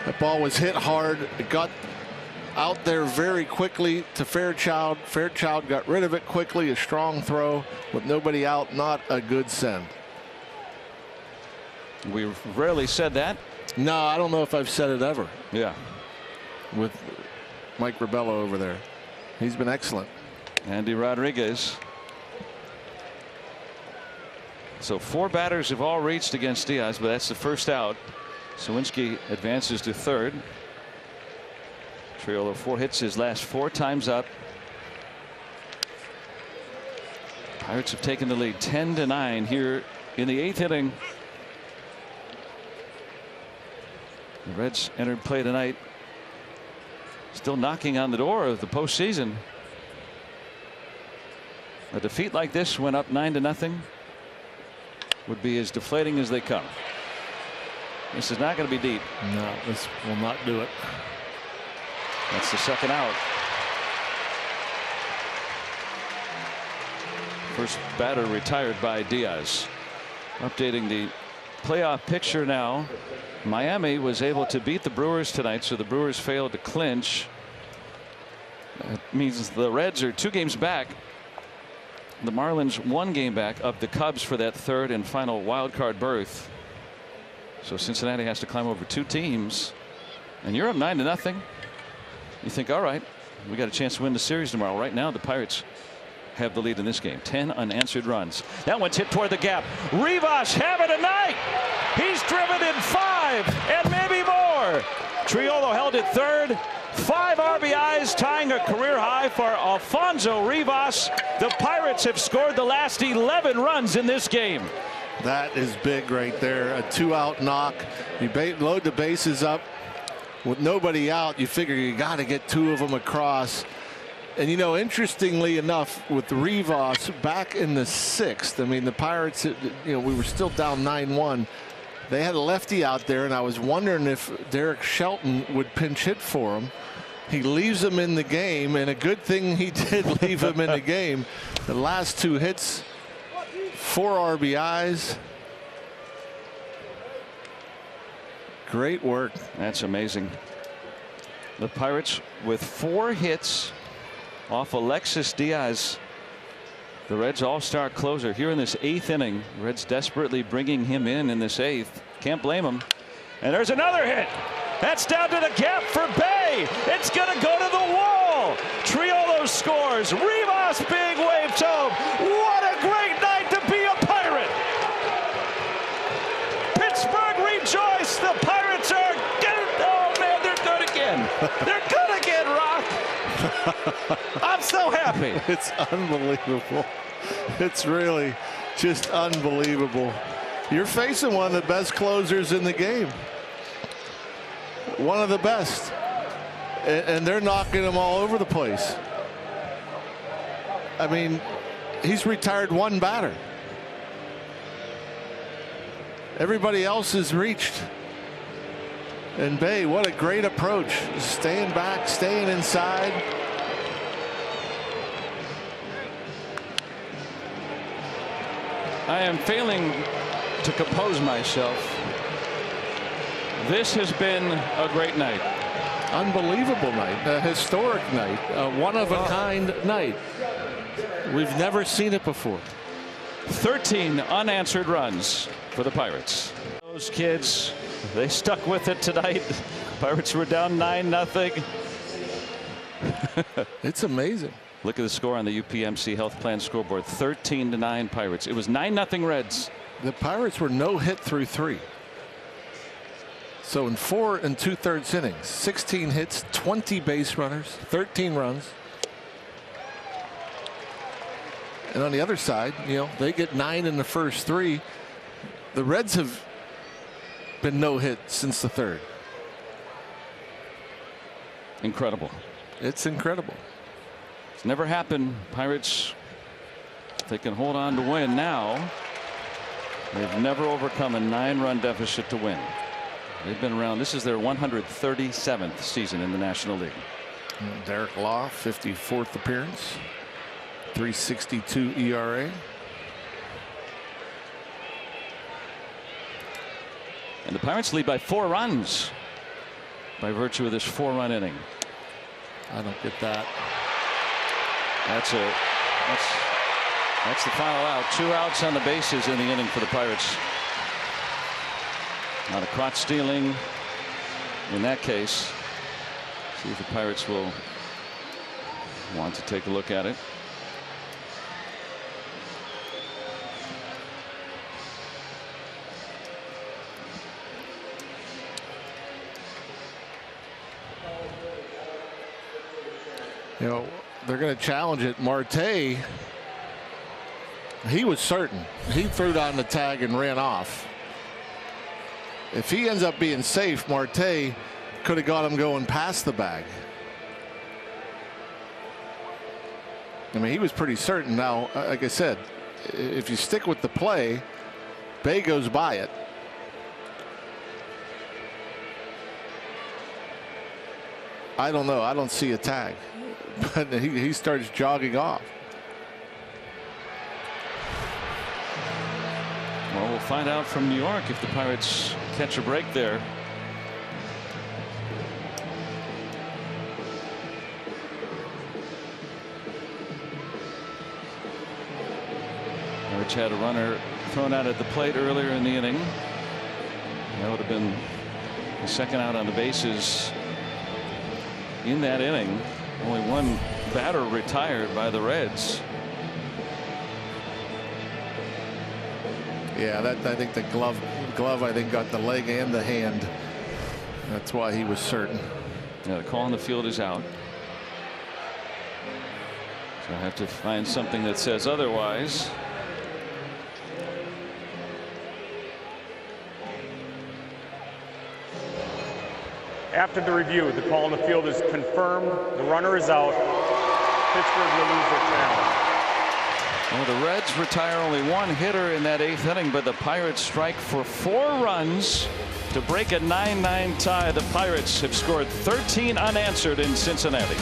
that ball was hit hard. It got out there very quickly to Fairchild. Fairchild got rid of it quickly. A strong throw with nobody out. Not a good send. We rarely said that. No, I don't know if I've said it ever. Yeah. With Mike Rabello over there. He's been excellent. Andy Rodriguez. So 4 batters have all reached against Diaz, but that's the first out. Sawinski advances to third. Triolo 4 hits his last 4 times up. Pirates have taken the lead 10-9 here in the 8th inning. The Reds entered play tonight still knocking on the door of the postseason. A defeat like this, went up 9-0, would be as deflating as they come. This is not going to be deep. No, this will not do it. That's the second out. First batter retired by Diaz. Updating the playoff picture now. Miami was able to beat the Brewers tonight, so the Brewers failed to clinch. That means the Reds are 2 games back. The Marlins 1 game back of the Cubs for that 3rd and final wild card berth. So Cincinnati has to climb over 2 teams, and you're up 9-0. You think, all right, we got a chance to win the series tomorrow. Right now the Pirates have the lead in this game. 10 unanswered runs. That one's hit toward the gap. Rivas having a night. He's driven in 5 and maybe more. Triolo held it third. 5 RBIs, tying a career high for Alfonso Rivas. The Pirates have scored the last 11 runs in this game. That is big right there. A 2-out knock. You load the bases up with nobody out. You figure you got to get 2 of them across. And, you know, interestingly enough, with Rivas back in the 6th, I mean, the Pirates, you know, we were still down 9-1. They had a lefty out there, and I was wondering if Derek Shelton would pinch hit for him. He leaves him in the game, and a good thing he did leave him in the game. The last 2 hits, 4 RBIs. Great work. That's amazing. The Pirates with 4 hits off Alexis Diaz, the Reds all-star closer here in this 8th inning. Reds desperately bringing him in this 8th. Can't blame him. And there's another hit. That's down to the gap for Bay. It's going to go to the wall. Triolo scores. Rivas big wave home. What a great night to be a Pirate. Pittsburgh rejoice. The Pirates are good. Oh man, they're good again. They're good again, Rock. I'm so happy. It's unbelievable. It's really just unbelievable. You're facing one of the best closers in the game. One of the best. And they're knocking him all over the place. I mean, he's retired 1 batter. Everybody else has reached. And Bay, what a great approach. Staying back, staying inside. I am failing to compose myself. This has been a great night. Unbelievable night, a historic night, a one-of-a-kind night. We've never seen it before. 13 unanswered runs for the Pirates. Those kids, they stuck with it tonight. Pirates were down 9-0. It's amazing. Look at the score on the UPMC Health Plan scoreboard. 13-9 Pirates. It was 9-0 Reds. The Pirates were no hit through 3. So in 4 2/3 innings, 16 hits, 20 base runners, 13 runs. And on the other side, they get 9 in the first 3. The Reds have been no hit since the 3rd. Incredible. It's incredible. It's never happened. Pirates, if they can hold on to win now, they've never overcome a 9-run deficit to win. They've been around. This is their 137th season in the National League. Derek Law, 54th appearance, 3.62 ERA. And the Pirates lead by 4 runs by virtue of this 4-run inning. I don't get that. That's the final out. 2 outs on the bases in the inning for the Pirates. Not a caught stealing in that case. See if the Pirates will want to take a look at it. They're going to challenge it. Marte, he was certain. He threw down the tag and ran off. If he ends up being safe, Marte could have got him going past the bag. I mean, he was pretty certain. Now, like I said, if you stick with the play, Bay goes by it. I don't know. I don't see a tag. But he starts jogging off. Well, we'll find out from New York if the Pirates catch a break there. Pirates had a runner thrown out at the plate earlier in the inning. That would have been the second out on the bases in that inning. Only one batter retired by the Reds. Yeah, I think the glove I think got the leg and the hand. That's why he was certain. Yeah, the call on the field is out. So I have to find something that says otherwise. After the review, the call on the field is confirmed. The runner is out. Pittsburgh will lose their challenge. Well, the Reds retire only 1 hitter in that 8th inning, but the Pirates strike for 4 runs to break a 9-9 tie. The Pirates have scored 13 unanswered in Cincinnati.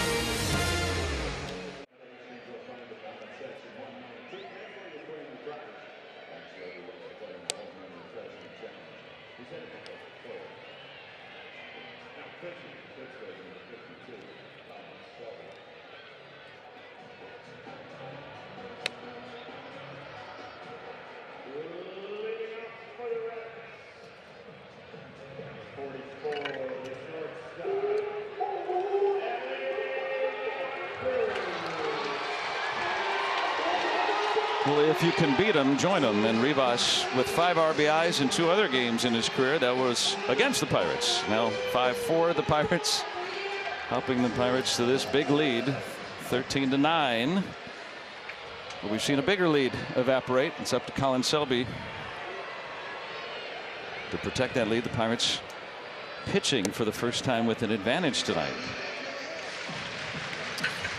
Well, if you can beat them, join them. And Rivas with 5 RBIs in 2 other games in his career. That was against the Pirates. Now 5-4 the Pirates, helping the Pirates to this big lead, 13-9. But we've seen a bigger lead evaporate. It's up to Colin Selby to protect that lead. The Pirates pitching for the first time with an advantage tonight.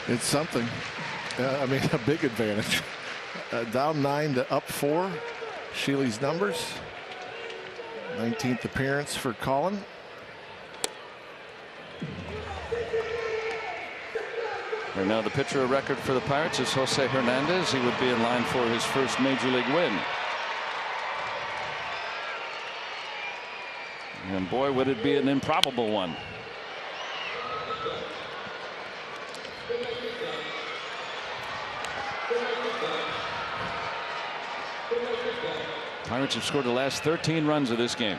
It's something. I mean, a big advantage. Down 9 to up 4. Shealy's numbers. 19th appearance for Colin. Right now the pitcher record for the Pirates is Jose Hernandez. He would be in line for his first major league win. And boy, would it be an improbable one. Pirates have scored the last 13 runs of this game.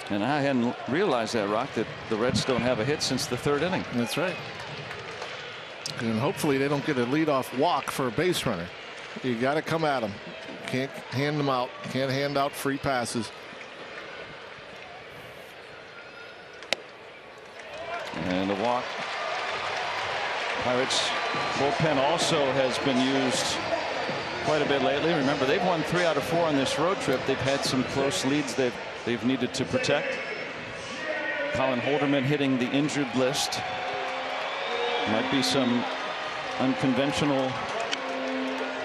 And I hadn't realized that, Rock, that the Reds don't have a hit since the 3rd inning. That's right. And hopefully they don't get a leadoff walk for a base runner. You got to come at them. Can't hand them out. Can't hand out free passes. And the walk. Pirates bullpen also has been used quite a bit lately. Remember, they've won 3 out of 4 on this road trip. They've had some close leads they've needed to protect. Colin Holderman hitting the injured list. Might be some unconventional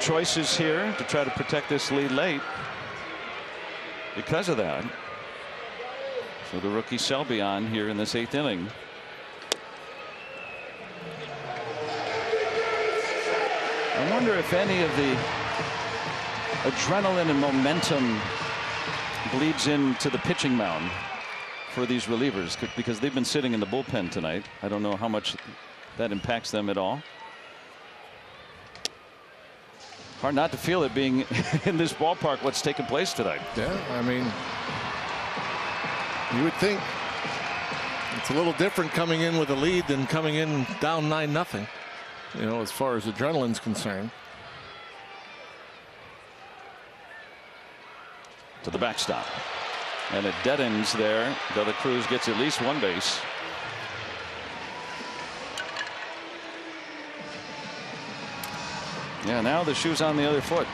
choices here to try to protect this lead late because of that. So the rookie Selby on here in this 8th inning. I wonder if any of the adrenaline and momentum bleeds into the pitching mound for these relievers, because they've been sitting in the bullpen tonight. I don't know how much that impacts them at all. Hard not to feel it being in this ballpark, what's taking place tonight. Yeah, I mean, you would think it's a little different coming in with a lead than coming in down 9-0. You know, as far as adrenaline's concerned. To the backstop. And it dead ends there. De La Cruz gets at least 1 base. Yeah, now the shoe's on the other foot.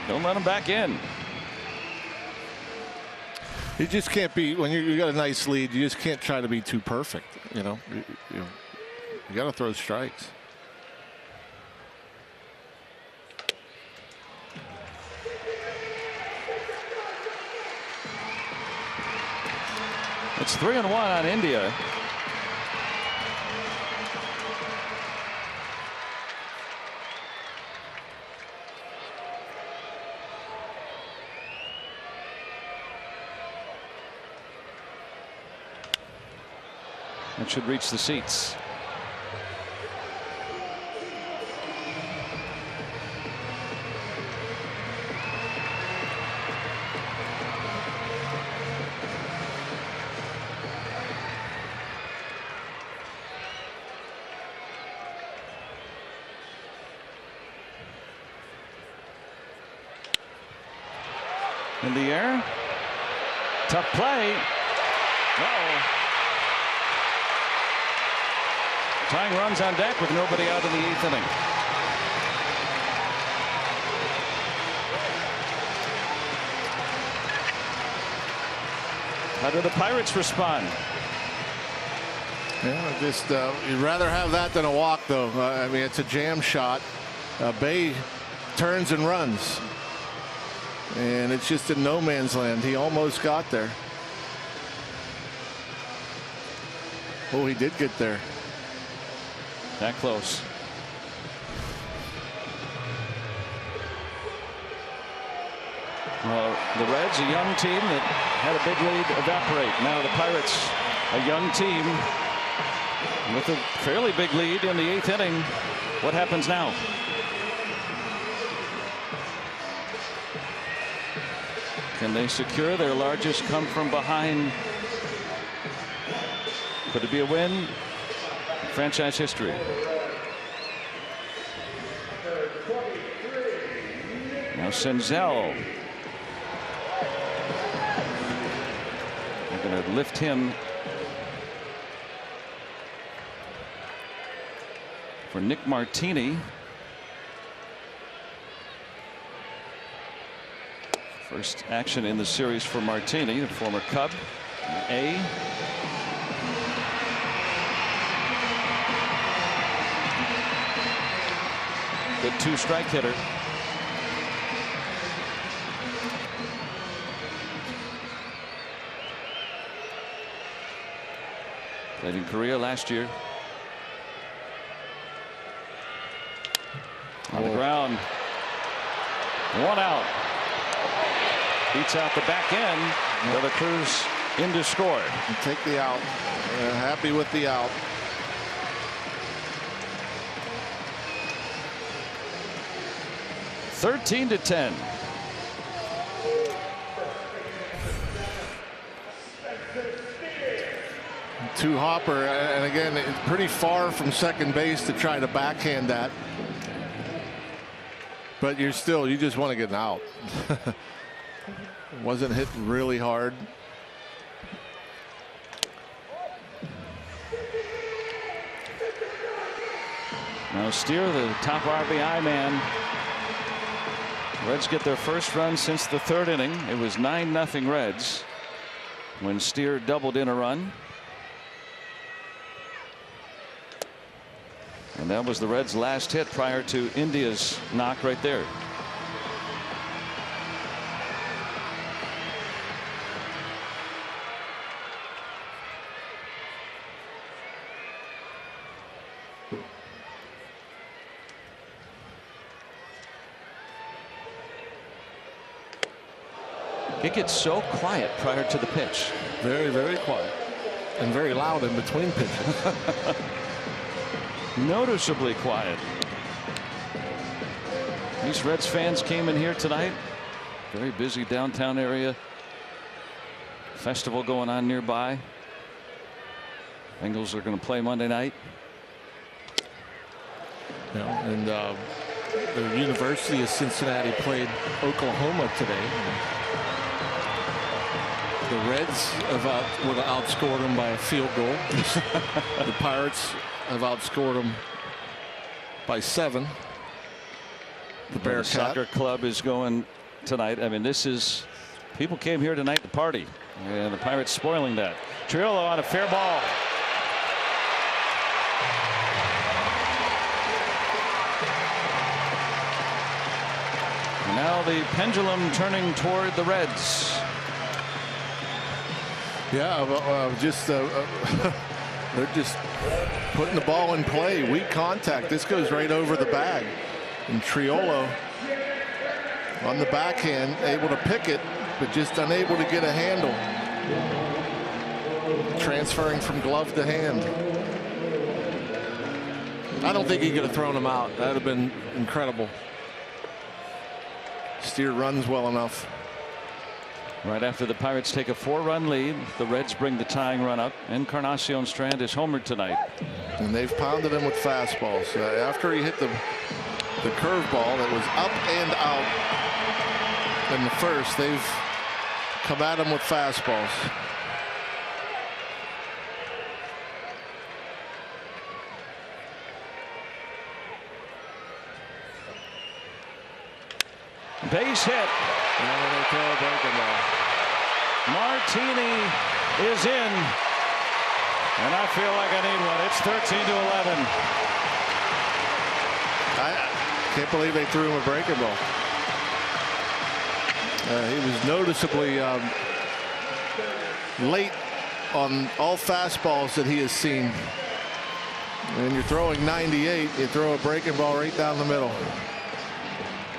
Don't let him back in. You just can't be, when you got a nice lead, you just can't try to be too perfect. You know, you got to throw strikes. It's 3-1 on India. That should reach the seats. In the air. Tough play. Tying runs on deck with nobody out in the 8th inning. How do the Pirates respond? Yeah, just you'd rather have that than a walk, though. I mean, it's a jam shot. Bay turns and runs. And it's just in no man's land. He almost got there. Oh, he did get there. That close. Well, the Reds, a young team that had a big lead evaporate. Now the Pirates, a young team with a fairly big lead in the 8th inning. What happens now? Can they secure their largest come from behind? Could it be a win? Franchise history. Now Senzel. They're going to lift him for Nick Martini. First action in the series for Martini, the former Cub. A. Good 2-strike hitter. Played in Korea last year. On the ground. 1 out. Beats out the back end. De La Cruz in to score. And take the out. Happy with the out. (13-10). To Hopper, and again, it's pretty far from second base to try to backhand that. But you just want to get an out. Wasn't hit really hard. Now Steer, the top RBI man. Reds get their first run since the third inning. It was 9-0 Reds when Steer doubled in a run. And that was the Reds' last hit prior to India's knock right there. It gets so quiet prior to the pitch. Very, very quiet. And very loud in between pitches. Noticeably quiet. These Reds fans came in here tonight. Very busy downtown area. Festival going on nearby. Bengals are going to play Monday night. Yeah, and the University of Cincinnati played Oklahoma today. The Reds would have outscored them by a field goal. The Pirates have outscored them by 7. The Bearcat Soccer Club is going tonight. I mean, this is, people came here tonight to party, and the Pirates spoiling that. Triolo on a fair ball. And now the pendulum turning toward the Reds. Yeah, they're just putting the ball in play. Weak contact. This goes right over the bag. And Triolo on the backhand, able to pick it, but just unable to get a handle. Transferring from glove to hand. I don't think he could have thrown him out. That would have been incredible. Steer runs well enough. Right after the Pirates take a 4-run lead, the Reds bring the tying run up. Encarnacion Strand is homered tonight. And they've pounded him with fastballs. After he hit the curveball that was up and out in the first, they've come at him with fastballs. Base hit. And they throw a breaking ball. Martini is in. And I feel like I need one. It's 13-11. I can't believe they threw him a breaking ball. He was noticeably late on all fastballs that he has seen. And you're throwing 98, you throw a breaking ball right down the middle.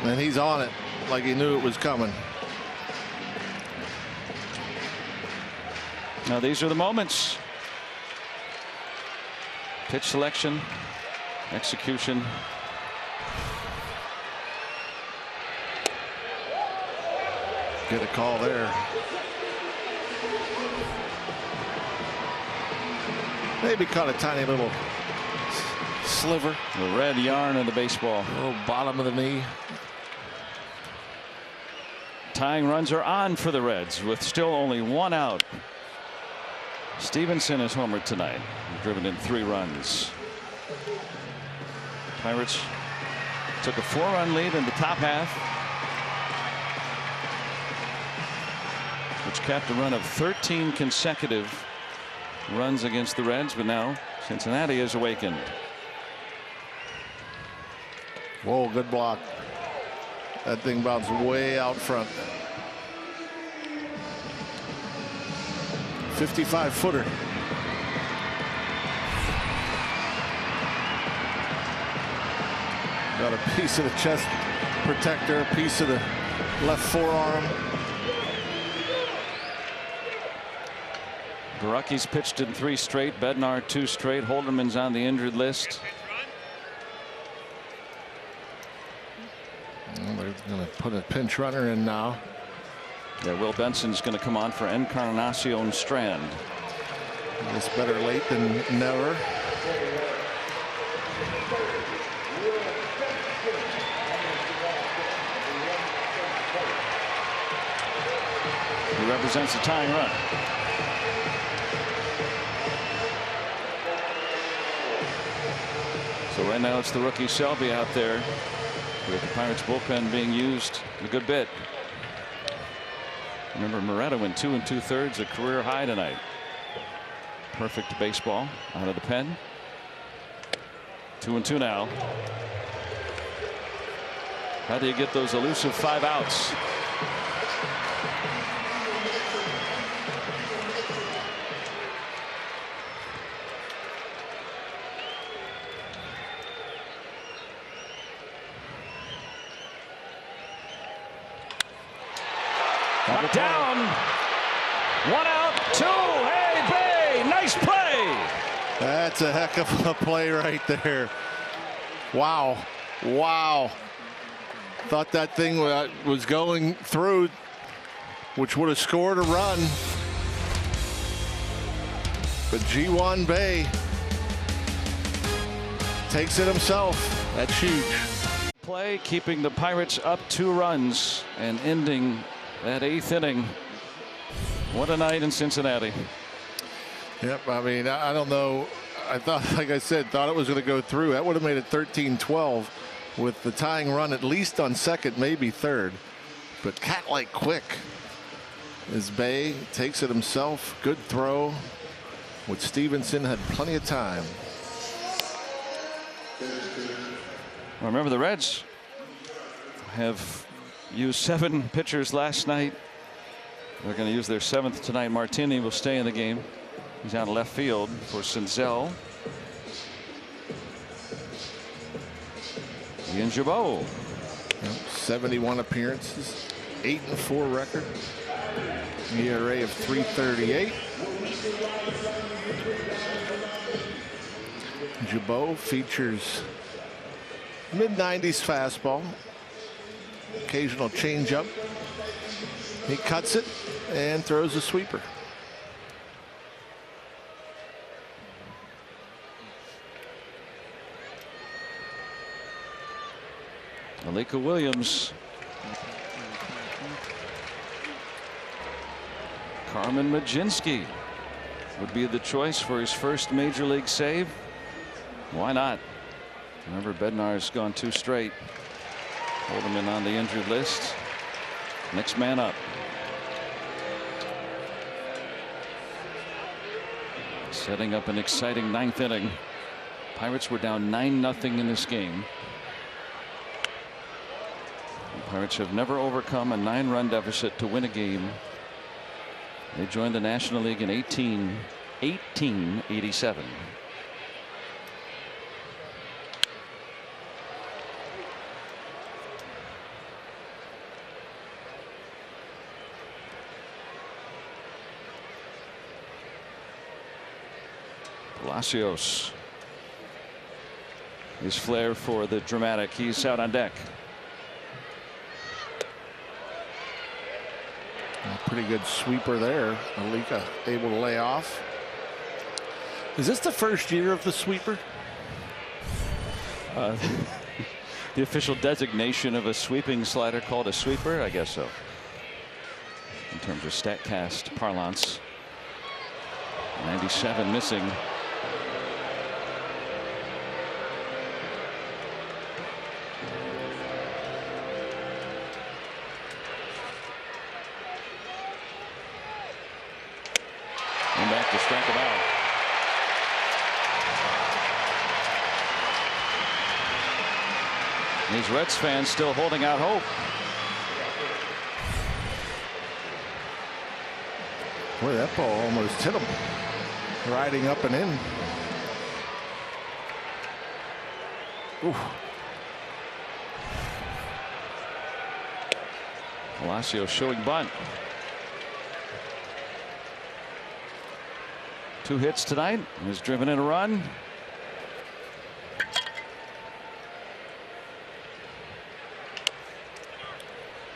And he's on it like he knew it was coming. Now these are the moments. Pitch selection, execution. Get a call there. Maybe caught a tiny little sliver. The red yarn of the baseball. A little bottom of the knee. Tying runs are on for the Reds with still only 1 out. Stevenson is homered tonight, driven in 3 runs. Pirates took a 4-run lead in the top half, which capped a run of 13 consecutive runs against the Reds, but now Cincinnati is awakened. Whoa, good block. That thing bounced way out front. 55-footer. Got a piece of the chest protector, a piece of the left forearm. Baracki's pitched in 3 straight. Bednar 2 straight. Holderman's on the injured list. Well, they're going to put a pinch runner in now. Yeah, Will Benson's going to come on for Encarnacion Strand. It's better late than never. He represents the tying run. So right now it's the rookie Selby out there, with the Pirates bullpen being used a good bit. Remember, Moretta went 2 2/3, a career high tonight. Perfect baseball out of the pen. 2-2 now. How do you get those elusive 5 outs? Knocked down. 1 out, 2. Hey, Bay, nice play. That's a heck of a play right there. Wow. Wow. Thought that thing was going through, which would have scored a run. But Ji-hwan Bae takes it himself. That's huge. Play keeping the Pirates up 2 runs and ending that 8th inning. What a night in Cincinnati. Yep. I mean, I don't know. I thought, like I said, thought it was going to go through. That would have made it 13-12 with the tying run at least on second, maybe third. But cat-like quick as Bae takes it himself. Good throw. With Stevenson had plenty of time. Well, remember, the Reds have used 7 pitchers last night. They're going to use their 7th tonight. Martini will stay in the game. He's out of left field for Senzel. Ian Gibaut. 71 appearances, 8-4 record. ERA of 3.38. Gibaut features mid-90s fastball, occasional changeup. He cuts it and throws a sweeper. Alika Williams. Carmen Mlodzinski would be the choice for his first major league save. Why not? Remember, Bednar's gone 2 straight. Holderman on the injured list. Next man up. Setting up an exciting 9th inning. Pirates were down 9-0 in this game. The Pirates have never overcome a 9-run deficit to win a game. They joined the National League in 1887. Palacios. His flair for the dramatic. He's out on deck. A pretty good sweeper there. Alika able to lay off. Is this the first year of the sweeper? The official designation of a sweeping slider called a sweeper? I guess so. In terms of StatCast parlance. 97 missing. And back to strike him out. These Reds fans still holding out hope. Boy, that ball almost hit him. Riding up and in. Ooh. Palacios showing bunt. 2 hits tonight. Has driven in a run.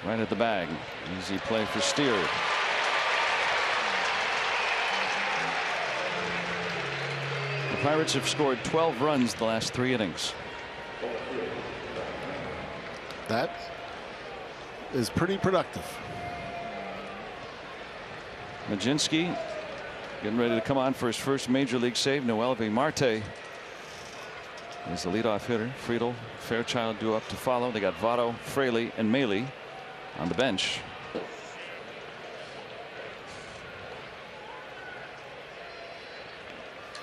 Right at the bag. Easy play for Steer. The Pirates have scored 12 runs the last 3 innings. That is pretty productive. Mlodzinski getting ready to come on for his first major league save. Noelvi Marte is the leadoff hitter. Friedel, Fairchild due up to follow. They got Votto, Fraley, and Maile on the bench.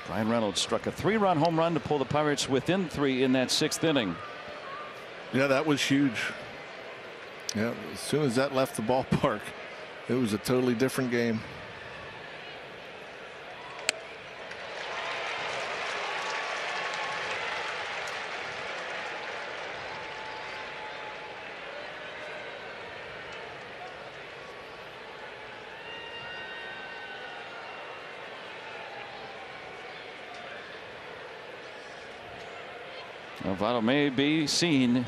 Bryan Reynolds struck a 3-run home run to pull the Pirates within 3 in that 6th inning. Yeah, that was huge. Yeah, as soon as that left the ballpark, it was a totally different game. Votto may be seen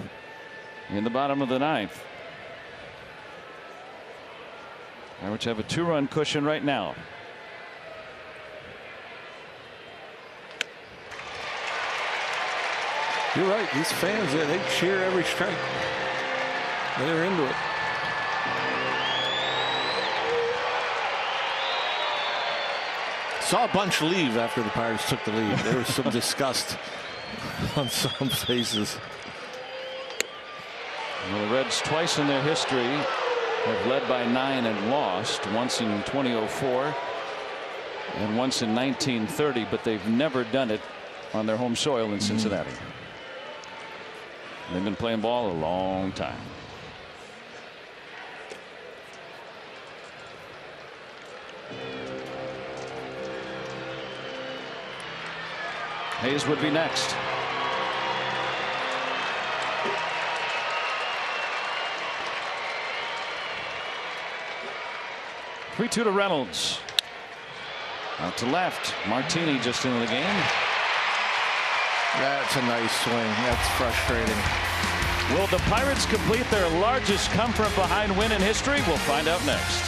in the bottom of the 9th. Pirates have a 2-run cushion right now. You're right. These fans, they cheer every strike. They're into it. Saw a bunch leave after the Pirates took the lead. There was some disgust on some faces. Well, the Reds twice in their history have led by 9 and lost, once in 2004 and once in 1930, but they've never done it on their home soil in Cincinnati. They've been playing ball a long time. Hayes would be next. Three-2 to Reynolds. Out to left. Martini just into the game. That's a nice swing. That's frustrating. Will the Pirates complete their largest come-from-behind win in history? We'll find out next.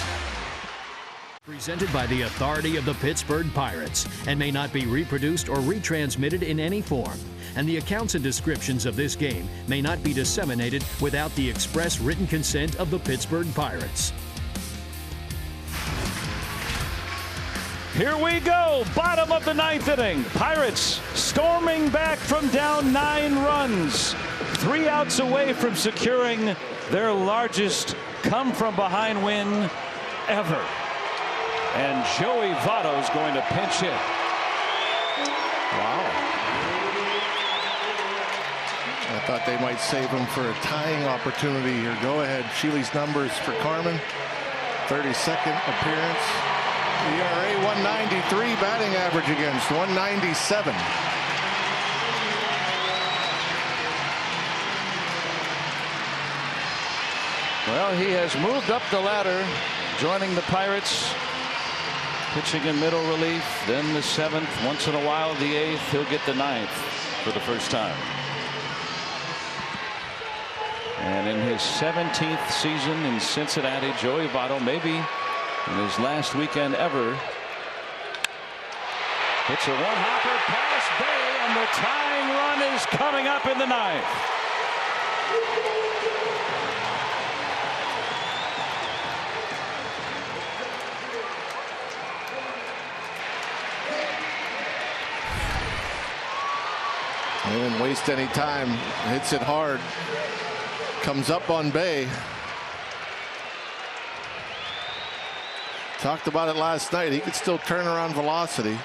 Presented by the authority of the Pittsburgh Pirates and may not be reproduced or retransmitted in any form. And the accounts and descriptions of this game may not be disseminated without the express written consent of the Pittsburgh Pirates. Here we go. Bottom of the 9th inning. Pirates storming back from down 9 runs. 3 outs away from securing their largest come-from-behind win ever. And Joey Votto is going to pinch hit. Wow. I thought they might save him for a tying opportunity here. Go ahead. Sheely's numbers for Carmen. 32nd appearance. ERA 193, batting average against 197. Well, he has moved up the ladder, joining the Pirates. Pitching in middle relief, then the 7th, once in a while the 8th. He'll get the 9th for the first time. And in his 17th season in Cincinnati, Joey Votto, maybe in his last weekend ever, hits a one-hopper past Bay, and the tying run is coming up in the 9th. They didn't waste any time. Hits it hard. Comes up on Bay. Talked about it last night. He could still turn around velocity.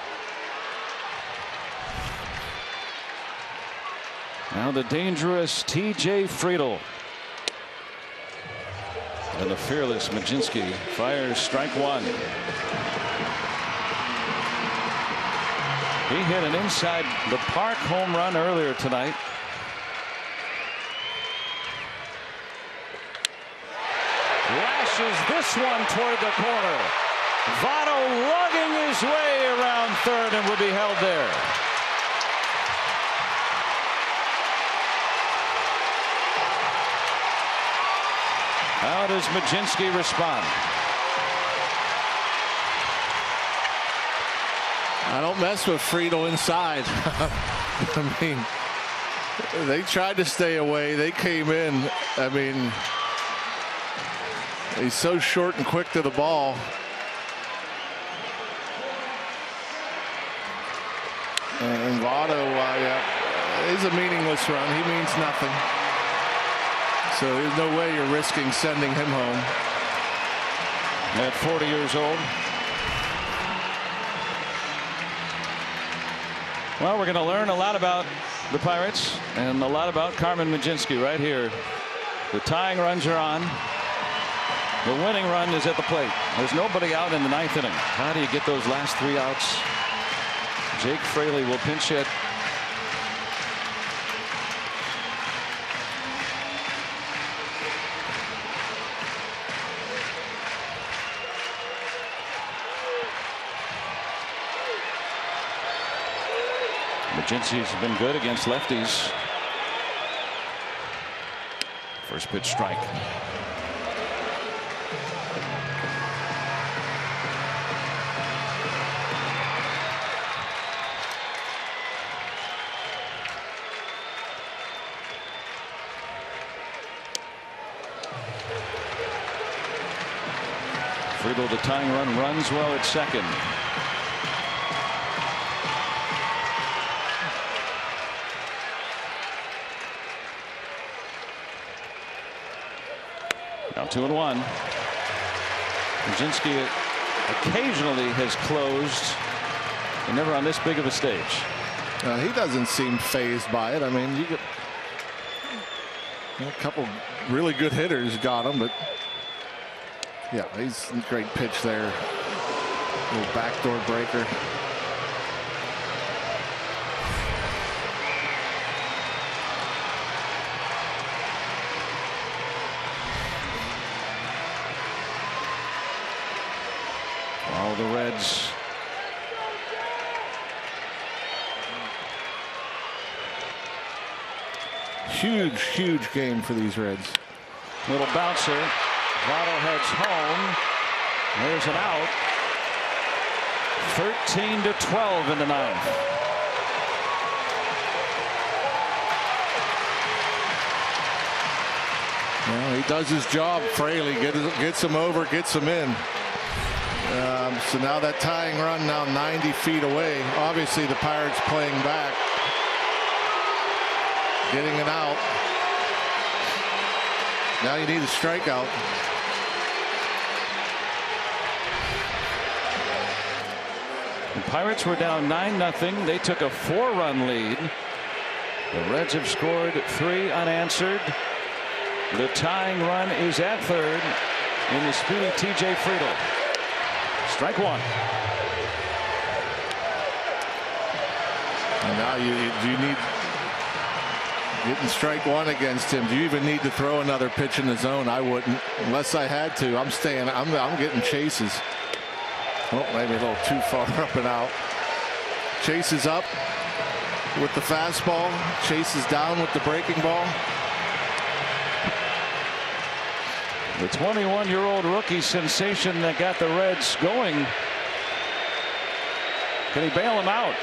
Now the dangerous T.J. Friedel. And the fearless Mlodzinski fires strike 1. He hit an inside the park home run earlier tonight. Lashes this one toward the corner. Votto lugging his way around third and will be held there. How does Mlodzinski respond? I don't mess with Friedl inside. I mean, they tried to stay away. They came in. I mean, he's so short and quick to the ball. And Votto, is a meaningless run. He means nothing. So there's no way you're risking sending him home. At 40 years old. Well, we're going to learn a lot about the Pirates and a lot about Carmen Mlodzinski right here. The tying runs are on. The winning run is at the plate. There's nobody out in the ninth inning. How do you get those last 3 outs? Jake Fraley will pinch hit. Mlodzinski's been good against lefties. First pitch strike. Friedl, the tying run, runs well at second. Now 2-1. Mlodzinski occasionally has closed, but never on this big of a stage. He doesn't seem phased by it. I mean, you get a couple really good hitters got him, but yeah, he's a great pitch there. Little backdoor breaker. All the Reds huge game for these Reds. little bouncer. Votto heads home. There's an out. 13-12 in the ninth. Well, he does his job. Fraley gets him over, gets him in. So now that tying run now 90 feet away. Obviously the Pirates playing back. Getting it out. Now you need a strikeout. The Pirates were down 9-0. They took a 4-run lead. The Reds have scored 3 unanswered. The tying run is at third in the speedy TJ Friedl. Strike one. And now you need getting strike one against him. Do you even need to throw another pitch in the zone? I wouldn't, unless I had to. I'm staying. I'm getting chases. Oh, maybe a little too far up and out. Chases up with the fastball. Chases down with the breaking ball. The 21-year-old rookie sensation that got the Reds going. Can he bail him out?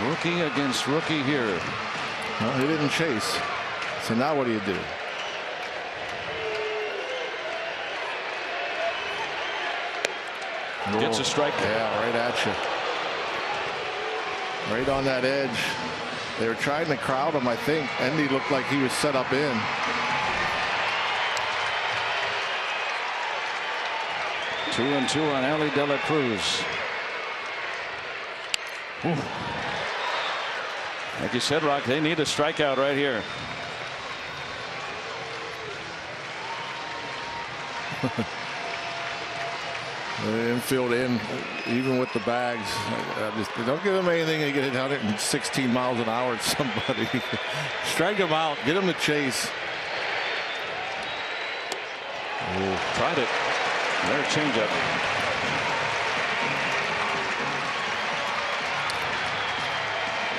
Rookie against rookie here. Well, he didn't chase. So now what do you do? Gets a strike. Yeah, right at you. Right on that edge. They were trying to crowd him, I think. Endy looked like he was set up in. Two and two on Elly De La Cruz. Ooh. Like you said, Rock, they need a strikeout right here. The infield in, even with the bags. Just don't give them anything to get it 116 miles an hour at somebody. Strike them out. Get them to chase. Ooh, tried it. Their changeup.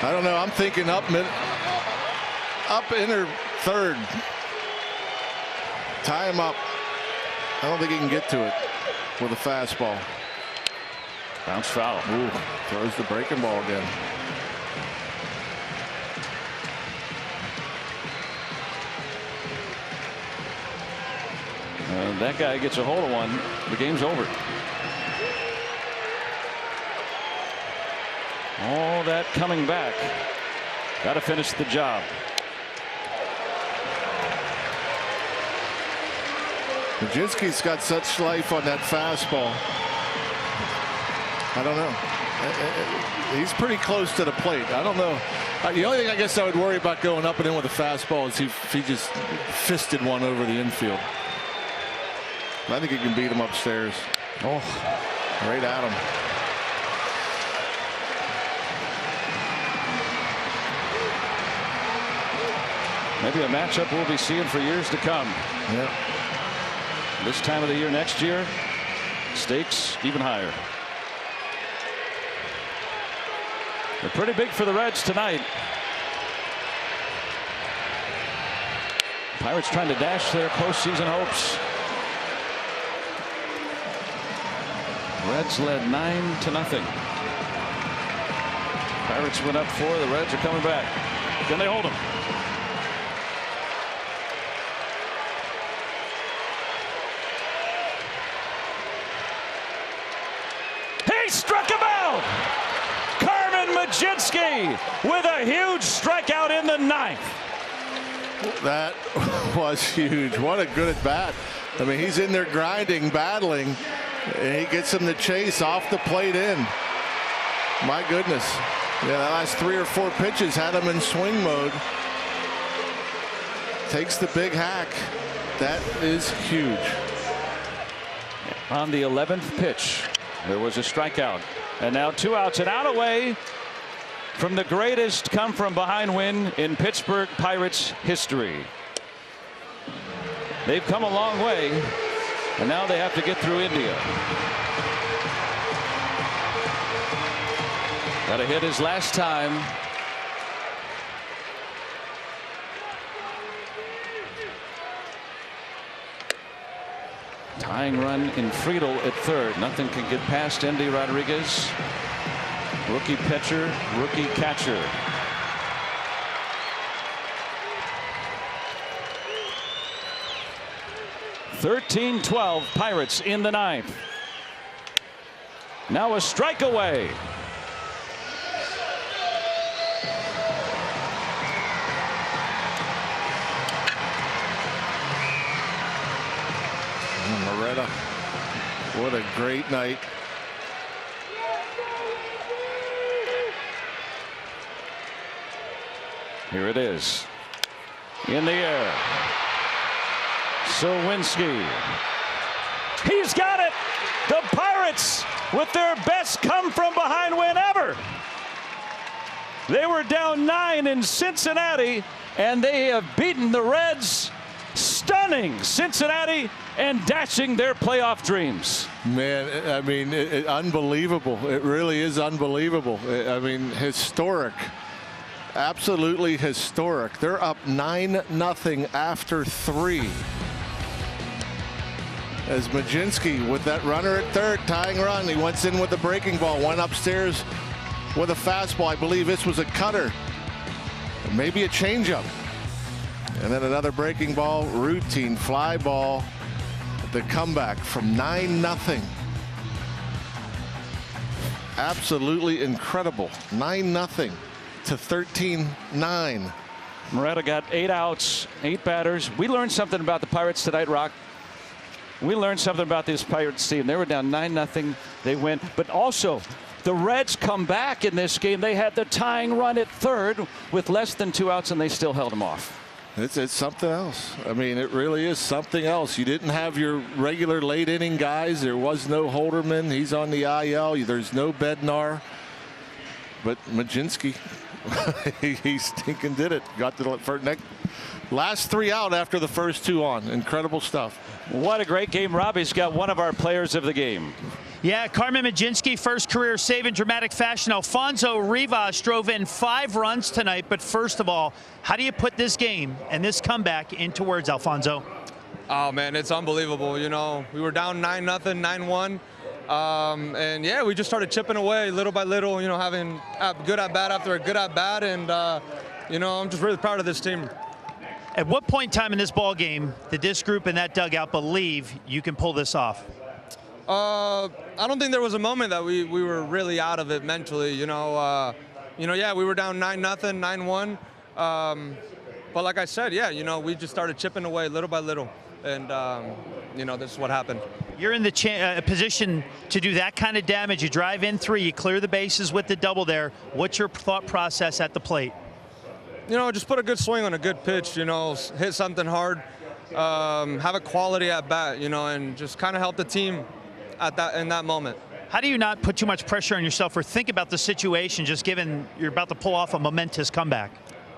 I don't know. I'm thinking up inner third. Tie him up. I don't think he can get to it with a fastball. Bounce foul. Ooh, throws the breaking ball again. That guy gets a hold of one. The game's over. All that coming back. Got to finish the job. Mlodzinski's got such life on that fastball. I don't know. He's pretty close to the plate. I don't know. The only thing I guess I would worry about going up and in with a fastball is if he just fisted one over the infield. I think he can beat him upstairs. Oh, right at him. Maybe a matchup we'll be seeing for years to come. Yeah. This time of the year next year, stakes even higher. They're pretty big for the Reds tonight. Pirates trying to dash their postseason hopes. Reds led 9-0. Pirates went up 4. The Reds are coming back. Can they hold them? He struck him out. Carmen Mlodzinski with a huge strikeout in the 9th. That was huge. What a good at bat. I mean, he's in there grinding, battling, and he gets him to chase off the plate in. My goodness. Yeah, that last 3 or 4 pitches had him in swing mode. Takes the big hack. That is huge. On the 11th pitch, there was a strikeout. And now 2 outs and out away from the greatest come from behind win in Pittsburgh Pirates history. They've come a long way, and now they have to get through India. Got to hit his last time. Tying run in Friedel at third. Nothing can get past Endy Rodriguez. Rookie pitcher, rookie catcher. (13-12) Pirates in the 9th. Now a strike away. Moretta, what a great night. Here it is. In the air. Suwinski. He's got it. The Pirates with their best come from behind win ever. They were down 9 in Cincinnati, and they have beaten the Reds, stunning Cincinnati and dashing their playoff dreams. Man, I mean, unbelievable. It really is unbelievable. I mean, historic. Absolutely historic. They're up 9-0 after 3. As Mlodzinski with that runner at third, tying run. He went in with the breaking ball, went upstairs with a fastball. I believe this was a cutter, maybe a changeup. And then another breaking ball, routine fly ball. The comeback from 9-0. Absolutely incredible. 9-0 to 13-9. Moretta got 8 outs, 8 batters. We learned something about the Pirates tonight, Rock. We learned something about this Pirates team. They were down 9-0. They win. But also, the Reds come back in this game. They had the tying run at third with less than 2 outs, and they still held them off. It's something else. I mean, it really is something else. You didn't have your regular late inning guys. There was no Holderman. He's on the IL. There's no Bednar. But Mlodzinski, he stinking did it. Got the last 3 out after the first 2 on. Incredible stuff. What a great game. Robbie's got one of our players of the game. Yeah, Carmen Mlodzinski, first career save in dramatic fashion. Alfonso Rivas drove in 5 runs tonight. But first of all, how do you put this game and this comeback into words, Alfonso? Oh, man, it's unbelievable. You know, we were down 9-0, 9-1. And, yeah, we just started chipping away little by little, you know, having a good at-bat after a good at-bat. And, you know, I'm just really proud of this team. At what point in time in this ball game did this group and that dugout believe you can pull this off? I don't think there was a moment that we were really out of it mentally. You know, yeah, we were down 9-0, 9-1. But like I said, yeah, you know, we just started chipping away little by little. And, you know, this is what happened. You're in the position to do that kind of damage. You drive in 3, you clear the bases with the double there. What's your thought process at the plate? You know, just put a good swing on a good pitch, you know, hit something hard, have a quality at bat, you know, and just kind of help the team in that moment. How do you not put too much pressure on yourself or think about the situation just given you're about to pull off a momentous comeback?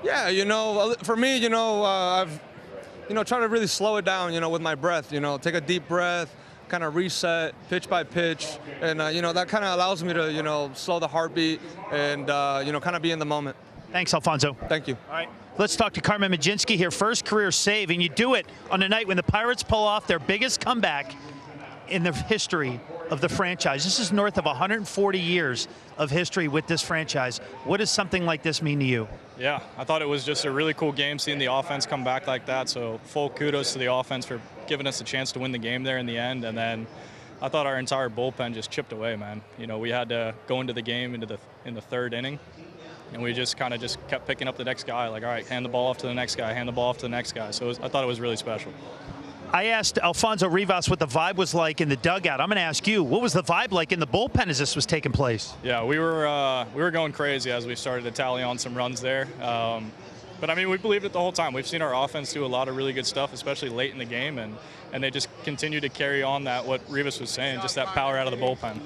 Yeah, you know, for me, you know, I've, you know, tried to really slow it down, you know, with my breath, you know, take a deep breath, kind of reset pitch by pitch. And, you know, that kind of allows me to, you know, slow the heartbeat and, you know, kind of be in the moment. Thanks, Alfonso. Thank you. All right. Let's talk to Carmen Mlodzinski here. First career save, and you do it on a night when the Pirates pull off their biggest comeback in the history of the franchise. This is north of 140 years of history with this franchise. What does something like this mean to you? Yeah, I thought it was just a really cool game seeing the offense come back like that. So full kudos to the offense for giving us a chance to win the game there in the end. And then I thought our entire bullpen just chipped away, man. You know, we had to go into the game in the 3rd inning. And we just kind of just kept picking up the next guy. Like, all right, hand the ball off to the next guy, hand the ball off to the next guy. So I thought it was really special. I asked Alfonso Rivas what the vibe was like in the dugout. I'm going to ask you, what was the vibe like in the bullpen as this was taking place? Yeah, we were going crazy as we started to tally on some runs there. But, I mean, we believed it the whole time. We've seen our offense do a lot of really good stuff, especially late in the game. And they just continue to carry on what Rivas was saying, just that power out of the bullpen.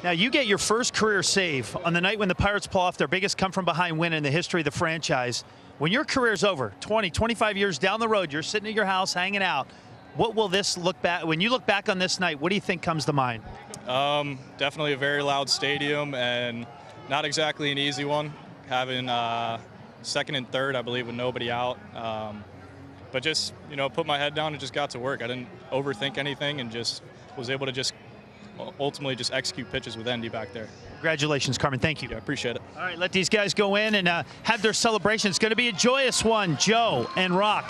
Now, you get your first career save on the night when the Pirates pull off their biggest come-from-behind win in the history of the franchise. When your career's over, 20, 25 years down the road, you're sitting at your house hanging out. What will this look back? When you look back on this night, what do you think comes to mind? Definitely a very loud stadium and not exactly an easy one. Having 2nd and 3rd, I believe, with nobody out. But just, you know, put my head down and just got to work. I didn't overthink anything and just was able to just ultimately just execute pitches with Endy back there. Congratulations, Carmen. Thank you. Yeah, appreciate it. All right, let these guys go in and have their celebration. It's going to be a joyous one. Joe and Rock,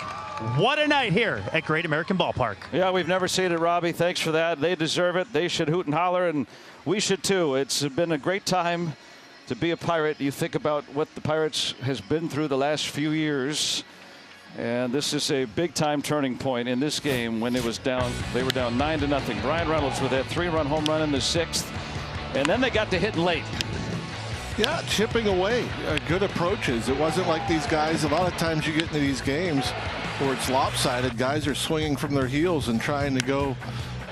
what a night here at Great American Ballpark. Yeah, we've never seen it, Robbie. Thanks for that. They deserve it. They should hoot and holler, and we should too. It's been a great time to be a Pirate. You think about what the Pirates has been through the last few years. And this is a big-time turning point in this game when it was down. They were down 9-0. Brian Reynolds with that 3-run home run in the 6th, and then they got to hitting late. Yeah, chipping away, good approaches. It wasn't like these guys. A lot of times you get into these games where it's lopsided. Guys are swinging from their heels and trying to go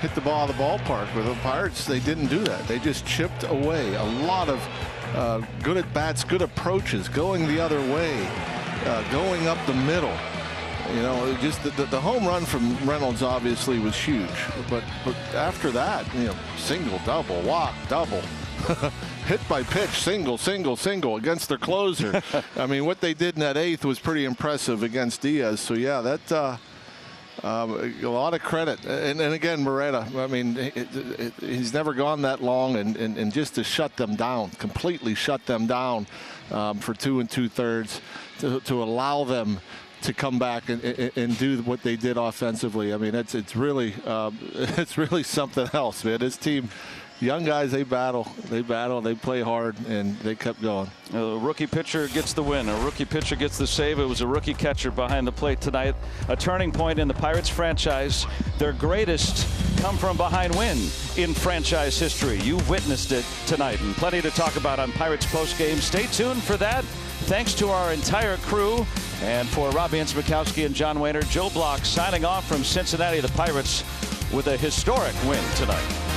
hit the ball out of the ballpark. With the Pirates, they didn't do that. They just chipped away. A lot of good at bats, good approaches, going the other way, going up the middle. You know, just the home run from Reynolds obviously was huge, but after that, you know, single, double, walk, double, hit by pitch, single, single, single against their closer. I mean, what they did in that 8th was pretty impressive against Diaz. So yeah, that a lot of credit. And again, Moreta, I mean, he's never gone that long, and just to shut them down, completely shut them down for 2 2/3, to allow them to come back and do what they did offensively. I mean, it's really something else, man. This team young guys, they battle, they play hard, and they kept going. A rookie pitcher gets the win. A rookie pitcher gets the save. It was a rookie catcher behind the plate tonight. A turning point in the Pirates franchise. Their greatest come from behind win in franchise history. You witnessed it tonight, and plenty to talk about on Pirates postgame. Stay tuned for that. Thanks to our entire crew. And for Robbie Enzbikowski and John Wehner, Joe Block signing off from Cincinnati. The Pirates with a historic win tonight.